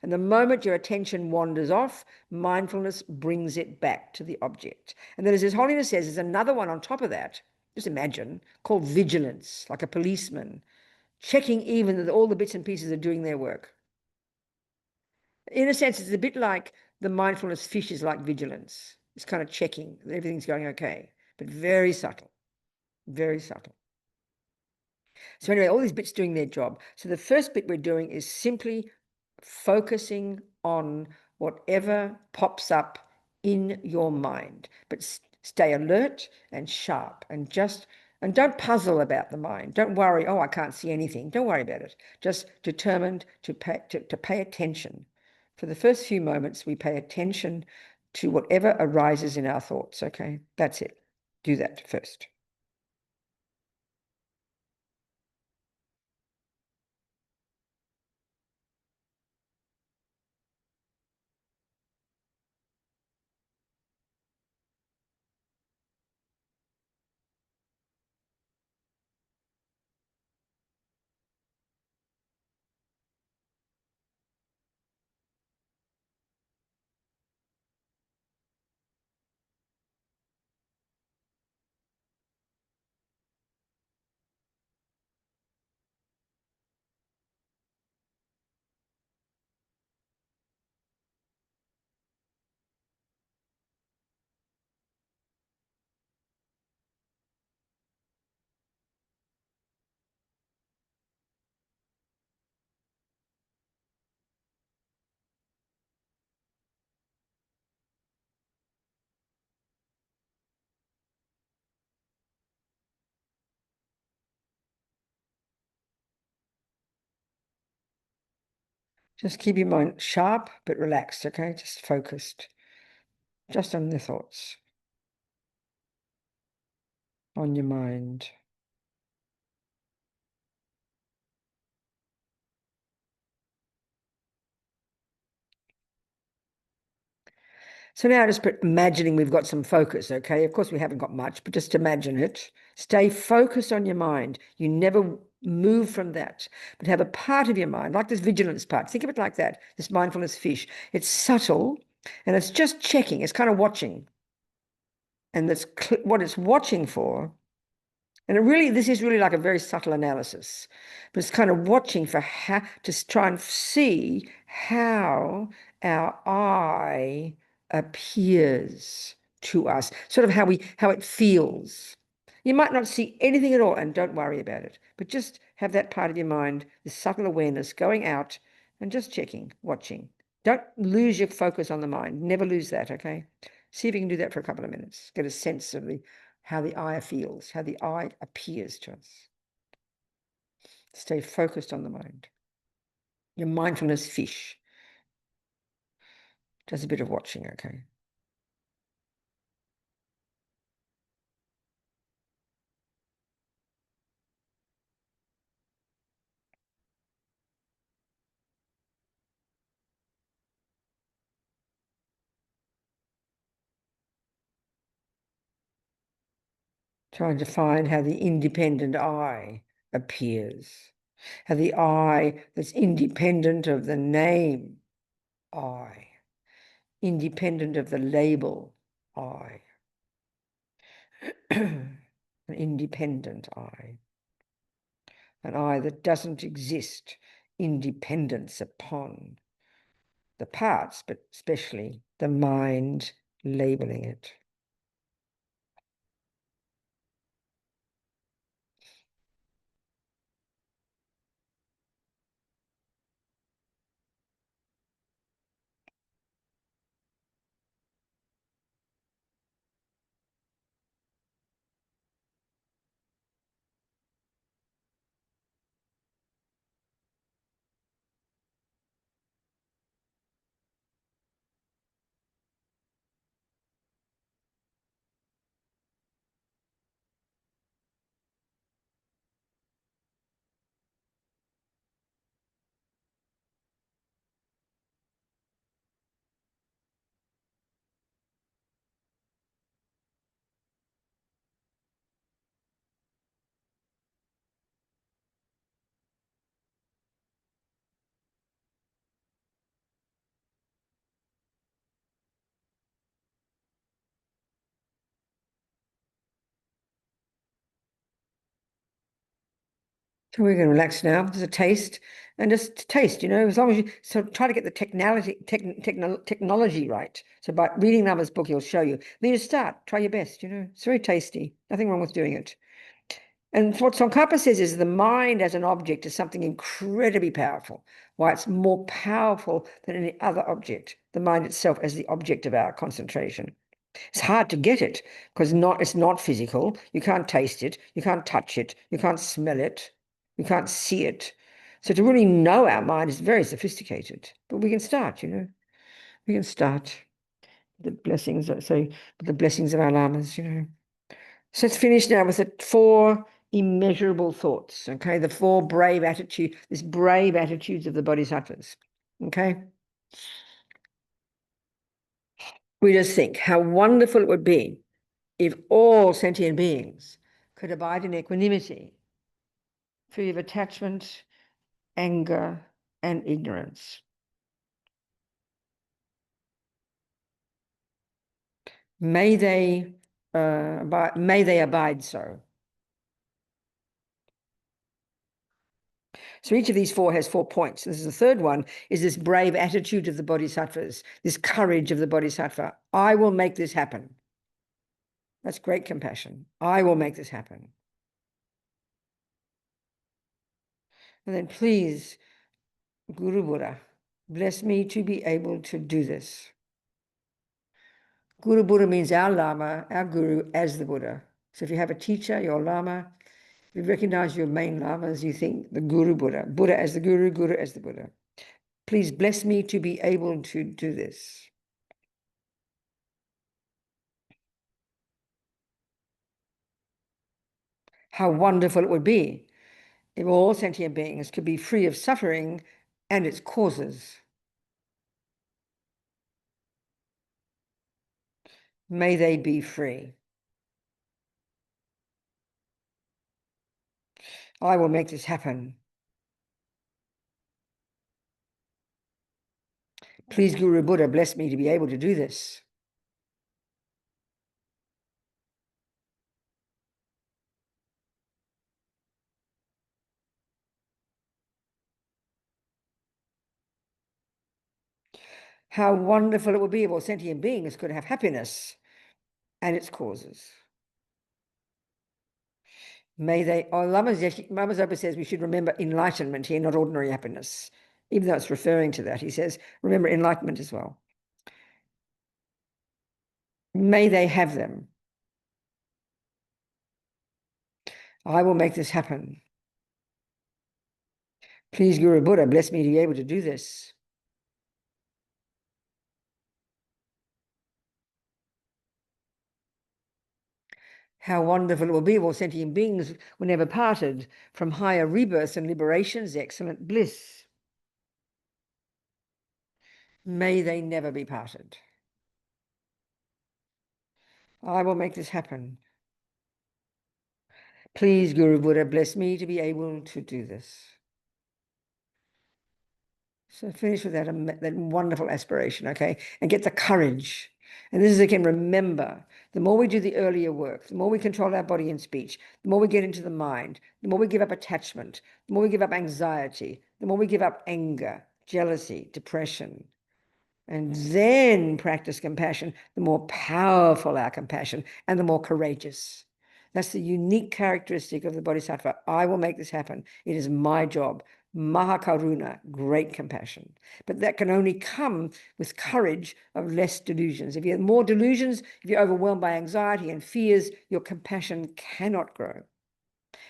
And the moment your attention wanders off, mindfulness brings it back to the object. And then as His Holiness says, there's another one on top of that, just imagine, called vigilance, like a policeman, checking even that all the bits and pieces are doing their work. In a sense, it's a bit like the mindfulness fish is like vigilance. It's kind of checking that everything's going okay, but very subtle, very subtle. So anyway, all these bits doing their job. So the first bit we're doing is simply focusing on whatever pops up in your mind, but stay alert and sharp, and don't puzzle about the mind. Don't worry, oh, I can't see anything. Don't worry about it. Just determined to pay attention. For the first few moments, we pay attention to whatever arises in our thoughts, okay? That's it. Do that first. Just keep your mind sharp but relaxed, okay? Just focused. Just on the thoughts. On your mind. So now just imagining we've got some focus, okay? Of course, we haven't got much, but just imagine it. Stay focused on your mind. You never move from that, but have a part of your mind, like this vigilance part. Think of it like that, this mindfulness fish. It's subtle, and it's just checking. It's kind of watching. And that's what it's watching for. And this is really like a very subtle analysis, but it's kind of watching for how to try and see how our eye appears to us, sort of how it feels. You might not see anything at all, and don't worry about it, but just have that part of your mind, this subtle awareness going out and just checking, watching. Don't lose your focus on the mind. Never lose that, okay? See if you can do that for a couple of minutes. Get a sense of how the eye feels, how the eye appears to us. Stay focused on the mind. Your mindfulness fish. Just a bit of watching, okay? Trying to find how the independent I appears. How the I that's independent of the name I. Independent of the label I. An independent I. An I that doesn't exist in dependence upon the parts, but especially the mind labeling it. So we're going to relax now. There's a taste, and just taste, as long as you try to get the technology right. So by reading Lama's book, he'll show you. Then you start, try your best, it's very tasty. Nothing wrong with doing it. And what Tsongkhapa says is the mind as an object is something incredibly powerful. Why it's more powerful than any other object, the mind itself as the object of our concentration. It's hard to get it because it's not physical. You can't taste it. You can't touch it. You can't smell it. You can't see it. So to really know our mind is very sophisticated. But we can start, We can start. The blessings, the blessings of our lamas, So let's finish now with the 4 immeasurable thoughts, okay? The 4 brave attitudes, this brave attitudes of the bodhisattvas, okay? We just think how wonderful it would be if all sentient beings could abide in equanimity, free of attachment, anger, and ignorance. May they abide so. So each of these 4 has 4 points. This is the third one, is this brave attitude of the bodhisattvas, this courage of the bodhisattva. I will make this happen. That's great compassion. I will make this happen. And then please, Guru Buddha, bless me to be able to do this. Guru Buddha means our Lama, our Guru as the Buddha. So if you have a teacher, your Lama, you recognize your main Lamas, you think the Guru Buddha, Buddha as the Guru, Guru as the Buddha. Please bless me to be able to do this. How wonderful it would be if all sentient beings could be free of suffering and its causes. May they be free. I will make this happen. Please, Guru Buddha, bless me to be able to do this. How wonderful it would be if all sentient beings could have happiness and its causes. May they, Lama Zopa says we should remember enlightenment here, not ordinary happiness. Even though it's referring to that, he says, remember enlightenment as well. May they have them. I will make this happen. Please, Guru Buddha, bless me to be able to do this. How wonderful it will be if all sentient beings were never parted from higher rebirths and liberations, excellent bliss. May they never be parted. I will make this happen. Please, Guru Buddha, bless me to be able to do this. So finish with that wonderful aspiration, okay? And get the courage. And this is, again, remember, the more we do the earlier work, the more we control our body and speech, the more we get into the mind, the more we give up attachment, the more we give up anxiety, the more we give up anger, jealousy, depression, and then practice compassion, the more powerful our compassion and the more courageous. That's the unique characteristic of the bodhisattva. I will make this happen. It is my job. Mahakaruna, great compassion. But that can only come with courage of less delusions. If you have more delusions, if you're overwhelmed by anxiety and fears, your compassion cannot grow.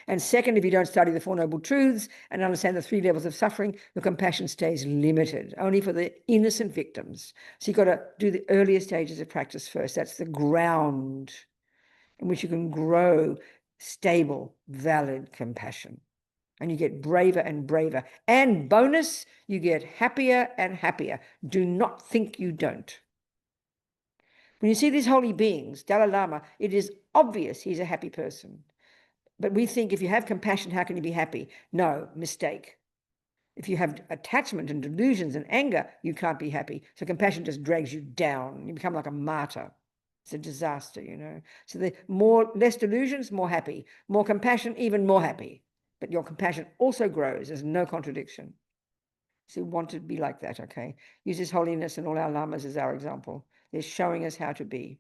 And second, if you don't study the Four Noble Truths and understand the 3 levels of suffering, your compassion stays limited, only for the innocent victims. So you've got to do the earlier stages of practice first. That's the ground in which you can grow stable, valid compassion. And you get braver and braver. And bonus, you get happier and happier. Do not think you don't. When you see these holy beings, Dalai Lama, it is obvious he's a happy person. But we think if you have compassion, how can you be happy? No, mistake. If you have attachment and delusions and anger, you can't be happy. So compassion just drags you down. You become like a martyr. It's a disaster, So the less delusions, more happy. More compassion, even more happy. But your compassion also grows. There's no contradiction. So we want to be like that, okay? Use His Holiness and all our lamas as our example. They're showing us how to be.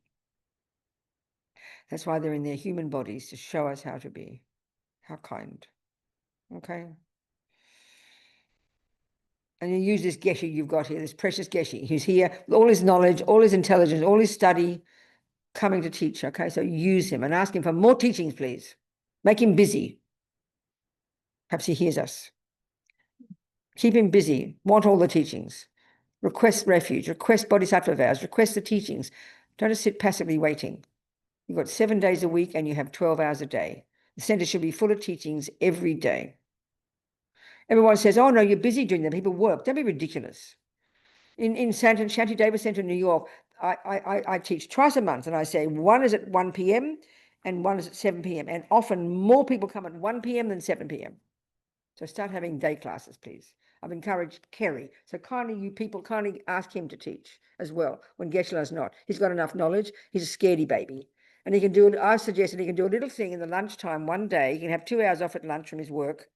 That's why they're in their human bodies, to show us how to be. How kind. Okay. And you use this Geshe you've got here, this precious Geshe. He's here, all his knowledge, all his intelligence, all his study, coming to teach. Okay, so use him and ask him for more teachings, please. Make him busy. Perhaps he hears us. Keep him busy. Want all the teachings. Request refuge. Request bodhisattva vows. Request the teachings. Don't just sit passively waiting. You've got 7 days a week and you have 12 hours a day. The center should be full of teachings every day. Everyone says, oh, no, you're busy doing that. People work. Don't be ridiculous. In Shanti Deva Center in New York, I teach twice a month, and I say one is at 1 p.m. and one is at 7 p.m. And often more people come at 1 p.m. than 7 p.m. So start having day classes, please. I've encouraged Kerry. So kindly, you people, kindly ask him to teach as well when Geshe-la's not. He's got enough knowledge. He's a scaredy baby. And he can do it. I've suggested he can do a little thing in the lunchtime one day. He can have 2 hours off at lunch from his work.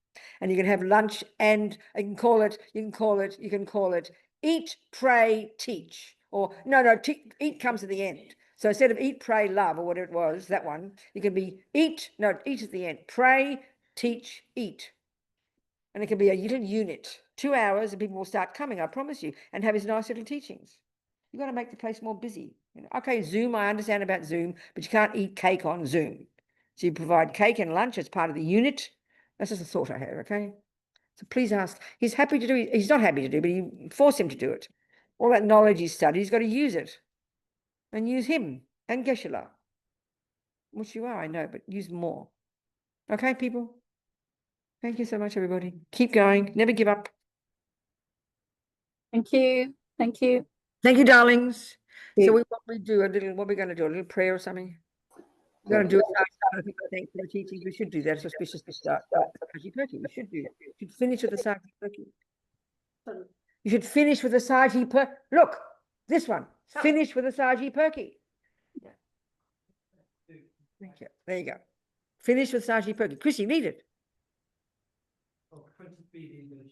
And you can have lunch and you can call it eat, pray, teach. Or no, eat comes at the end. So instead of eat, pray, love, or whatever it was, that one, you can be eat at the end. Pray, teach, eat. And it can be a little unit, 2 hours, and people will start coming, I promise you, and have his nice little teachings. You've got to make the place more busy. Okay, Zoom, I understand about Zoom, but you can't eat cake on Zoom. So you provide cake and lunch as part of the unit. That's just a thought I have, okay? So please ask. He's happy to do it. He's not happy to do it, but you force him to do it. All that knowledge he's studied, he's got to use it. And use him and Geshe-la. Which you are, I know, but use more. Okay, people? Thank you so much, everybody. Keep going. Never give up. Thank you. Thank you. Thank you, darlings. Thank So you. what are we going to do? A little prayer or something? We're going to do it. Thank for the teachings. We should do that. It's auspicious to start. Saji Perky. We should do that. You should finish with the Saji Perky. You should finish with the Saji Perky. Look, this one. Finish with the Saji Perky. Thank you. There you go. Finish with Saji Perky. Chrissy, read it.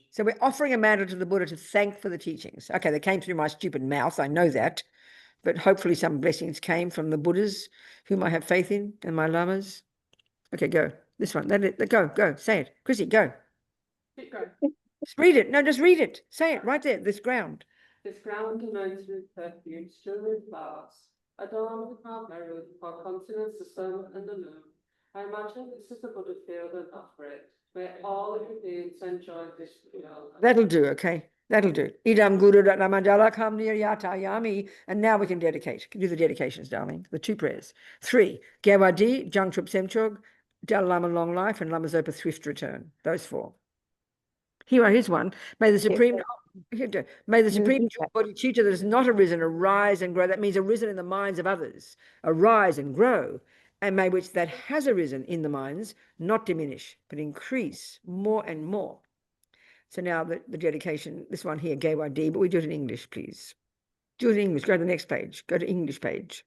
So we're offering a mantle to the Buddha to thank for the teachings. Okay, they came through my stupid mouth. I know that. But hopefully some blessings came from the Buddhas, whom I have faith in, and my Lamas. Okay, go. This one. Go. Say it. Chrissy, go. Keep going. Just read it. No, just read it. Say it right there. This ground. This ground anointed with perfume, strewn with flowers, adorned with marvellous for continents, the sun and the moon. I imagine this is the Buddha field and offer it, where all human beings enjoy this field. That'll do, okay? That'll do. Idam Guru Ramandala Kam Niryata Yami. And now we can dedicate. Do the dedications, darling. The 2 prayers. 3. Gewadi, Jangtrup Semchog, Dalai Lama Long Life, and Lama Zopa Thrift Return. Those 4. Here's one. May the Supreme Bodhicitta that has not arisen arise and grow. That means arisen in the minds of others. Arise and grow. And may which that has arisen in the minds not diminish, but increase more and more. So now the dedication, this one here, Gewadi, but we do it in English, please. Do it in English. Go to the next page. Go to English page.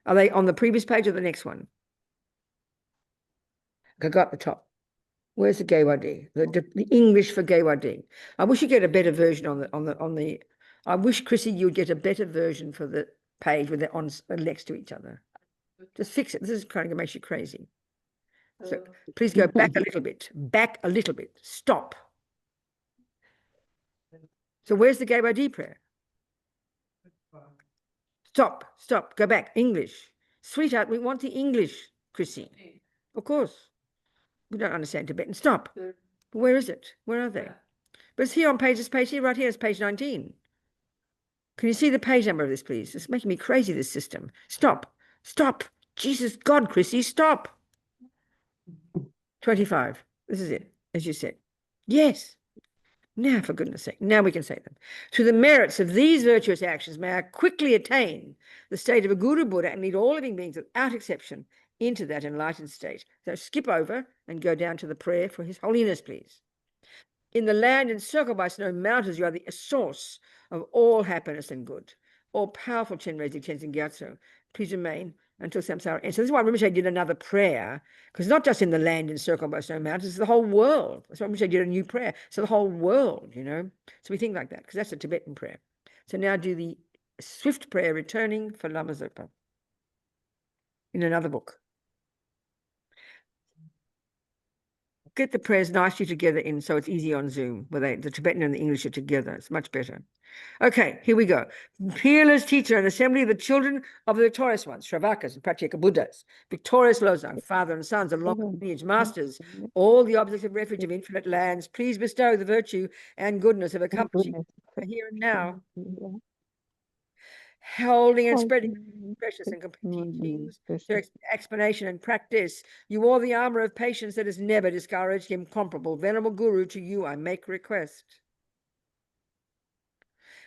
Are they on the previous page or the next one? Okay, go up the top. Where's the Gewadi? The English for Gewadi. I wish you get a better version on the. I wish, Chrissy, you'd get a better version for the page where they're on next to each other. Just fix it. This is kind of makes you crazy. So please go back a little bit. Back a little bit. Stop. So where's the Gewadi prayer? Stop. Go back. English. Sweetheart, we want the English, Chrissy. Of course. We don't understand Tibetan. Stop. Where is it? Where are they? But it's here on page, right here. It's page 19. Can you see the page number of this, please? It's making me crazy, this system. Stop. Jesus God, Chrissy, stop. 25. This is it, as you said. Yes. Now, for goodness sake, now we can say them. Through the merits of these virtuous actions, may I quickly attain the state of a Guru Buddha and lead all living beings without exception into that enlightened state. So skip over and go down to the prayer for His Holiness, please. In the land encircled by snow mountains, you are the source of all happiness and good. All powerful Chenrezig Tenzin Gyatso, please remain until samsara ends. So this is why Rinpoche did another prayer, because not just in the land encircled by snow mountains, it's the whole world. That's why Rinpoche did a new prayer. So the whole world, So we think like that, because that's a Tibetan prayer. So now do the swift prayer returning for Lama Zopa in another book. get the prayers nicely together in so it's easy on Zoom, where the Tibetan and the English are together. It's much better. Okay, here we go. Peerless teacher and assembly of the children of the victorious ones, Shravakas and Pratyeka Buddhas, victorious Losang, father and sons of long lineage, masters, all the objects of refuge of infinite lands, please bestow the virtue and goodness of accomplishing here and now, holding and spreading precious and complete teachings through explanation and practice. You wore the armor of patience that has never discouraged. Incomparable, venerable Guru, to you I make request.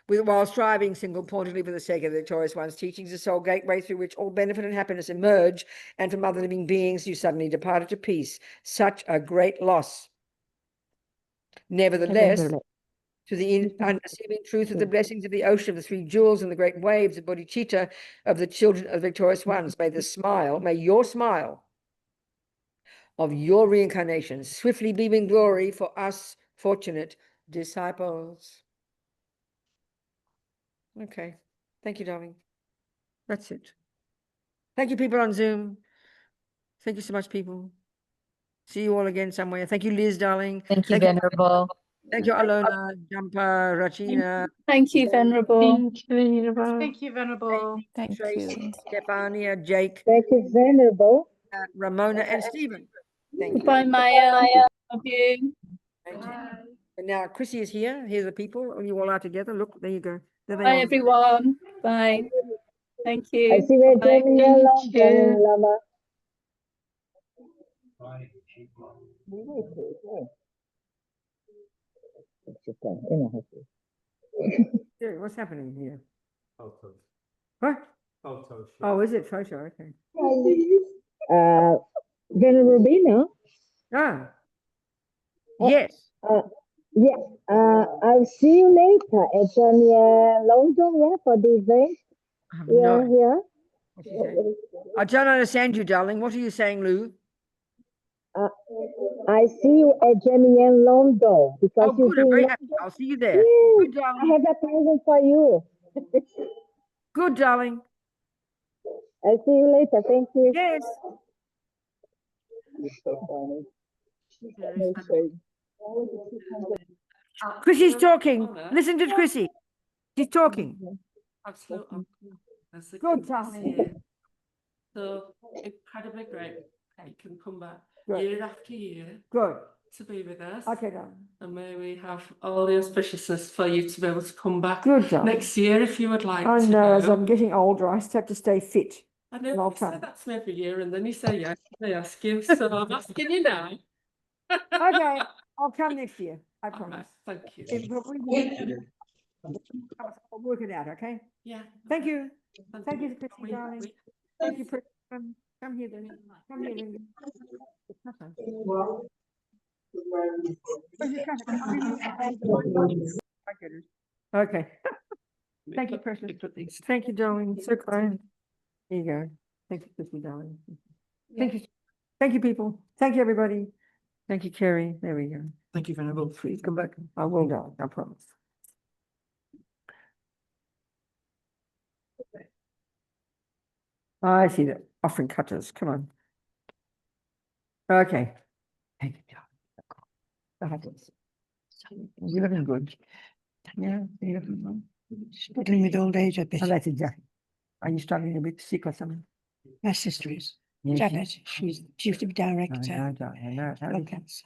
While striving single-pointedly for the sake of the victorious one's teachings, the sole gateway through which all benefit and happiness emerge, and from other living beings, you suddenly departed to peace. Such a great loss. Nevertheless, to the undeceiving truth of the blessings of the ocean of the three jewels and the great waves of bodhicitta of the children of the victorious ones, may your smile of your reincarnation swiftly beam in glory for us fortunate disciples. Okay. Thank you, darling. That's it. Thank you, people on Zoom. Thank you so much, people. See you all again somewhere. Thank you, Liz, darling. Thank you, Venerable. Thank you, Alona, Jampa, Rachina. Thank you, Venerable. Thank you, Venerable. Thank you, Venerable. Thank Tracy, you. Stefania, Jake, Thank you, Venerable. Ramona, and Stephen. Thank you. Goodbye, Maya. Love you. Thank you. And now Chrissy is here. Here's the people. You all are together. Look, there you go. There they Bye, are. everyone. Bye. Thank I you. see we're Bye. joining along, Lama. Yeah, what's happening here? Photos. What? Photos. Oh, is it photo? Okay. Venerable Robina. Ah. Oh. Yes. Yeah, I'll see you later at London, yeah, for the event. I have Yeah, no idea yeah. what she's saying. I don't understand you, darling. What are you saying, Lou? I see you at Jenny and London because Oh, you're good. I'm doing very happy. I'll see you there. Yes, Good, I darling. have a present for you. Good, darling. I'll see you later. Thank you. Yes. Chrissy's talking. Listen to Chrissy. She's talking. Absolute honor. That's a Good, good darling. year. So incredibly great. You can come back Good. year after year Good. to be with us. Okay, darling. And may we have all the auspiciousness for you to be able to come back Good, darling. next year if you would like I to. know, as I'm getting older, I still have to stay fit. I know Well you say done. that to me every year and then you say yes, they ask you. So I'm asking you now. Okay, I'll come next year. I All promise. right, thank you. I'll work it out, okay? Yeah. Thank you. Thank you, Chrissy, We- darling. we- Thank you for come here, then. Come here, then. Okay. Thank you, precious. Thank you, darling. So kind. Here you go. Thank you, Chrissy, darling. Thank you. Thank you, people. Thank you, everybody. Thank you, Kerry. There we go. Thank you, Venerable. Please come back. I will, darling. I promise. I see the offering cutters. Come on. Okay. Thank you, darling. You're looking good. Yeah, you're looking good. Struggling with old age a bit. Oh, that's exactly. Are you struggling a bit sick or something? My sister is. Yes, Janet, she used to be director. I know. Lung cancer.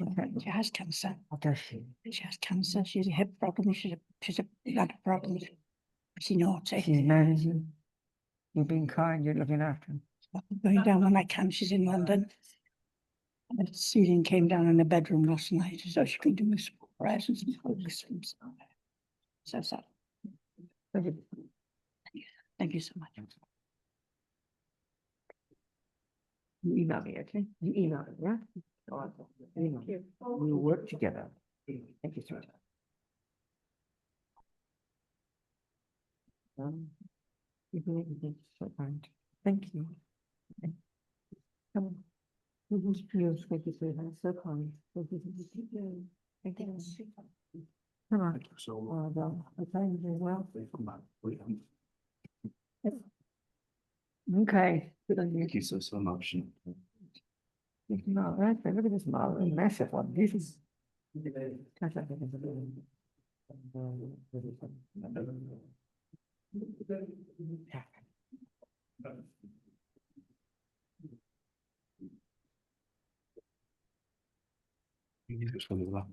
Okay. She has cancer. What does she? She has cancer. She has a hip problem. She's a blood problem. She's naughty. She's managing. You've been kind. You're looking after her. I'm going down when I can. She's in London. And the ceiling came down in the bedroom last night, so she could do some presents and hugs. So sad. Thank you. Thank you so much. You email me, okay? You email me, yeah? Email me. We'll work together. Thank you so much. You've been so kind. Thank you. Come on. Yes, thank you, sweetheart. So kind. Thank you. Thank you. Come on. Okay, you're well. Okay. Thank you so much. Okay, look at this marvel, a massive one. This is.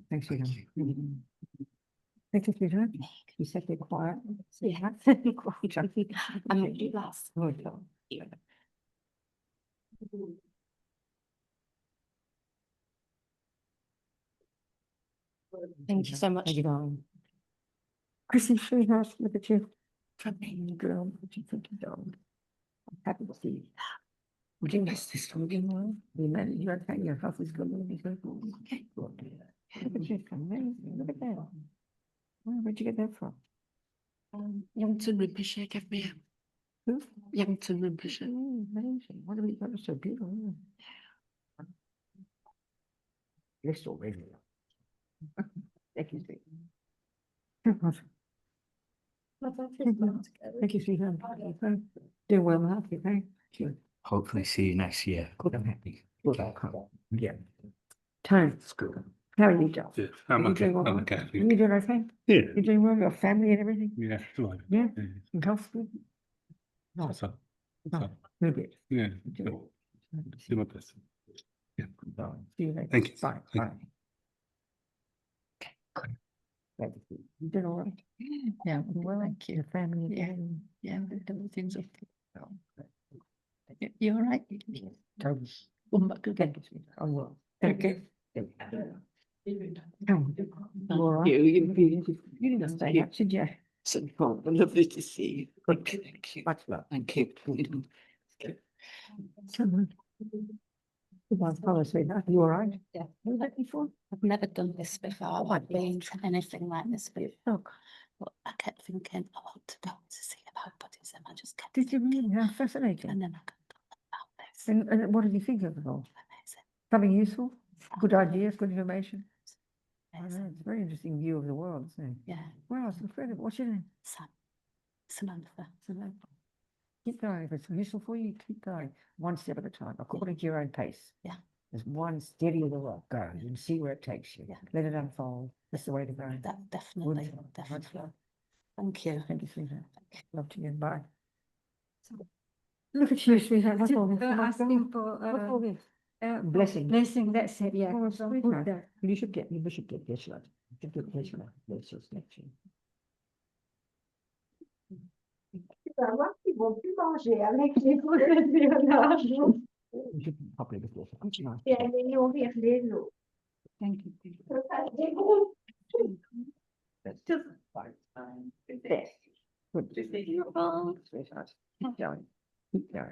Thanks, sweetheart. Thank you, sweetheart. You sat there quiet. Yeah. I'm gonna do last. Good. Thank you so much. Thank you, darling. Chrissy, sweetheart, look at you. From me. Girl, what you think, darling? I'm happy to see you. Would you miss this from you, Mom? You managed, you okay, your health is good, you'll be good. Okay, good. Look at you, it's amazing, look at that. Where'd you get that from? Youngton Rinpoche gave me Who? Youngton Rinpoche. Amazing, what have you got, it's so beautiful. Isn't it? You're still ready. Thank you, sweetheart. Thank you, sweetheart. Doing well, happy, thank you. Hopefully see you next year. Good, I'm happy. Good outcome. Yeah. Tone. Good. How are you, Joe? Yeah, Are I'm you okay. doing all I'm right? okay. You doing okay? Yeah. You doing well, your family and everything? Yeah. Right. Yeah, Yeah. and health good? Nice, So, nice, little bit. yeah. Do it. Do my best. Yeah. Bye. See you later. Thank you. Bye, Thank bye. Okay, good. Glad to see you. You doing all right? Yeah, Well, thank you. your family and Yeah. everything? Yeah, everything's okay. You all right? Totally. Come back again. Thank you, sweetheart. I will. Okay. You all right? You've been You didn't say much, did you? so lovely to see you. Good. Thank you. Much love. Thank you. Goodbye, hello, sweetheart. You all right? Yeah. Have you had before? I've never done this before. Oh, I've been to anything like this before. Look, But I kept thinking, I want to go to see about Buddhism. I just kept did you thinking, really? How fascinating. and then I got about this. And what did you think of it all? Amazing. Something useful? Good ideas, good information? I know, Amazing. it's a very interesting view of the world, isn't it? Yeah. Wow, it's incredible. What's your name? Sam. Samantha. Samantha. Keep going. If it's useful for you, keep going. One step at a time, according to your own pace. Yeah. There's one steady as a rock. Go and see where it takes you. Yeah. Let it unfold. That's the way to go. That definitely, Wonderful. Much definitely. love. Thank you. Thank you, sweetheart. Love to you. Bye. Look at you, sweetheart. What's all this? asking for What's all this? Blessing. blessing, that's it, yeah. Oh, So sweetheart. put that. You should get this one. You should get this one. Bless your statue. You should probably get this one. It's nice. Thank you. That's just fine. There. Good. Sweetheart. Keep going. Keep going.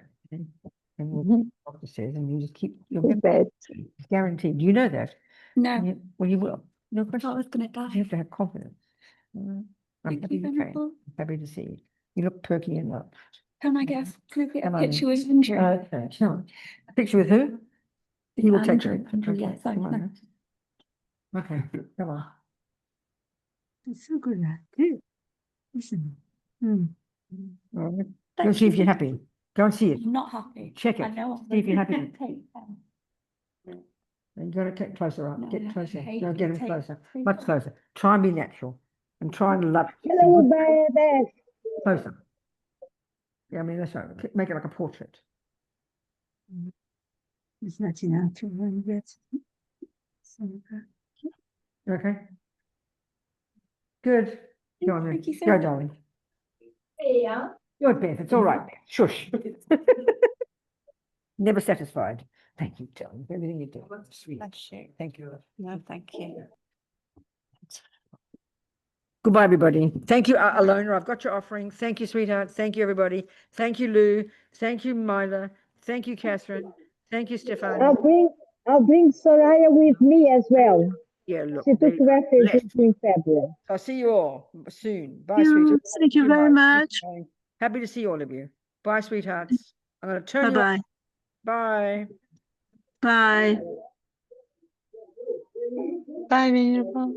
And what the doctor says, and you just keep your bed. It's guaranteed. You know that. No, Well, you will. No I question. thought I was gonna You die. have to have confidence. I'm Thank happy you, you came. Venerable. Happy to see you. You look perky and well. Can I get a Come on picture in. with Andrew? Okay, sure. A picture with who? He will take Andrew, it. Andrew, Okay, yeah, thank come on you. then. Okay, come on. It's so good at it. Listen. Hmm. All right. Go Thank see if you. you're happy. Go and see it. I'm not happy. Check I it. know. See if you're happy. Take them. And you gotta get closer up. No, Get I closer. hate No, to get him take closer. things Much off. closer. Try and be natural. And try and love Hello, baby. closer. Yeah, I mean, that's right. Make it like a portrait. It's not enough to run yet. So, Okay? Good. Go on then. Thank you so Go, much. darling. Good, Beth. It's all right. Shush. Never satisfied. Thank you, darling, for everything you do. Sweet. Thank you. No, thank you. Goodbye, everybody. Thank you, Alona. I've got your offering. Thank you, sweetheart. Thank you, everybody. Thank you, Lou. Thank you, Mila. Thank you, Catherine. Thank you, Stefan. I'll bring Soraya with me as well. Yeah, look. She took they refuge left. in February. I'll see you all soon. Bye, sweetheart. Thank you very much. Happy to see all of you. Bye, sweethearts. I'm going to turn you off. Bye-bye. Bye. Bye. Bye, Venerable.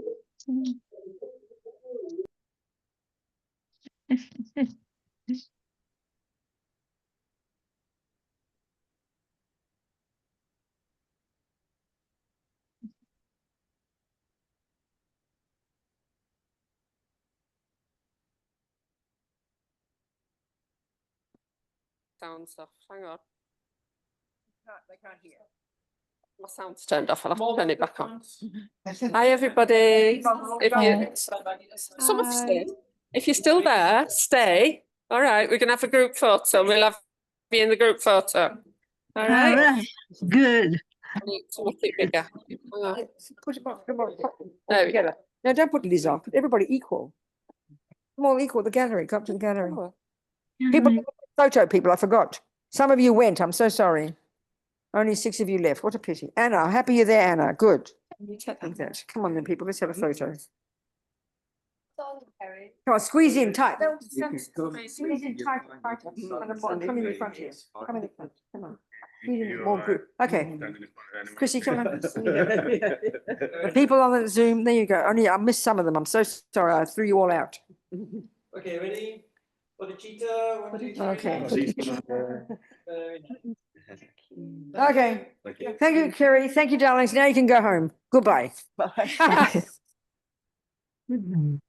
Sounds off. Hang on. My sound's turned off. I'll have to turn it back on. Hi, everybody. If you, some have stayed. If you're still there, stay. All right, we're going to have a group photo. We'll have you in the group photo. All right. Good. I need to make it bigger. Hang on. Put it back, come on, There we go. together. No, don't put Liz off. Everybody equal. Come on, equal, the gallery, come to the gallery. People, photo people, I forgot. Some of you went, I'm so sorry. Only 6 of you left. What a pity. Anna, happy you're there, Anna. Good. Come on then, people, let's have a photo. Come on, squeeze in tight. Squeeze in tight, tighter. Come in the front here. Come in the front, come on. Squeeze in more group. Okay. Chrissy, come on. The people on the Zoom, there you go. Only I missed some of them. I'm so sorry. I threw you all out. Okay, ready? For the cheetah. 1, 2, 3. Okay. Okay. Thank you, Kerry. Thank you, darlings. Now you can go home. Goodbye. Good night.